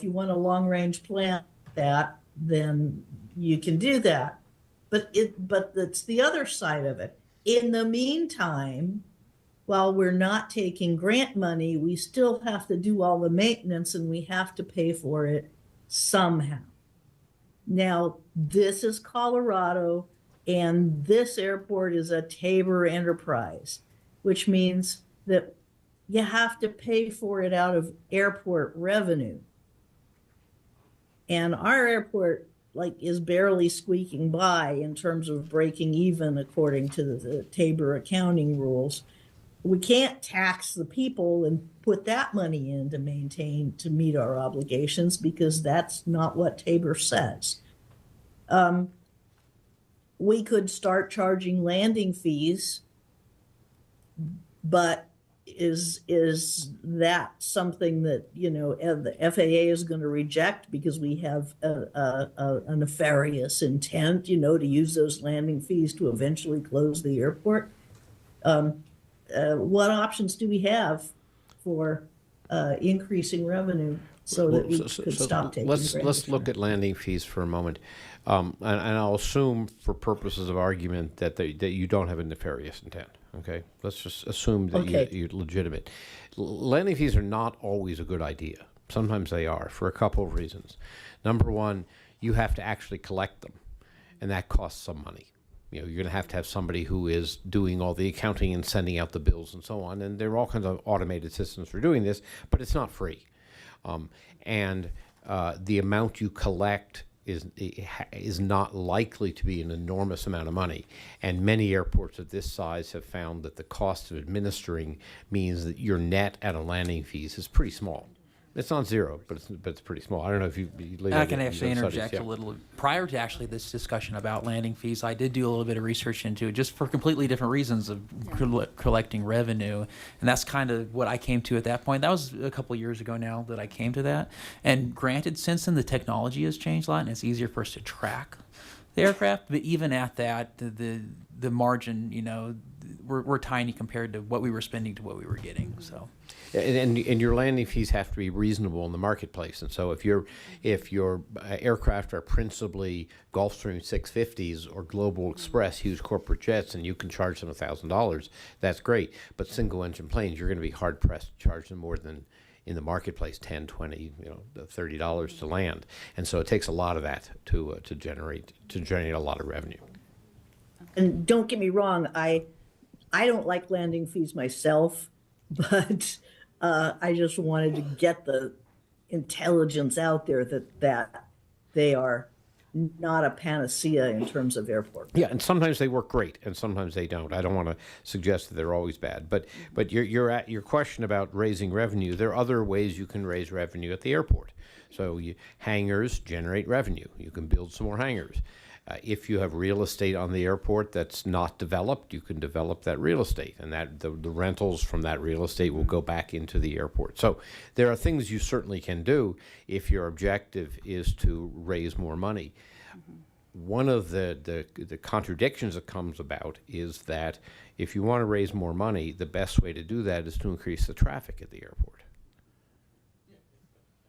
you want a long-range plan that, then you can do that. But it's the other side of it. In the meantime, while we're not taking grant money, we still have to do all the maintenance and we have to pay for it somehow. Now, this is Colorado, and this airport is a Tabor enterprise, which means that you have to pay for it out of airport revenue. And our airport is barely squeaking by in terms of breaking even according to the Tabor accounting rules. We can't tax the people and put that money in to meet our obligations, because that's not what Tabor says. We could start charging landing fees, but is that something that the FAA is going to reject because we have a nefarious intent, to use those landing fees to eventually close the airport? What options do we have for increasing revenue so that we could stop taking Let's grant look at landing fees for a moment, and I'll assume for purposes of argument that you don't have a nefarious intent. Okay, let's just assume that you're legitimate. Landing fees are not always a good idea. Sometimes they are, for a couple of reasons. Number one, you have to actually collect them, and that costs some money. You're going to have somebody who is doing all the accounting and sending out the bills and so on, and there are all kinds of automated systems for doing this, but it's not free. And the amount you collect is not likely to be an enormous amount of money. And many airports of this size have found that the cost of administering means that your net out of landing fees is pretty small. It's not zero, but it's pretty small. I don't know if you I can actually interject a little. Prior to actually this discussion about landing fees, I did do a little bit of research into it just for completely different reasons of collecting revenue. And that's kind of what I came to at that point. That was a couple of years ago now that I came to that. And granted, since then, the technology has changed a lot and it's easier for us to track the aircraft. But even at that, the margin, we're tiny compared to what we were spending to what we were getting. So. And your landing fees have to be reasonable in the marketplace. And so if your aircraft are principally Gulfstream 650s or Global Express, huge corporate jets, and you can charge them $1,000, that's great. But single-engine planes, you're going to be hard-pressed to charge them more than in the marketplace, $10, $20, $30 to land. And so it takes a lot of that to generate a lot of revenue. And don't get me wrong, I don't like landing fees myself, but I just wanted to get the intelligence out there that they are not a panacea in terms of airport. Yeah, and sometimes they work great, and sometimes they don't. I don't want to suggest that they're always bad, but you're at your question about raising revenue. There are other ways you can raise revenue at the airport. So hangars generate revenue. You can build some more hangars. If you have real estate on the airport that's not developed, you can develop that real estate, and that the rentals from that real estate will go back into the airport. So there are things you certainly can do if your objective is to raise more money. One of the contradictions that comes about is that if you want to raise more money, the best way to do that is to increase the traffic at the airport.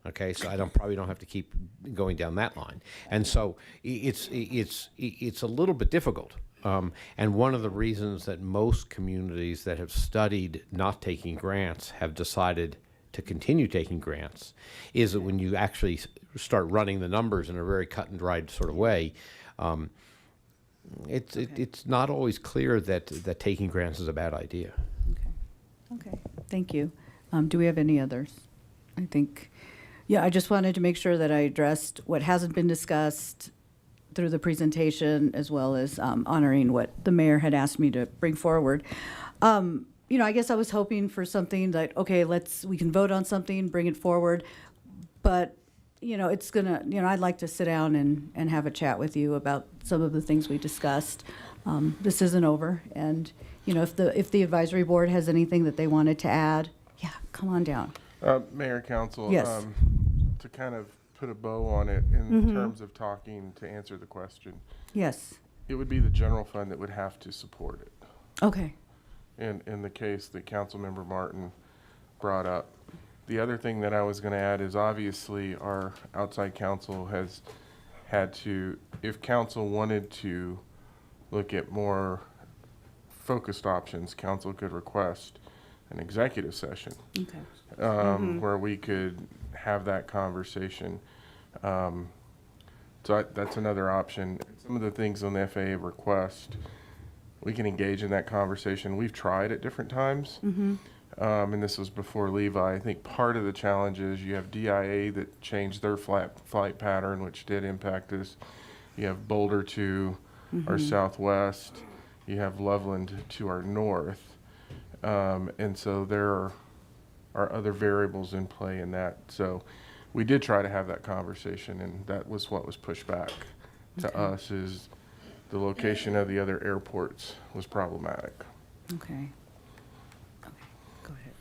Okay, so probably don't have to keep going down that line, and so it's a little bit difficult. And one of the reasons that most communities that have studied not taking grants have decided to continue taking grants is that when you actually start running the numbers in a very cut and dried sort of way, it's not always clear that taking grants is a bad idea. Okay, thank you. Do we have any others? I think. Yeah, I just wanted to make sure that I addressed what hasn't been discussed through the presentation, as well as honoring what the mayor had asked me to bring forward. I guess I was hoping for something that, okay, we can vote on something, bring it forward, but, it's gonna, I'd like to sit down and have a chat with you about some of the things we discussed. This isn't over, and, if the advisory board has anything that they wanted to add, yeah, come on down. Mayor, Council, Yes. To kind of put a bow on it in terms of talking to answer the question. Yes. It would be the general fund that would have to support it. Okay. In the case that Councilmember Martin brought up. The other thing that I was going to add is obviously our outside counsel has had to, if council wanted to look at more focused options, council could request an executive session. Okay. Where we could have that conversation. So that's another option. Some of the things on the FAA request, we can engage in that conversation. We've tried at different times, and this was before Levi. I think part of the challenge is you have DIA that changed their flight pattern, which did impact us. You have Boulder to our southwest. You have Loveland to our north. And so there are other variables in play in that. So we did try to have that conversation, and that was what was pushed back to us, is the location of the other airports was problematic. Okay. Go ahead.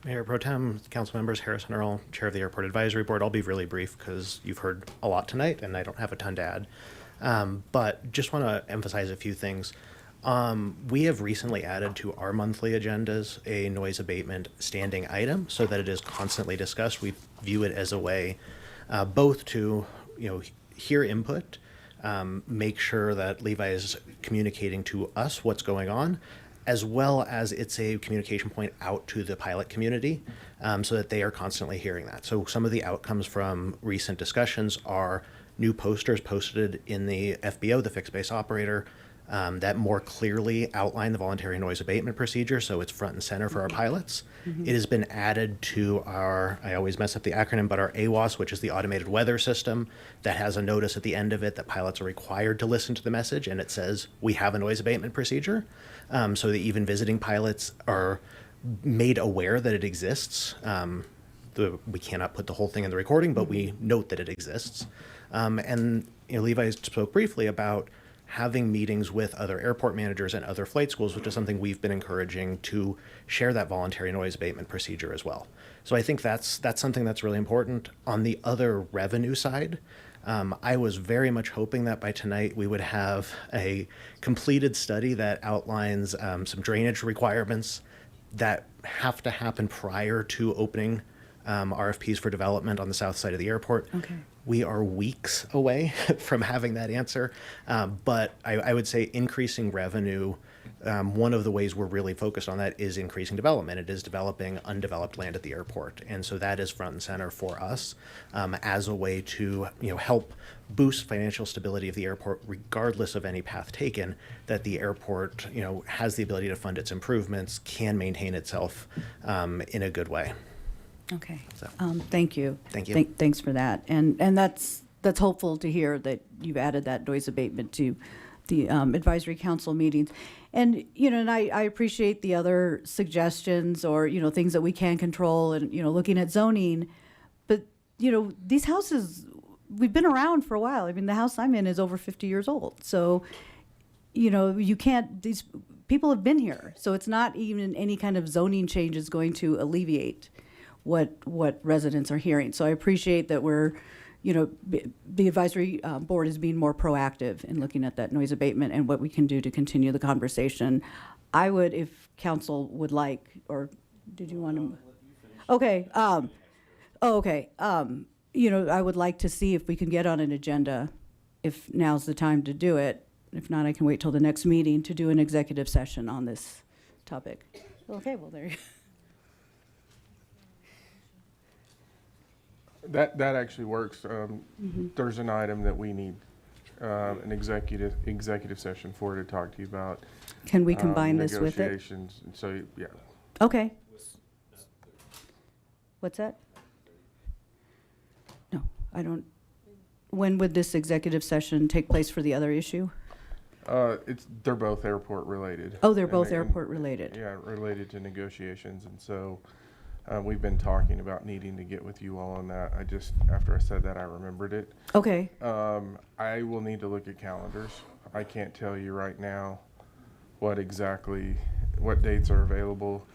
Mayor Pro Tem, council members, Harrison Earl, Chair of the Airport Advisory Board. I'll be really brief because you've heard a lot tonight and I don't have a ton to add. But just want to emphasize a few things. We have recently added to our monthly agendas a noise abatement standing item so that it is constantly discussed. We view it as a way both to hear input, make sure that Levi is communicating to us what's going on, as well as it's a communication point out to the pilot community so that they are constantly hearing that. So some of the outcomes from recent discussions are new posters posted in the FBO, the fixed base operator, that more clearly outline the voluntary noise abatement procedure, so it's front and center for our pilots. It has been added to our, I always mess up the acronym, but our AWAS, which is the automated weather system, that has a notice at the end of it that pilots are required to listen to the message, and it says, we have a noise abatement procedure, so that even visiting pilots are made aware that it exists. We cannot put the whole thing in the recording, but we note that it exists. And Levi spoke briefly about having meetings with other airport managers and other flight schools, which is something we've been encouraging to share that voluntary noise abatement procedure as well. So I think that's something that's really important. On the other revenue side, I was very much hoping that by tonight we would have a completed study that outlines some drainage requirements that have to happen prior to opening RFPs for development on the south side of the airport. Okay. We are weeks away from having that answer, but I would say increasing revenue, one of the ways we're really focused on that is increasing development. It is developing undeveloped land at the airport, and so that is front and center for us as a way to help boost financial stability of the airport, regardless of any path taken, that the airport has the ability to fund its improvements, can maintain itself in a good way. Okay. So. Thank you. Thank you. Thanks for that. And that's that's hopeful to hear that you've added that noise abatement to the advisory council meetings. And, and I appreciate the other suggestions or, things that we can control and, looking at zoning. But, these houses, we've been around for a while. I mean, the house I'm in is over 50 years old. So, you can't, these people have been here. So it's not even any kind of zoning change is going to alleviate what residents are hearing. So I appreciate that we're, the advisory board is being more proactive in looking at that noise abatement and what we can do to continue the conversation. I would, if council would like, or did you want to? Okay. Okay. I would like to see if we can get on an agenda, if now's the time to do it. If not, I can wait till the next meeting to do an executive session on this topic. Okay, well, there you go. That actually works. There's an item that we need an executive session for to talk to you about. Can we combine this with it? Negotiations. So, yeah. Okay. What's that? No, I don't. When would this executive session take place for the other issue? They're both airport related. Oh, they're both airport related. Yeah, related to negotiations. And so we've been talking about needing to get with you all on that. After I said that, I remembered it. Okay. I will need to look at calendars. I can't tell you right now what dates are available.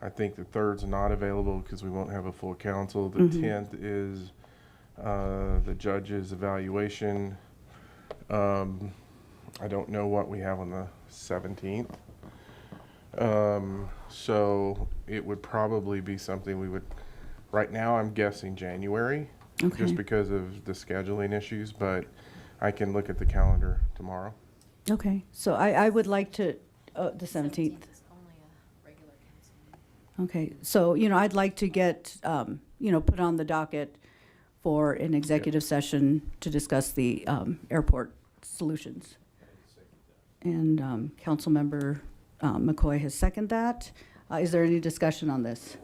I think the 3rd's not available because we won't have a full council. The 10th is the judge's evaluation. I don't know what we have on the 17th. So it would probably be something we would, right now I'm guessing January, just because of the scheduling issues, but I can look at the calendar tomorrow. Okay, so I would like to, the 17th. Okay, so, I'd like to get, put on the docket for an executive session to discuss the airport solutions. And Councilmember McCoy has seconded that. Is there any discussion on this?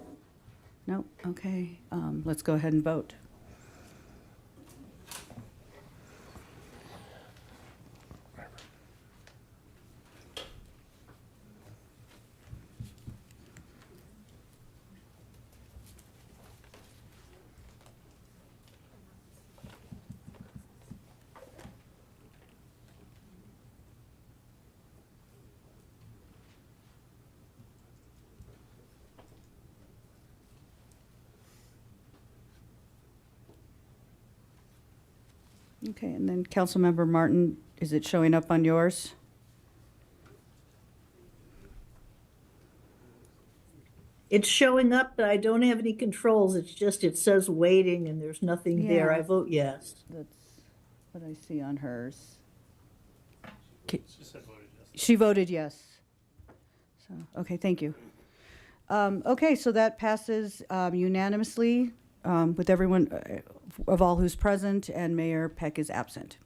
No? Okay, let's go ahead and vote. Okay, and then Councilmember Martin, is it showing up on yours? It's showing up, but I don't have any controls. It's just, it says waiting and there's nothing there. Yeah. I vote yes. That's what I see on hers. She voted yes. So, okay, thank you. Okay, so that passes unanimously with everyone of all who's present, and Mayor Peck is absent.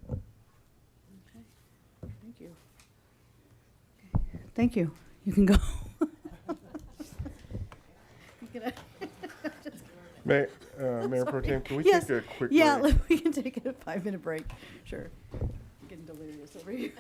Okay, thank you. Okay. Thank you. You can go. Mayor Pro Tem, can we Yes. take a quick Yeah, break? we can take a 5-minute break. Sure. I'm getting delirious over here.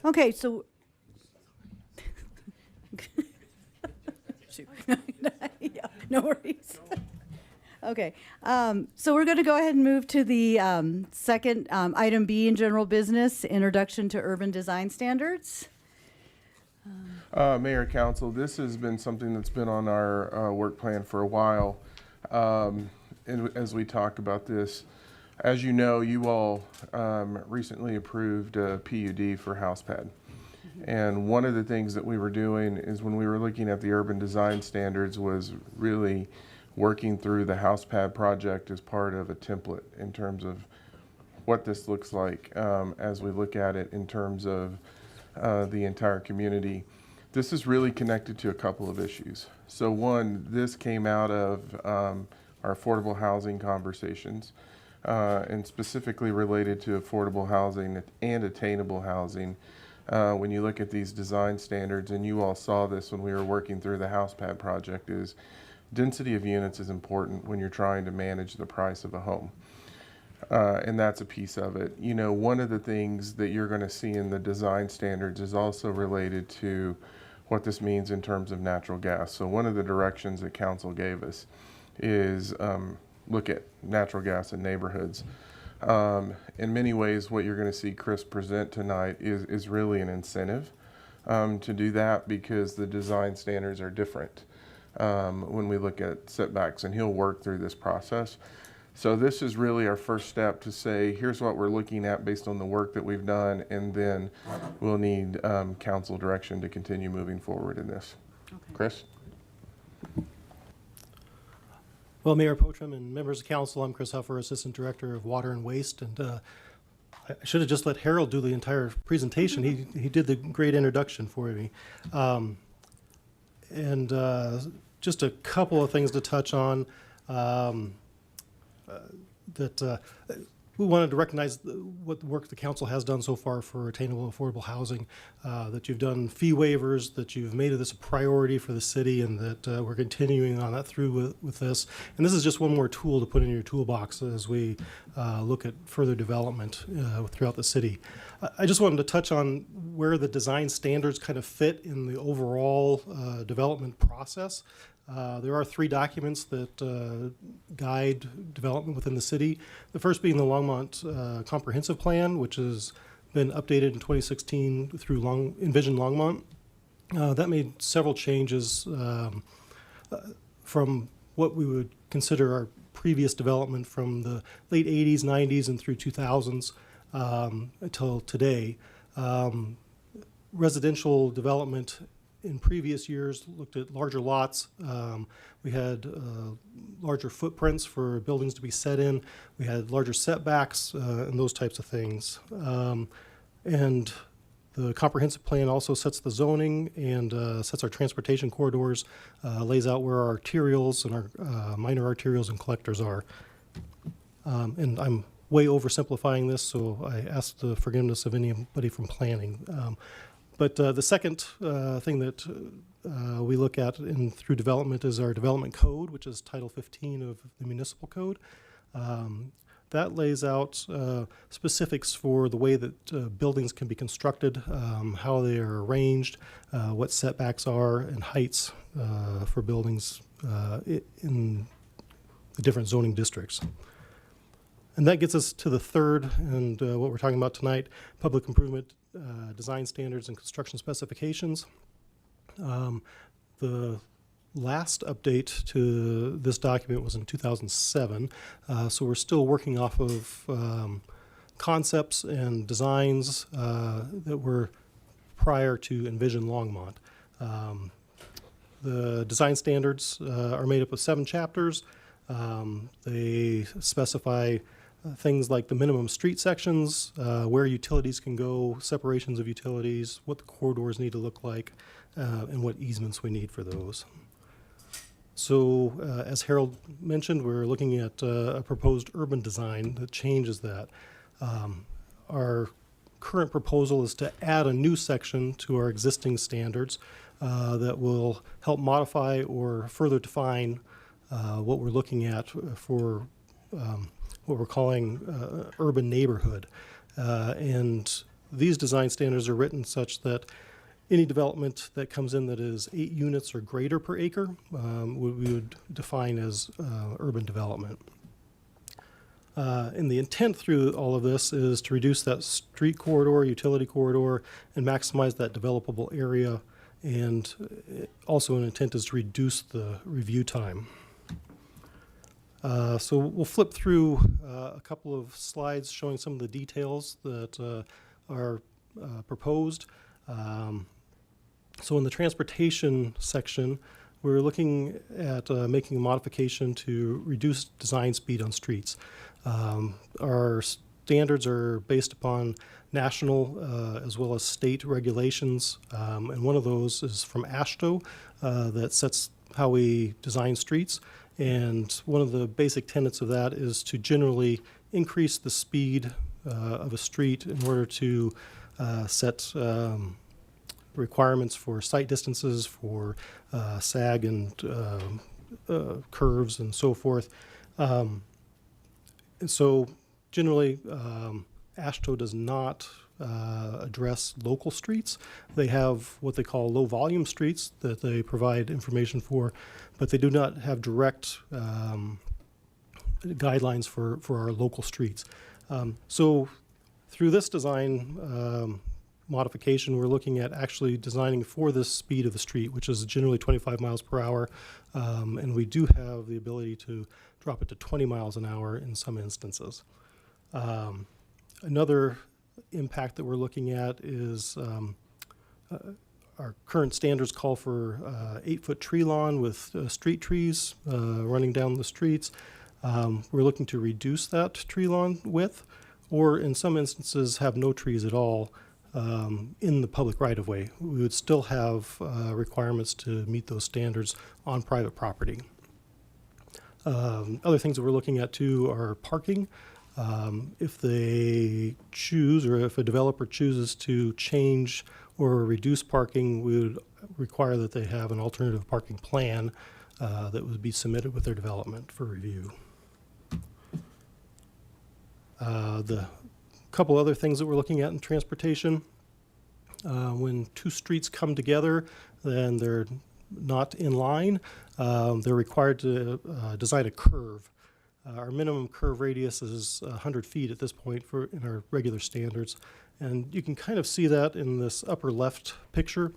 Okay, so. Shoot. Yeah, no worries. Okay, so we're going to go ahead and move to the second item B in general business, introduction to urban design standards. Mayor, Council, this has been something that's been on our work plan for a while. And as we talk about this, as you know, you all recently approved a PUD for house pad. And one of the things that we were doing is when we were looking at the urban design standards was really working through the house pad project as part of a template in terms of what this looks like as we look at it in terms of the entire community. This is really connected to a couple of issues. So one, this came out of our affordable housing conversations and specifically related to affordable housing and attainable housing. When you look at these design standards, and you all saw this when we were working through the house pad project, is density of units is important when you're trying to manage the price of a home. And that's a piece of it. You know, one of the things that you're going to see in the design standards is also related to what this means in terms of natural gas. So one of the directions that council gave us is look at natural gas in neighborhoods. In many ways, what you're going to see Chris present tonight is really an incentive to do that, because the design standards are different when we look at setbacks, and he'll work through this process. So this is really our first step to say, here's what we're looking at based on the work that we've done, and then we'll need council direction to continue moving forward in this. Chris? Well, Mayor Potram and members of council, I'm Chris Huffer, Assistant Director of Water and Waste, and I should have just let Harold do the entire presentation. He did the great introduction for me. Just a couple of things to touch on. We wanted to recognize what work the council has done so far for attainable affordable housing, that you've done fee waivers, that you've made this a priority for the city, and that we're continuing on that through with this. And this is just one more tool to put in your toolbox as we look at further development throughout the city. I just wanted to touch on where the design standards kind of fit in the overall development process. There are 3 documents that guide development within the city. The first being the Longmont Comprehensive Plan, which has been updated in 2016 through Envision Longmont. That made several changes from what we would consider our previous development from the late 80s, 90s, and through 2000s until today. Residential development in previous years looked at larger lots. We had larger footprints for buildings to be set in. We had larger setbacks and those types of things. And the comprehensive plan also sets the zoning and sets our transportation corridors, lays out where our arterials and our minor arterials and collectors are. And I'm way oversimplifying this, so I ask the forgiveness of anybody from planning. But the second thing that we look at through development is our development code, which is Title 15 of the Municipal Code. That lays out specifics for the way that buildings can be constructed, how they are arranged, what setbacks are, and heights for buildings in the different zoning districts. And that gets us to the third, and what we're talking about tonight, public improvement design standards and construction specifications. The last update to this document was in 2007, so we're still working off of concepts and designs that were prior to Envision Longmont. The design standards are made up of 7 chapters. They specify things like the minimum street sections, where utilities can go, separations of utilities, what the corridors need to look like, and what easements we need for those. So as Harold mentioned, we're looking at a proposed urban design that changes that. Our current proposal is to add a new section to our existing standards that will help modify or further define what we're looking at for what we're calling urban neighborhood. And these design standards are written such that any development that comes in that is 8 units or greater per acre, we would define as urban development. And the intent through all of this is to reduce that street corridor, utility corridor, and maximize that developable area. And also an intent is to reduce the review time. So we'll flip through a couple of slides showing some of the details that are proposed. So in the transportation section, we're looking at making a modification to reduce design speed on streets. Our standards are based upon national as well as state regulations, and one of those is from AASHTO that sets how we design streets. And one of the basic tenets of that is to generally increase the speed of a street in order to set requirements for sight distances, for sag and curves and so forth. And so generally, AASHTO does not address local streets. They have what they call low volume streets that they provide information for, but they do not have direct guidelines for our local streets. So through this design modification, we're looking at actually designing for the speed of the street, which is generally 25 miles per hour. And we do have the ability to drop it to 20 miles an hour in some instances. Another impact that we're looking at is our current standards call for 8-foot tree lawn with street trees running down the streets. We're looking to reduce that tree lawn width, or in some instances have no trees at all in the public right-of-way. We would still have requirements to meet those standards on private property. Other things that we're looking at too are parking. If they choose, or if a developer chooses to change or reduce parking, we would require that they have an alternative parking plan that would be submitted with their development for review. The couple other things that we're looking at in transportation, when two streets come together, then they're not in line. They're required to design a curve. Our minimum curve radius is 100 feet at this point in our regular standards. And you can kind of see that in this upper left picture.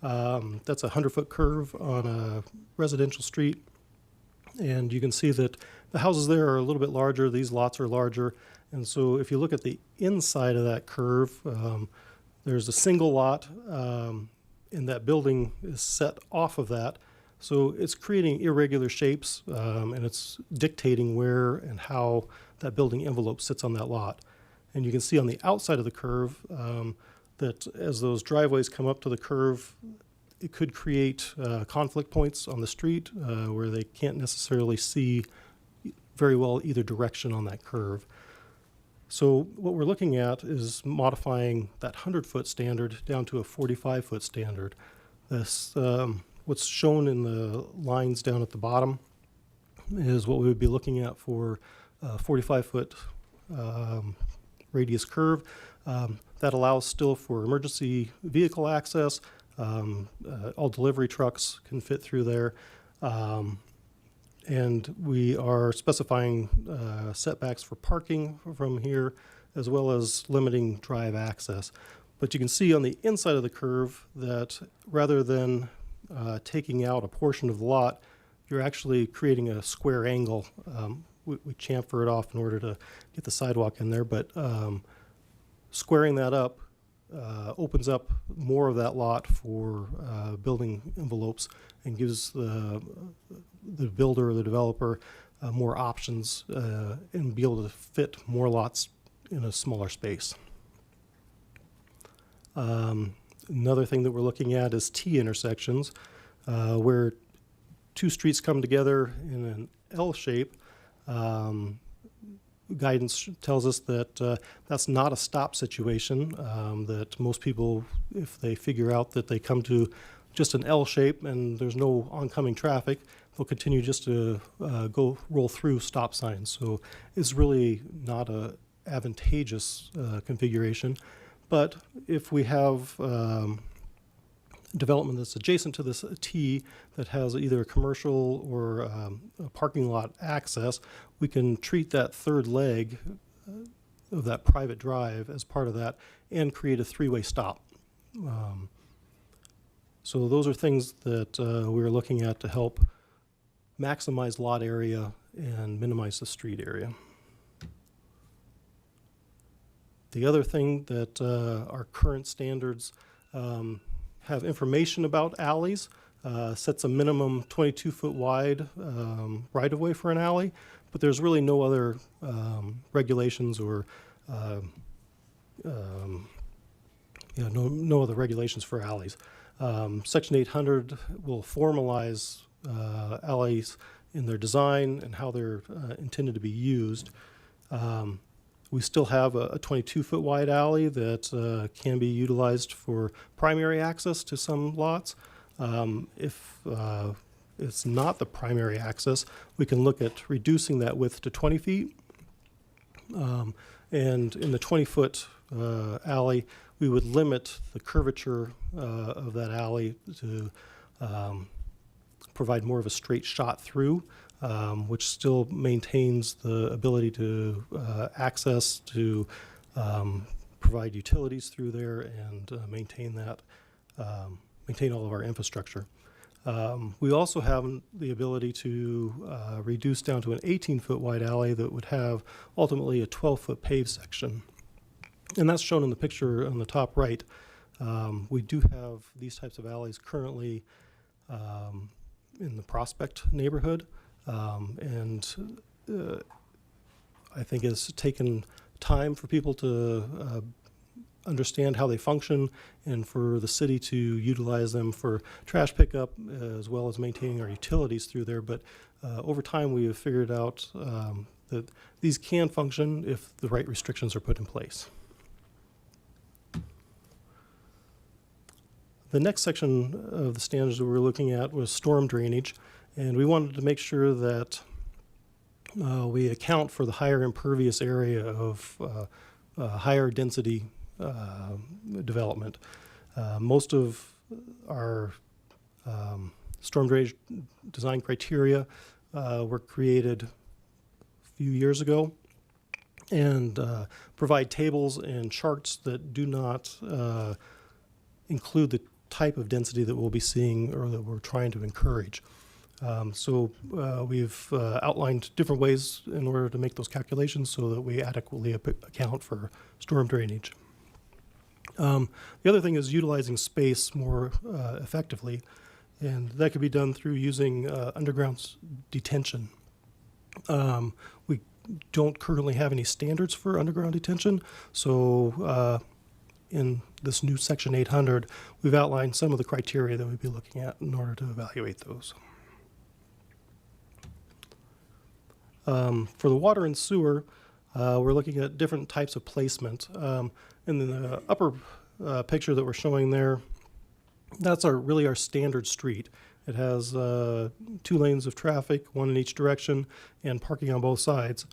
That's a 100-foot curve on a residential street. And you can see that the houses there are a little bit larger. These lots are larger. And so if you look at the inside of that curve, there's a single lot, and that building is set off of that. So it's creating irregular shapes, and it's dictating where and how that building envelope sits on that lot. And you can see on the outside of the curve that as those driveways come up to the curve, it could create conflict points on the street where they can't necessarily see very well either direction on that curve. So what we're looking at is modifying that 100-foot standard down to a 45-foot standard. This, what's shown in the lines down at the bottom is what we would be looking at for a 45-foot radius curve. That allows still for emergency vehicle access. All delivery trucks can fit through there. And we are specifying setbacks for parking from here, as well as limiting drive access. But you can see on the inside of the curve that rather than taking out a portion of the lot, you're actually creating a square angle. We chamfer it off in order to get the sidewalk in there, but squaring that up opens up more of that lot for building envelopes and gives the builder or the developer more options and be able to fit more lots in a smaller space. Another thing that we're looking at is T intersections, where two streets come together in an L shape. Guidance tells us that that's not a stop situation, that most people, if they figure out that they come to just an L shape and there's no oncoming traffic, they'll continue just to roll through stop signs. So it's really not a advantageous configuration. But if we have development that's adjacent to this T that has either a commercial or a parking lot access, we can treat that third leg of that private drive as part of that and create a three-way stop. So those are things that we're looking at to help maximize lot area and minimize the street area. The other thing that our current standards have information about alleys, sets a minimum 22-foot wide right-of-way for an alley, but there's really no other regulations or no other regulations for alleys. Section 800 will formalize alleys in their design and how they're intended to be used. We still have a 22-foot wide alley that can be utilized for primary access to some lots. If it's not the primary access, we can look at reducing that width to 20 feet. And in the 20-foot alley, we would limit the curvature of that alley to provide more of a straight shot through, which still maintains the ability to access, to provide utilities through there and maintain that, maintain all of our infrastructure. We also have the ability to reduce down to an 18-foot wide alley that would have ultimately a 12-foot paved section. And that's shown in the picture on the top right. We do have these types of alleys currently in the Prospect neighborhood. I think it's taken time for people to understand how they function and for the city to utilize them for trash pickup as well as maintaining our utilities through there. But over time we have figured out that these can function if the right restrictions are put in place. The next section of the standards that we were looking at was storm drainage, and we wanted to make sure that we account for the higher impervious area of higher density development. Most of our storm drainage design criteria were created a few years ago and provide tables and charts that do not include the type of density that we'll be seeing or that we're trying to encourage. We've outlined different ways in order to make those calculations so that we adequately account for storm drainage. The other thing is utilizing space more effectively, and that could be done through using underground detention. We don't currently have any standards for underground detention, so in this new Section 800, we've outlined some of the criteria that we'd be looking at in order to evaluate those. For the water and sewer, we're looking at different types of placement. In the upper picture that we're showing there, that's really our standard street. It has 2 lanes of traffic, 1 in each direction, and parking on both sides.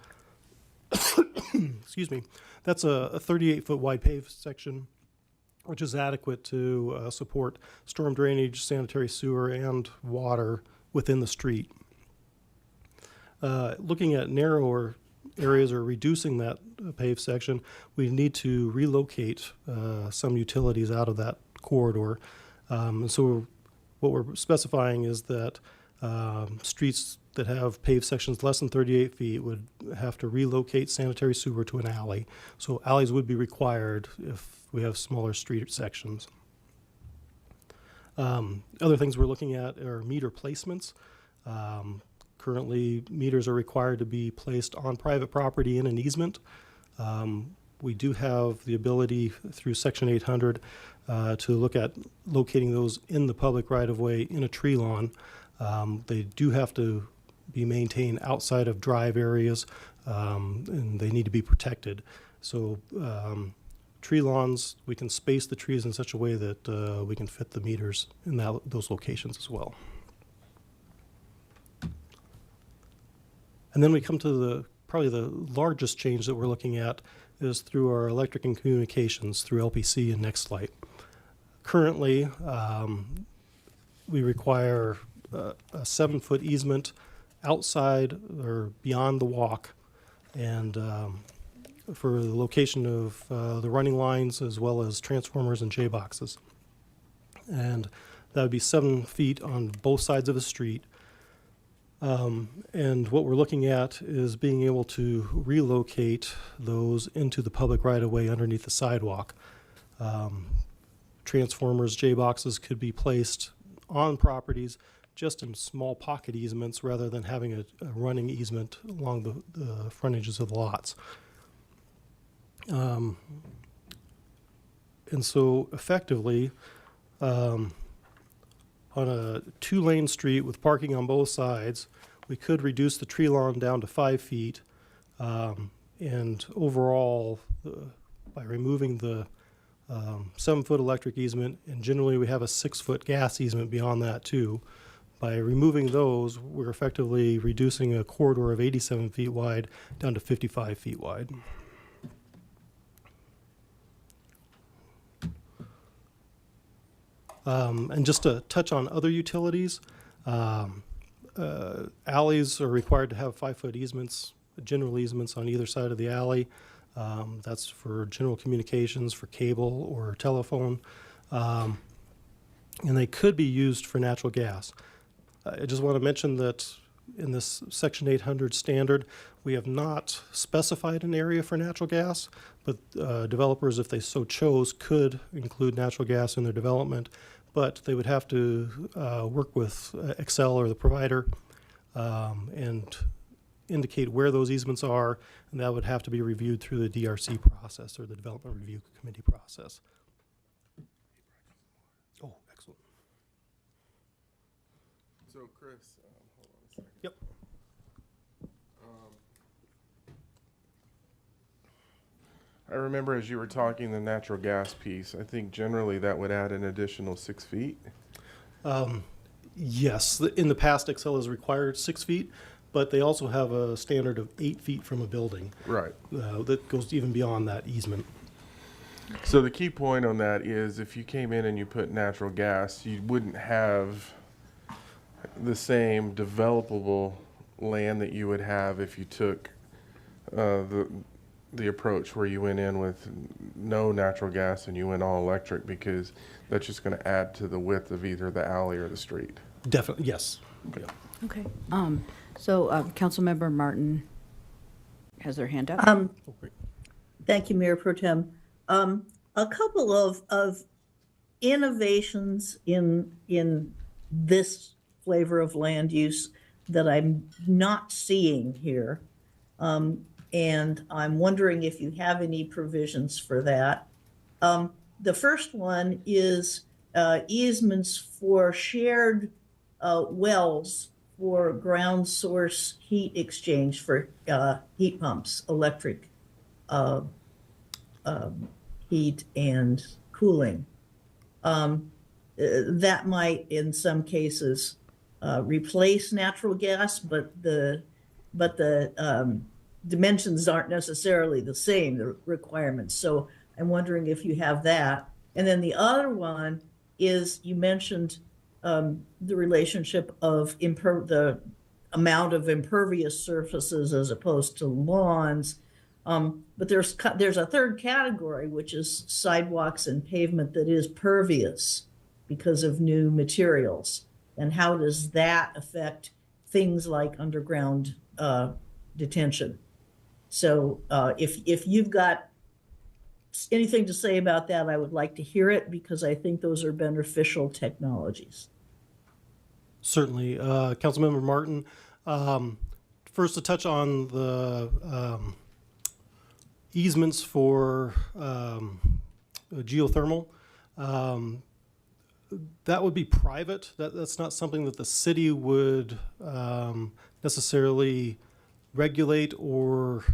Excuse me. That's a 38-foot wide paved section, which is adequate to support storm drainage, sanitary sewer, and water within the street. Looking at narrower areas or reducing that paved section, we need to relocate some utilities out of that corridor. So what we're specifying is that streets that have paved sections less than 38 feet would have to relocate sanitary sewer to an alley. So alleys would be required if we have smaller street sections. Other things we're looking at are meter placements. Currently, meters are required to be placed on private property in an easement. We do have the ability through Section 800 to look at locating those in the public right-of-way in a tree lawn. They do have to be maintained outside of drive areas, and they need to be protected. So tree lawns, we can space the trees in such a way that we can fit the meters in those locations as well. And then we come to probably the largest change that we're looking at is through our electric and communications through LPC and NextLight. Currently, we require a 7-foot easement outside or beyond the walk, and for the location of the running lines as well as transformers and J-boxes. And that would be 7 feet on both sides of the street. And what we're looking at is being able to relocate those into the public right-of-way underneath the sidewalk. Transformers, J-boxes could be placed on properties just in small pocket easements rather than having a running easement along the frontages of the lots. And so effectively, on a 2-lane street with parking on both sides, we could reduce the tree lawn down to 5 feet. And overall, by removing the 7-foot electric easement, and generally we have a 6-foot gas easement beyond that too. By removing those, we're effectively reducing a corridor of 87 feet wide down to 55 feet wide. And just to touch on other utilities, alleys are required to have 5-foot easements, general easements on either side of the alley. That's for general communications, for cable or telephone. and they could be used for natural gas. I just want to mention that in this Section 800 standard, we have not specified an area for natural gas, but developers, if they so chose, could include natural gas in their development, but they would have to work with Excel or the provider and indicate where those easements are, and that would have to be reviewed through the DRC process or the Development Review Committee process. Oh, excellent. So, Chris, hold on a second. Yep. I remember as you were talking the natural gas piece, I think generally that would add an additional 6 feet. Yes, in the past, Excel has required 6 feet, but they also have a standard of 8 feet from a building. Right. That goes even beyond that easement. So the key point on that is if you came in and you put natural gas, you wouldn't have the same developable land that you would have if you took the approach where you went in with no natural gas and you went all electric, because that's just going to add to the width of either the alley or the street. Definitely, yes. Okay. Okay. So Councilmember Martin has their hand up. Thank you, Mayor Pro Tem. A couple of innovations in this flavor of land use that I'm not seeing here. And I'm wondering if you have any provisions for that. The first one is easements for shared wells for ground source heat exchange for heat pumps, electric heat and cooling. That might, in some cases, replace natural gas, but the dimensions aren't necessarily the same, the requirements. So I'm wondering if you have that. And then the other one is, you mentioned the relationship of the amount of impervious surfaces as opposed to lawns. But there's a third category, which is sidewalks and pavement that is pervious because of new materials. And how does that affect things like underground detention? So if you've got anything to say about that, I would like to hear it, because I think those are beneficial technologies. Certainly. Councilmember Martin, first to touch on the easements for geothermal. That would be private. That's not something that the city would necessarily regulate or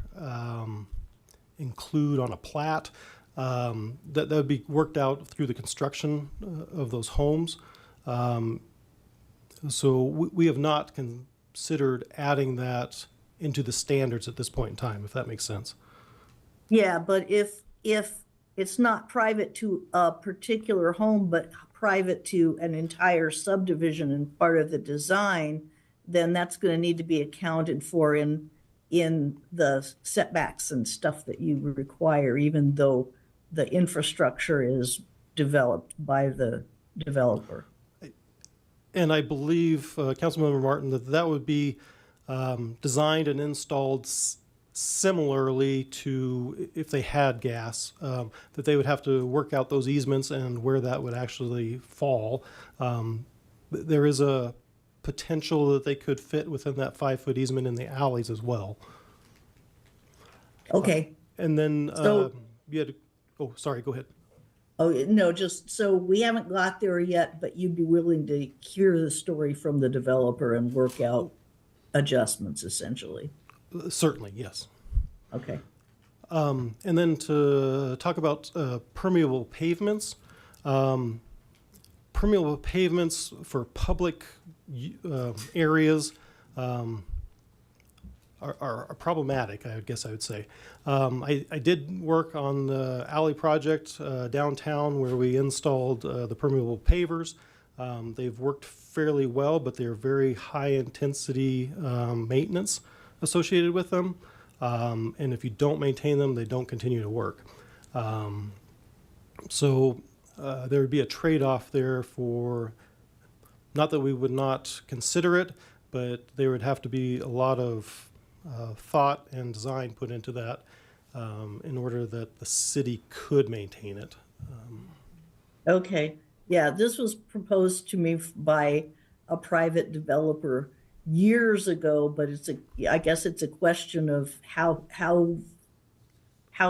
include on a plat. That would be worked out through the construction of those homes. So we have not considered adding that into the standards at this point in time, if that makes sense. Yeah, but if it's not private to a particular home, but private to an entire subdivision and part of the design, then that's going to need to be accounted for in the setbacks and stuff that you require, even though the infrastructure is developed by the developer. And I believe, Councilmember Martin, that would be designed and installed similarly to if they had gas, that they would have to work out those easements and where that would actually fall. There is a potential that they could fit within that 5-foot easement in the alleys as well. Okay. And then So- you had, oh, sorry, go ahead. Oh, no, just so we haven't got there yet, but you'd be willing to hear the story from the developer and work out adjustments, essentially. Certainly, yes. Okay. And then to talk about permeable pavements. Permeable pavements for public areas are problematic, I guess I would say. I did work on the alley project downtown where we installed the permeable pavers. They've worked fairly well, but they're very high intensity maintenance associated with them. And if you don't maintain them, they don't continue to work. So there would be a trade-off there for, not that we would not consider it, but there would have to be a lot of thought and design put into that in order that the city could maintain it. Okay, yeah, this was proposed to me by a private developer years ago, but I guess it's a question of how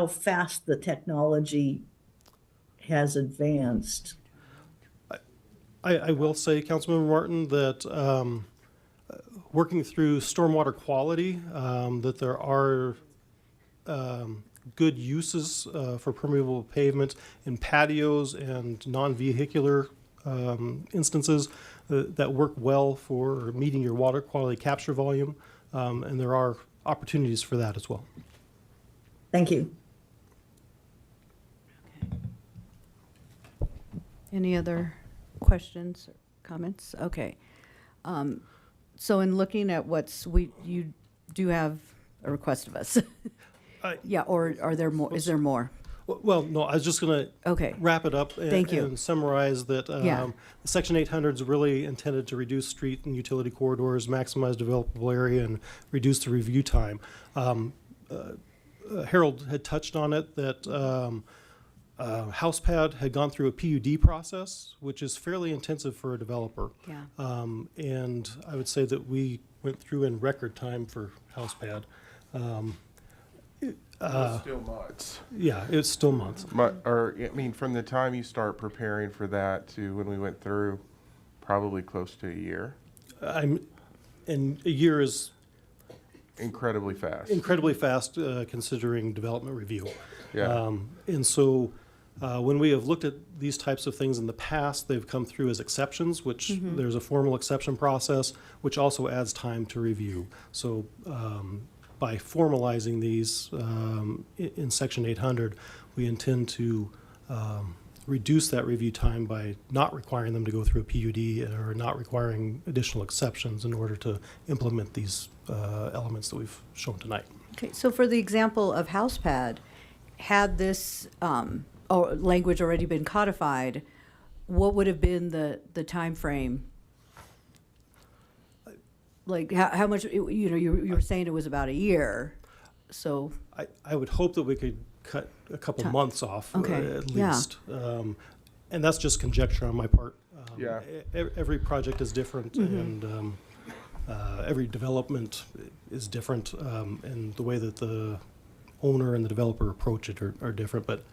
fast the technology has advanced. I will say, Councilmember Martin, that working through stormwater quality, that there are good uses for permeable pavement in patios and non-vehicular instances that work well for meeting your water quality capture volume, and there are opportunities for that as well. Thank you. Any other questions or comments? Okay. So in looking at you do have a request of us. Yeah, or are there more? Is there more? Well, no, I was just going to wrap it up and summarize that Section 800 is really intended to reduce street and utility corridors, maximize developable area, and reduce the review time. Harold had touched on it that HousePad had gone through a PUD process, which is fairly intensive for a developer. Yeah. And I would say that we went through in record time for HousePad. It's still months. Yeah, it's still months. From the time you start preparing for that to when we went through, probably close to a year. And a year is incredibly fast. Incredibly fast, considering development review. Yeah. And so, when we have looked at these types of things in the past, they've come through as exceptions, which there's a formal exception process, which also adds time to review. So, by formalizing these in Section 800, we intend to reduce that review time by not requiring them to go through a PUD or not requiring additional exceptions in order to implement these elements that we've shown tonight. Okay, so for the example of HousePad, had this language already been codified, what would have been the time frame? Like how much, you were saying it was about a year, so. I would hope that we could cut a couple months off at least. And that's just conjecture on my part. Every project is different and every development is different, and the way that the owner and the developer approach it are different, but.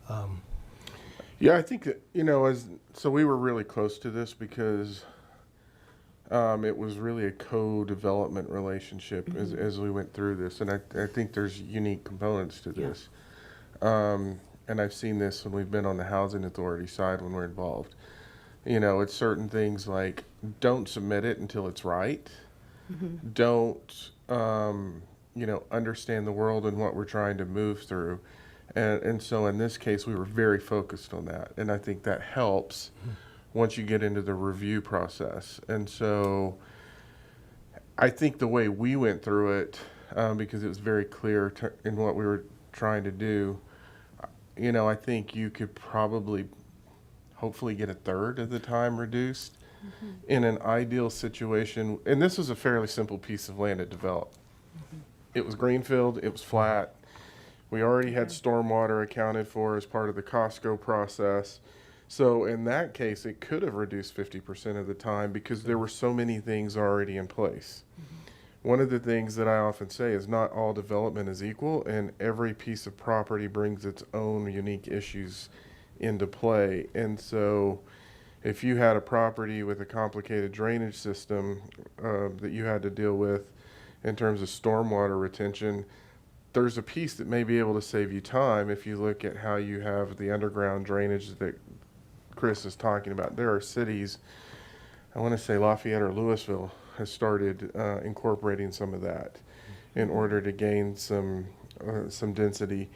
I think that, so we were really close to this because it was really a co-development relationship as we went through this, and I think there's unique components to this. And I've seen this when we've been on the housing authority side when we're involved. It's certain things like don't submit it until it's right. Don't, understand the world and what we're trying to move through. And so in this case, we were very focused on that. And I think that helps once you get into the review process. And so I think the way we went through it, because it was very clear in what we were trying to do, I think you could probably hopefully get a third of the time reduced in an ideal situation. And this was a fairly simple piece of land to develop. It was greenfield, it was flat. We already had stormwater accounted for as part of the Costco process. So in that case, it could have reduced 50% of the time because there were so many things already in place. One of the things that I often say is not all development is equal, and every piece of property brings its own unique issues into play. And so if you had a property with a complicated drainage system that you had to deal with in terms of stormwater retention, there's a piece that may be able to save you time if you look at how you have the underground drainage that Chris is talking about. There are cities, I want to say Lafayette or Louisville has started incorporating some of that in order to gain some density.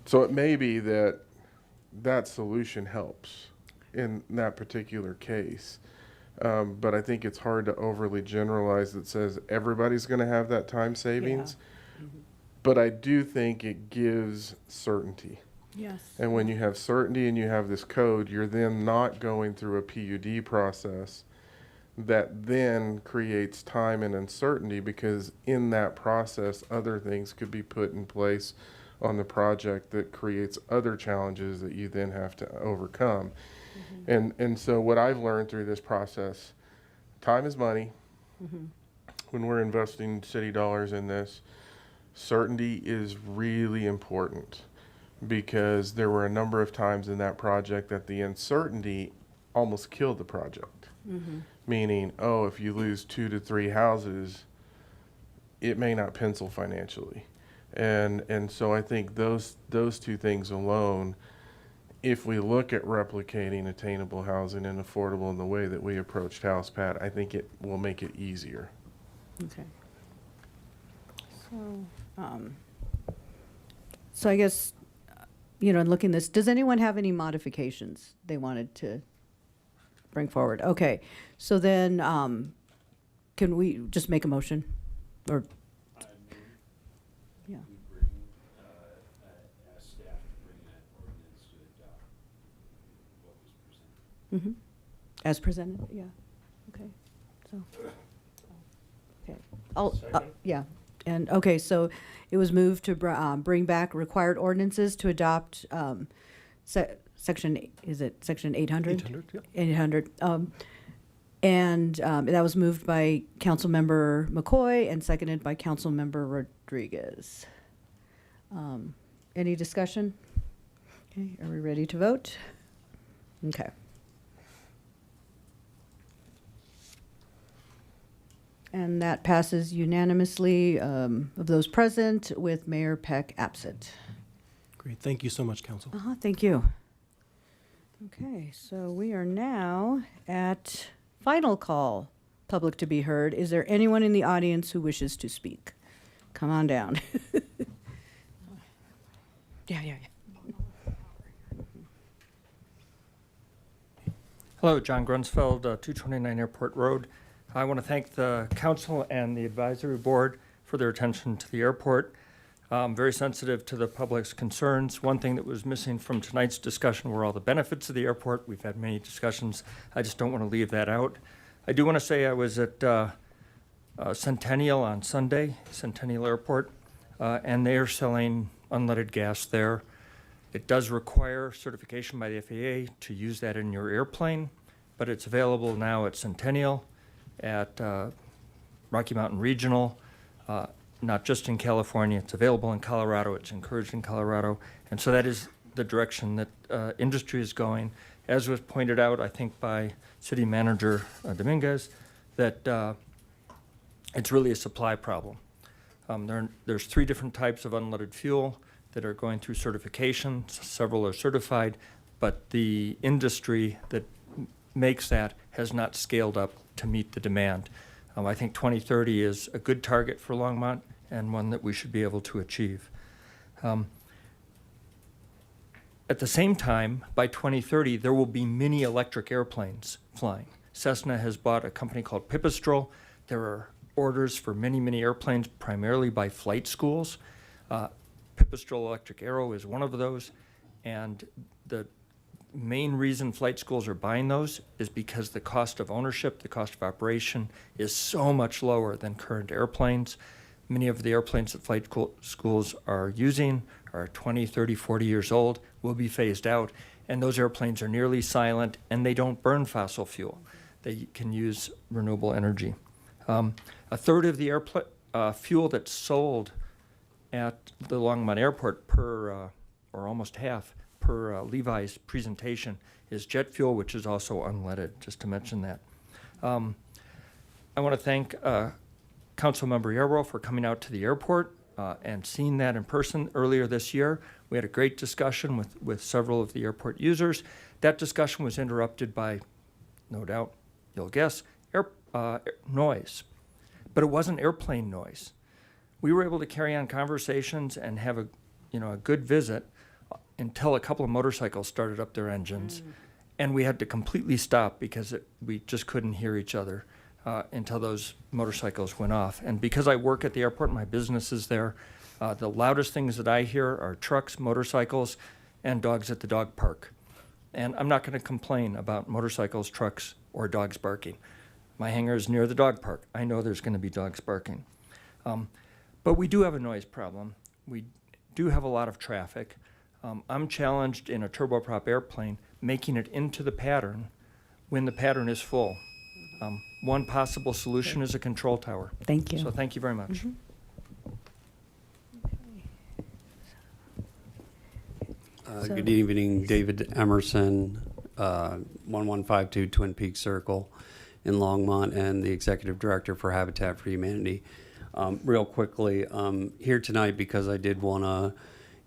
So it may be that solution helps in that particular case. But I think it's hard to overly generalize that says everybody's going to have that time savings. But I do think it gives certainty. Yes. And when you have certainty and you have this code, you're then not going through a PUD process that then creates time and uncertainty, because in that process, other things could be put in place on the project that creates other challenges that you then have to overcome. And so what I've learned through this process, time is money. When we're investing city dollars in this, certainty is really important, because there were a number of times in that project that the uncertainty almost killed the project. Meaning, oh, if you lose 2 to 3 houses, it may not pencil financially. And so I think those two things alone, if we look at replicating attainable housing and affordable in the way that we approached House Pat, I think it will make it easier. Okay. So I guess, in looking at this, does anyone have any modifications they wanted to bring forward? Okay, so then, can we just make a motion? Or, yeah. As presented, yeah, okay, so, okay, yeah, and, okay, so it was moved to bring back required ordinances to adopt, section 800? 800, yeah. 800, and that was moved by Councilmember McCoy and seconded by Councilmember Rodriguez. Any discussion? Okay, are we ready to vote? Okay. And that passes unanimously of those present, with Mayor Peck absent. Great. Thank you so much, Council. Thank you. Okay, so we are now at final call, public to be heard. Is there anyone in the audience who wishes to speak? Come on down. Yeah. Hello, John Grunsfeld, 229 Airport Road. I want to thank the council and the advisory board for their attention to the airport. Very sensitive to the public's concerns. One thing that was missing from tonight's discussion were all the benefits of the airport. We've had many discussions. I just don't want to leave that out. I do want to say I was at Centennial on Sunday, Centennial Airport, and they are selling unleaded gas there. It does require certification by the FAA to use that in your airplane, but it's available now at Centennial, at Rocky Mountain Regional, not just in California. It's available in Colorado. It's encouraged in Colorado. And so that is the direction that industry is going. As was pointed out, I think, by City Manager Dominguez, that it's really a supply problem. There's 3 different types of unleaded fuel that are going through certification. Several are certified, but the industry that makes that has not scaled up to meet the demand. I think 2030 is a good target for Longmont and one that we should be able to achieve. At the same time, by 2030, there will be mini electric airplanes flying. Cessna has bought a company called Pipistrel. There are orders for many airplanes, primarily by flight schools. Pipistrel Electric Aero is one of those, and the main reason flight schools are buying those is because the cost of ownership, the cost of operation is so much lower than current airplanes. Many of the airplanes that flight schools are using are 20, 30, 40 years old, will be phased out, and those airplanes are nearly silent and they don't burn fossil fuel. They can use renewable energy. A third of the fuel that's sold at the Longmont Airport or almost half, per Levi's presentation, is jet fuel, which is also unleaded, just to mention that. I want to thank Councilmember Yarrow for coming out to the airport and seeing that in person earlier this year. We had a great discussion with several of the airport users. That discussion was interrupted by, no doubt, you'll guess, noise. But it wasn't airplane noise. We were able to carry on conversations and have a good visit until a couple of motorcycles started up their engines, and we had to completely stop because we just couldn't hear each other until those motorcycles went off. And because I work at the airport, my business is there, the loudest things that I hear are trucks, motorcycles, and dogs at the dog park. And I'm not going to complain about motorcycles, trucks, or dogs barking. My hangar is near the dog park. I know there's going to be dogs barking. But we do have a noise problem. We do have a lot of traffic. I'm challenged in a turboprop airplane making it into the pattern when the pattern is full. One possible solution is a control tower. Thank you. So thank you very much. Good evening, David Emerson, 1152 Twin Peaks Circle in Longmont, and the Executive Director for Habitat for Humanity. Real quickly, here tonight because I did want to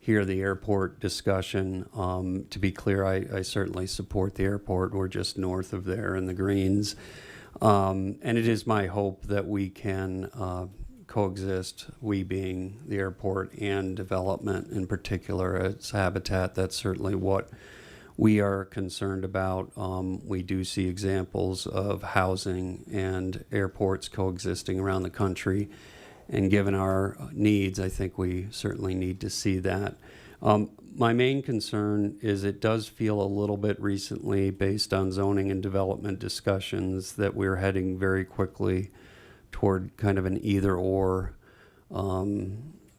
hear the airport discussion. To be clear, I certainly support the airport. We're just north of there in the greens. And it is my hope that we can coexist, we being the airport and development in particular as habitat. That's certainly what we are concerned about. We do see examples of housing and airports coexisting around the country. And given our needs, I think we certainly need to see that. My main concern is it does feel a little bit recently, based on zoning and development discussions, that we're heading very quickly toward kind of an either-or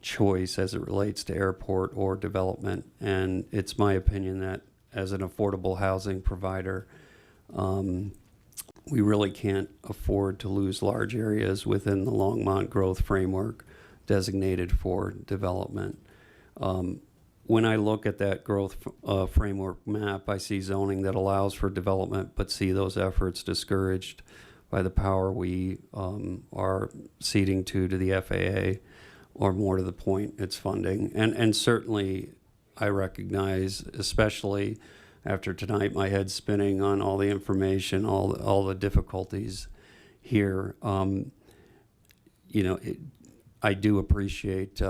choice as it relates to airport or development. And it's my opinion that as an affordable housing provider, we really can't afford to lose large areas within the Longmont growth framework designated for development. When I look at that growth framework map, I see zoning that allows for development, but see those efforts discouraged by the power we are ceding to the FAA, or more to the point, its funding. And certainly I recognize, especially after tonight, my head's spinning on all the information, all the difficulties here. I do appreciate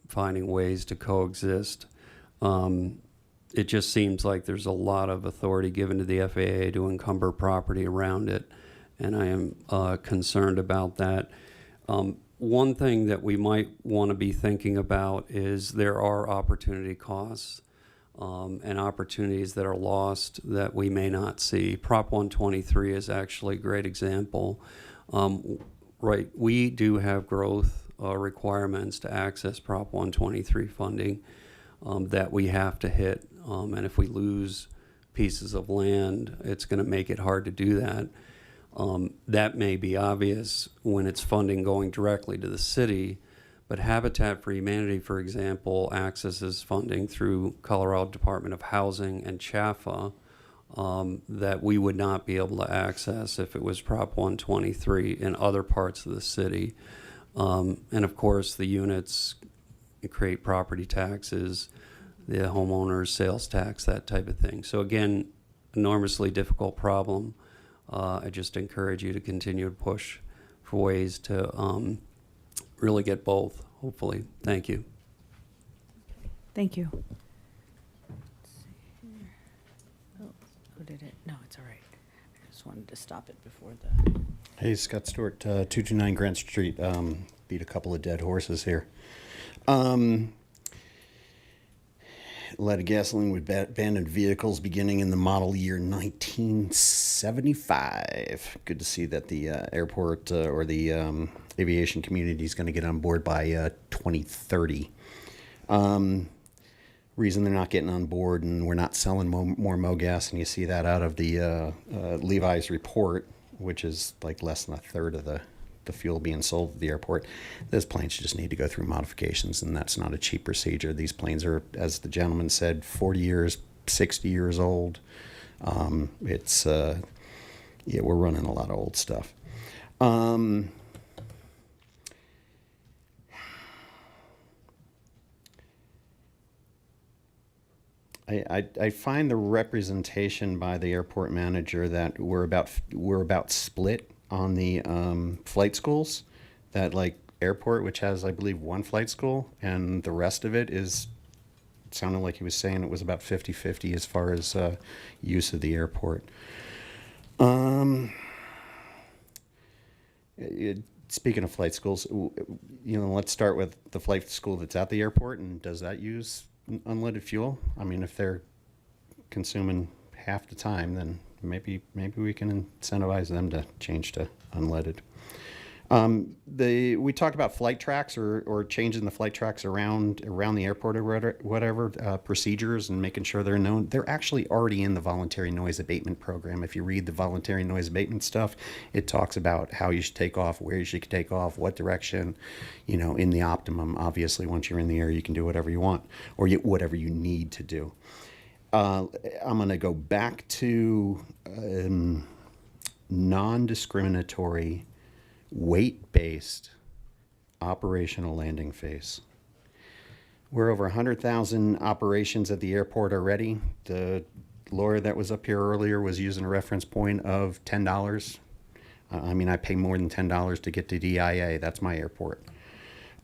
finding ways to coexist. It just seems like there's a lot of authority given to the FAA to encumber property around it, and I am concerned about that. One thing that we might want to be thinking about is there are opportunity costs and opportunities that are lost that we may not see. Prop 123 is actually a great example. Right, we do have growth requirements to access Prop 123 funding that we have to hit. And if we lose pieces of land, it's going to make it hard to do that. That may be obvious when it's funding going directly to the city, but Habitat for Humanity, for example, accesses funding through Colorado Department of Housing and CHAFA that we would not be able to access if it was Prop 123 in other parts of the city. And of course, the units create property taxes, the homeowners, sales tax, that type of thing. So again, enormously difficult problem. I just encourage you to continue to push for ways to really get both, hopefully. Thank you. Thank you. Oh, did it? No, it's all right. I just wanted to stop it before the... Hey, Scott Stewart, 229 Grant Street. Beat a couple of dead horses here. Lead gasoline with abandoned vehicles beginning in the model year 1975. Good to see that the airport or the aviation community is going to get on board by 2030. Reason they're not getting on board and we're not selling more MoGas, and you see that out of the Levi's report, which is like less than a third of the fuel being sold at the airport. Those planes just need to go through modifications, and that's not a cheap procedure. These planes are, as the gentleman said, 40 years, 60 years old. Yeah, we're running a lot of old stuff. I find the representation by the airport manager that we're about split on the flight schools. That like airport, which has I believe one flight school, and the rest of it is sounded like he was saying it was about 50-50 as far as use of the airport. Speaking of flight schools, let's start with the flight school that's at the airport, and does that use unleaded fuel. I mean, if they're consuming half the time, then maybe we can incentivize them to change to unleaded. We talked about flight tracks or changing the flight tracks around the airport or whatever, procedures and making sure they're known. They're actually already in the voluntary noise abatement program. If you read the voluntary noise abatement stuff, it talks about how you should take off, where you should take off, what direction, in the optimum. Obviously, once you're in the air, you can do whatever you want or whatever you need to do. I'm going to go back to non-discriminatory weight-based operational landing phase. We're over 100,000 operations at the airport already. The lawyer that was up here earlier was using a reference point of $10. I mean, I pay more than $10 to get to DIA. That's my airport.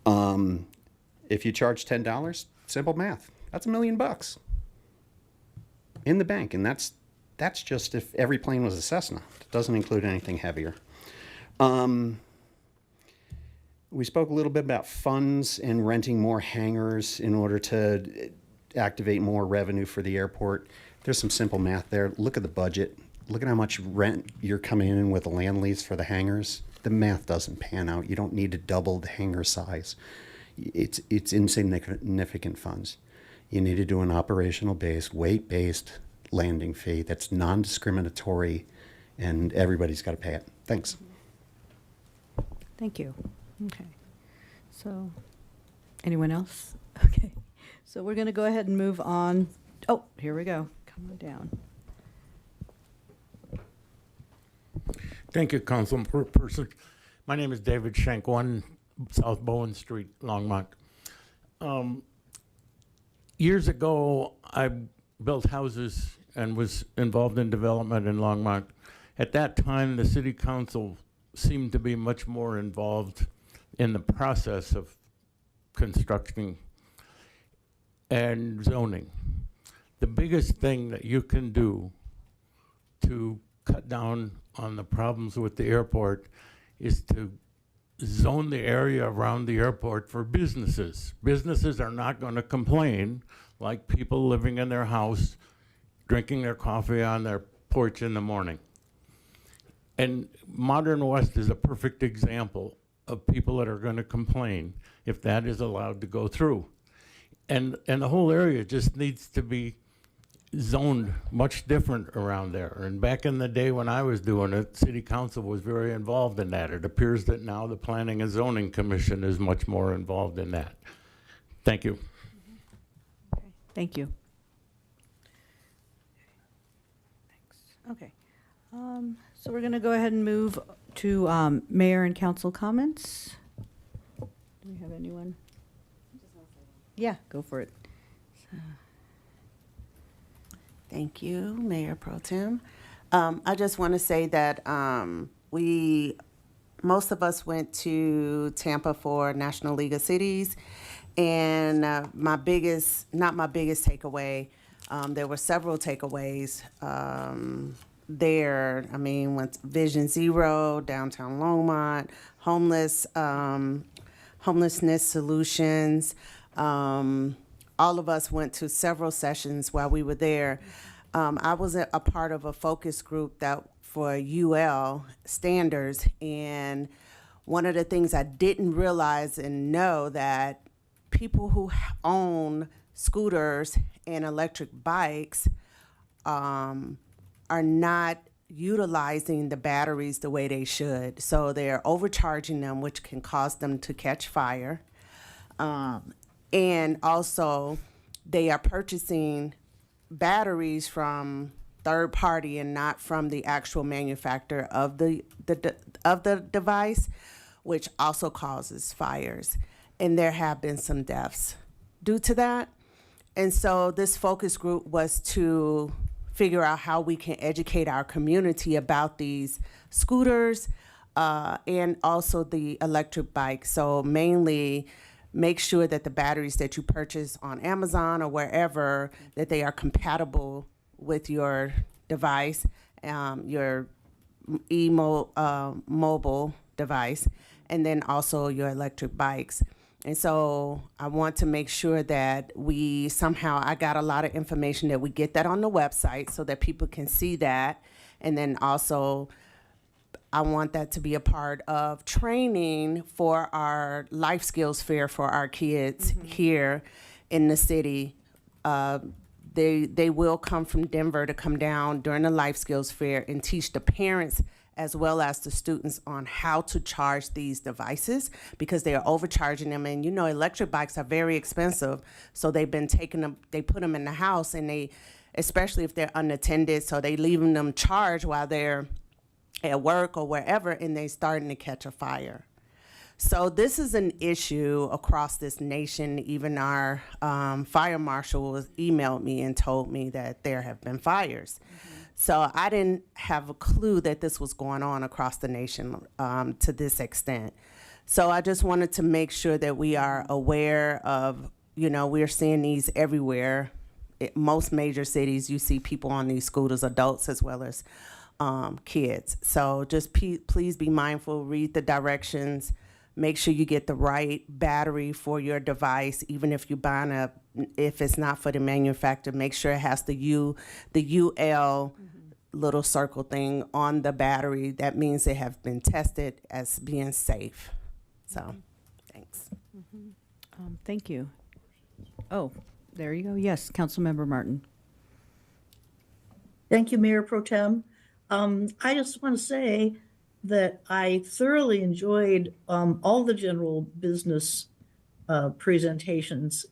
If you charge $10, simple math, that's $1 million in the bank, and that's just if every plane was a Cessna. It doesn't include anything heavier. We spoke a little bit about funds and renting more hangars in order to activate more revenue for the airport. There's some simple math there. Look at the budget. Look at how much rent you're coming in with a land lease for the hangars. The math doesn't pan out. You don't need to double the hangar size. It's insignificant funds. You need to do an operational base, weight-based landing fee that's non-discriminatory, and everybody's got to pay it. Thanks. Thank you. Okay. So, anyone else? Okay. So we're going to go ahead and move on. Oh, here we go. Come on down. Thank you, Councilperson. My name is David Shank, 1 South Bowen Street, Longmont. Years ago, I built houses and was involved in development in Longmont. At that time, the city council seemed to be much more involved in the process of constructing and zoning. The biggest thing that you can do to cut down on the problems with the airport is to zone the area around the airport for businesses. Businesses are not going to complain like people living in their house, drinking their coffee on their porch in the morning. And Modern West is a perfect example of people that are going to complain if that is allowed to go through. And the whole area just needs to be zoned much different around there. And back in the day when I was doing it, City Council was very involved in that. It appears that now the Planning and Zoning Commission is much more involved in that. Thank you. Okay. Thank you. Thanks. Okay. So we're going to go ahead and move to mayor and council comments. Do we have anyone? Yeah, go for it. Thank you, Mayor Pro Tem. I just want to say that most of us went to Tampa for National League of Cities, and not my biggest takeaway, there were several takeaways there. I mean, went to Vision Zero, downtown Longmont, homelessness solutions. All of us went to several sessions while we were there. I was a part of a focus group that for UL standards, and one of the things I didn't realize and know that people who own scooters and electric bikes are not utilizing the batteries the way they should. So they're overcharging them, which can cause them to catch fire. And also, they are purchasing batteries from third party and not from the actual manufacturer of the device, which also causes fires. And there have been some deaths due to that. And so this focus group was to figure out how we can educate our community about these scooters and also the electric bikes. So mainly, make sure that the batteries that you purchase on Amazon or wherever, that they are compatible with your device, your mobile device, and then also your electric bikes. And so I want to make sure that I got a lot of information, that we get that on the website so that people can see that. And then also, I want that to be a part of training for our life skills fair for our kids here in the city. They will come from Denver to come down during the life skills fair and teach the parents as well as the students on how to charge these devices, because they are overcharging them. And electric bikes are very expensive, so they've been they put them in the house, and especially if they're unattended, so they leaving them charged while they're at work or wherever, and they starting to catch a fire. So this is an issue across this nation. Even our fire marshal emailed me and told me that there have been fires. So I didn't have a clue that this was going on across the nation to this extent. So I just wanted to make sure that we are aware of, we're seeing these everywhere. Most major cities, you see people on these scooters, adults as well as kids. So just please be mindful, read the directions, make sure you get the right battery for your device. Even if you're buying if it's not for the manufacturer, make sure it has the UL little circle thing on the battery. That means they have been tested as being safe. So, thanks. Thank you. Oh, there you go. Yes, Councilmember Martin. Thank you, Mayor Pro Tem. I just want to say that I thoroughly enjoyed all the general business presentations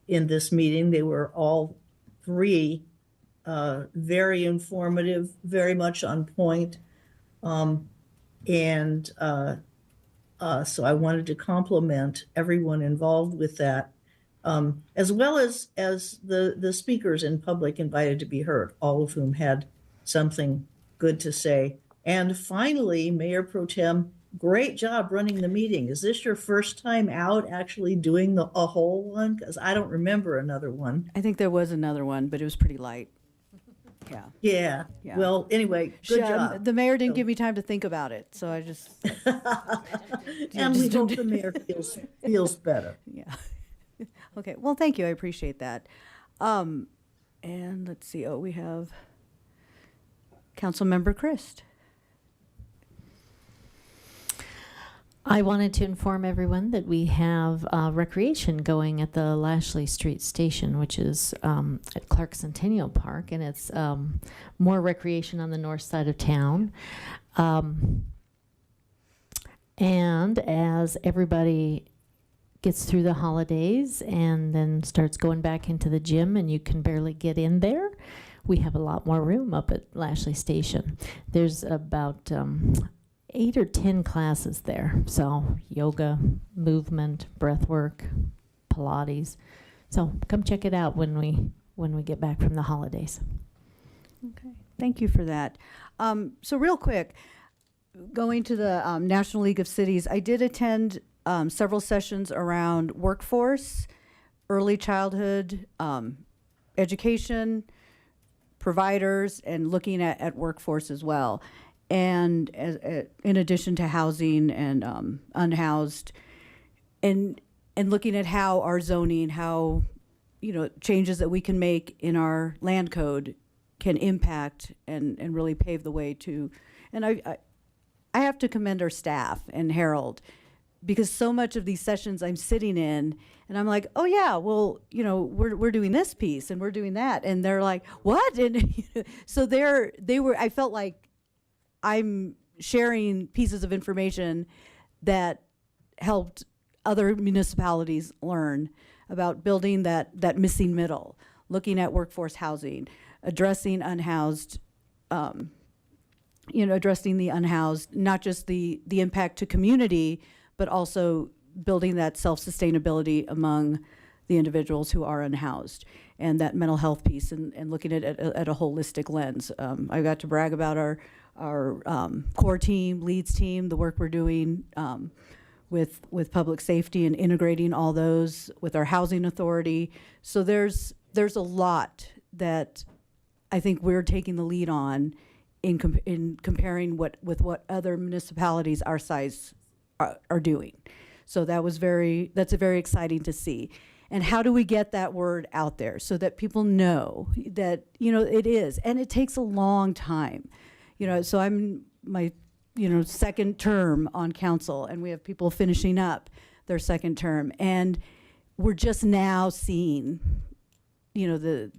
in this meeting. They were all three very informative, very much on point. So I wanted to compliment everyone involved with that, as well as the speakers in public invited to be heard, all of whom had something good to say. And finally, Mayor Pro Tem, great job running the meeting. Is this your first time out actually doing a whole one? Because I don't remember another one. I think there was another one, but it was pretty light. Yeah. Well, anyway, good job. The mayor didn't give me time to think about it, so I just. And we hope the mayor feels better. Yeah. Okay. Well, thank you. I appreciate that. And let's see. Oh, we have Councilmember Christ. I wanted to inform everyone that we have recreation going at the Lashley Street Station, which is at Clark Centennial Park, and it's more recreation on the north side of town. And as everybody gets through the holidays and then starts going back into the gym and you can barely get in there, we have a lot more room up at Lashley Station. There's about 8 or 10 classes there. So yoga, movement, breath work, Pilates. So come check it out when we get back from the holidays. Okay, thank you for that. So real quick, going to the National League of Cities, I did attend several sessions around workforce, early childhood, education, providers, and looking at workforce as well. And in addition to housing and unhoused, and looking at how our zoning, how changes that we can make in our land code can impact and really pave the way to. And I have to commend our staff and Harold, because so much of these sessions I'm sitting in and I'm like, oh yeah, well, we're doing this piece and we're doing that, and they're like, what? And so I felt like I'm sharing pieces of information that helped other municipalities learn about building that missing middle, looking at workforce housing, addressing unhoused, addressing the unhoused, not just the impact to community, but also building that self-sustainability among the individuals who are unhoused, and that mental health piece, and looking at it at a holistic lens. I got to brag about our core team, leads team, the work we're doing with public safety and integrating all those with our housing authority. So there's a lot that I think we're taking the lead on in comparing with what other municipalities our size are doing. So that's very exciting to see. And how do we get that word out there so that people know that, it is, and it takes a long time. So I'm my, second term on council, and we have people finishing up their second term, and we're just now seeing, the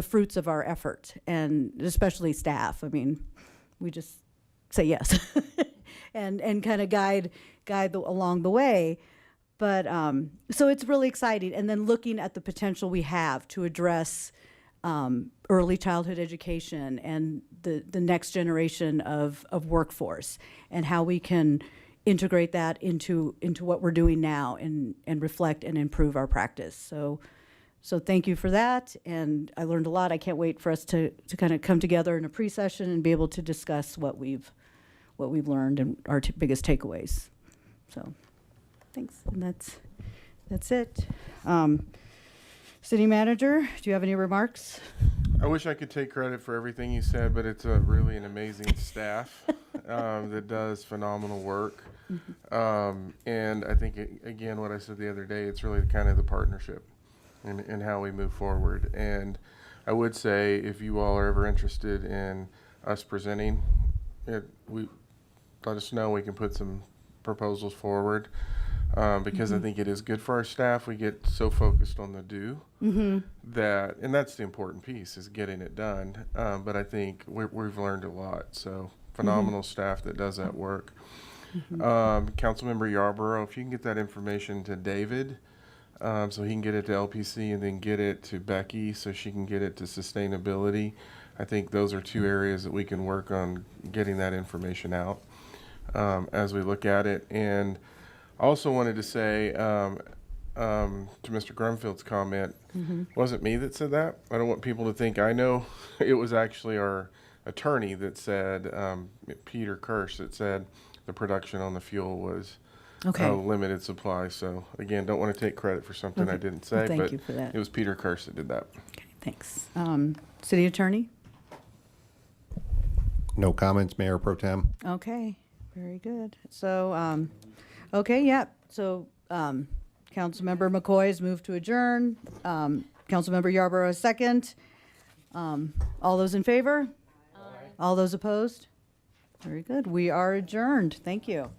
fruits of our effort, and especially staff. I mean, we just say yes and kind of guide along the way. But so it's really exciting. And then looking at the potential we have to address early childhood education and the next generation of workforce, and how we can integrate that into what we're doing now and reflect and improve our practice. So thank you for that. And I learned a lot. I can't wait for us to kind of come together in a pre-session and be able to discuss what we've learned and our biggest takeaways. So thanks. And that's it. City Manager, do you have any remarks? I wish I could take credit for everything you said, but it's really an amazing staff that does phenomenal work. And I think, again, what I said the other day, it's really kind of the partnership and how we move forward. And I would say, if you all are ever interested in us presenting it, let us know. We can put some proposals forward. Because I think it is good for our staff. We get so focused on the do that, and that's the important piece, is getting it done. But I think we've learned a lot. So phenomenal staff that does that work. Councilmember Yarborough, if you can get that information to David, so he can get it to LPC and then get it to Becky so she can get it to sustainability. I think those are two areas that we can work on getting that information out as we look at it. And I also wanted to say to Mr. Grumfield's comment, wasn't me that said that. I don't want people to think I know. It was actually our attorney that said, Peter Kirsch, that said the production on the fuel was limited supply. So again, don't want to take credit for something I didn't say, Thank but you for that. It was Peter Kirsch that did that. Okay, thanks. City Attorney? No comments, Mayor Pro Tem. Okay, very good. So, okay, yeah. So, Councilmember McCoy has moved to adjourn. Councilmember Yarborough is second. All those in favor? Aye. All those opposed? Very good. We are adjourned. Thank you.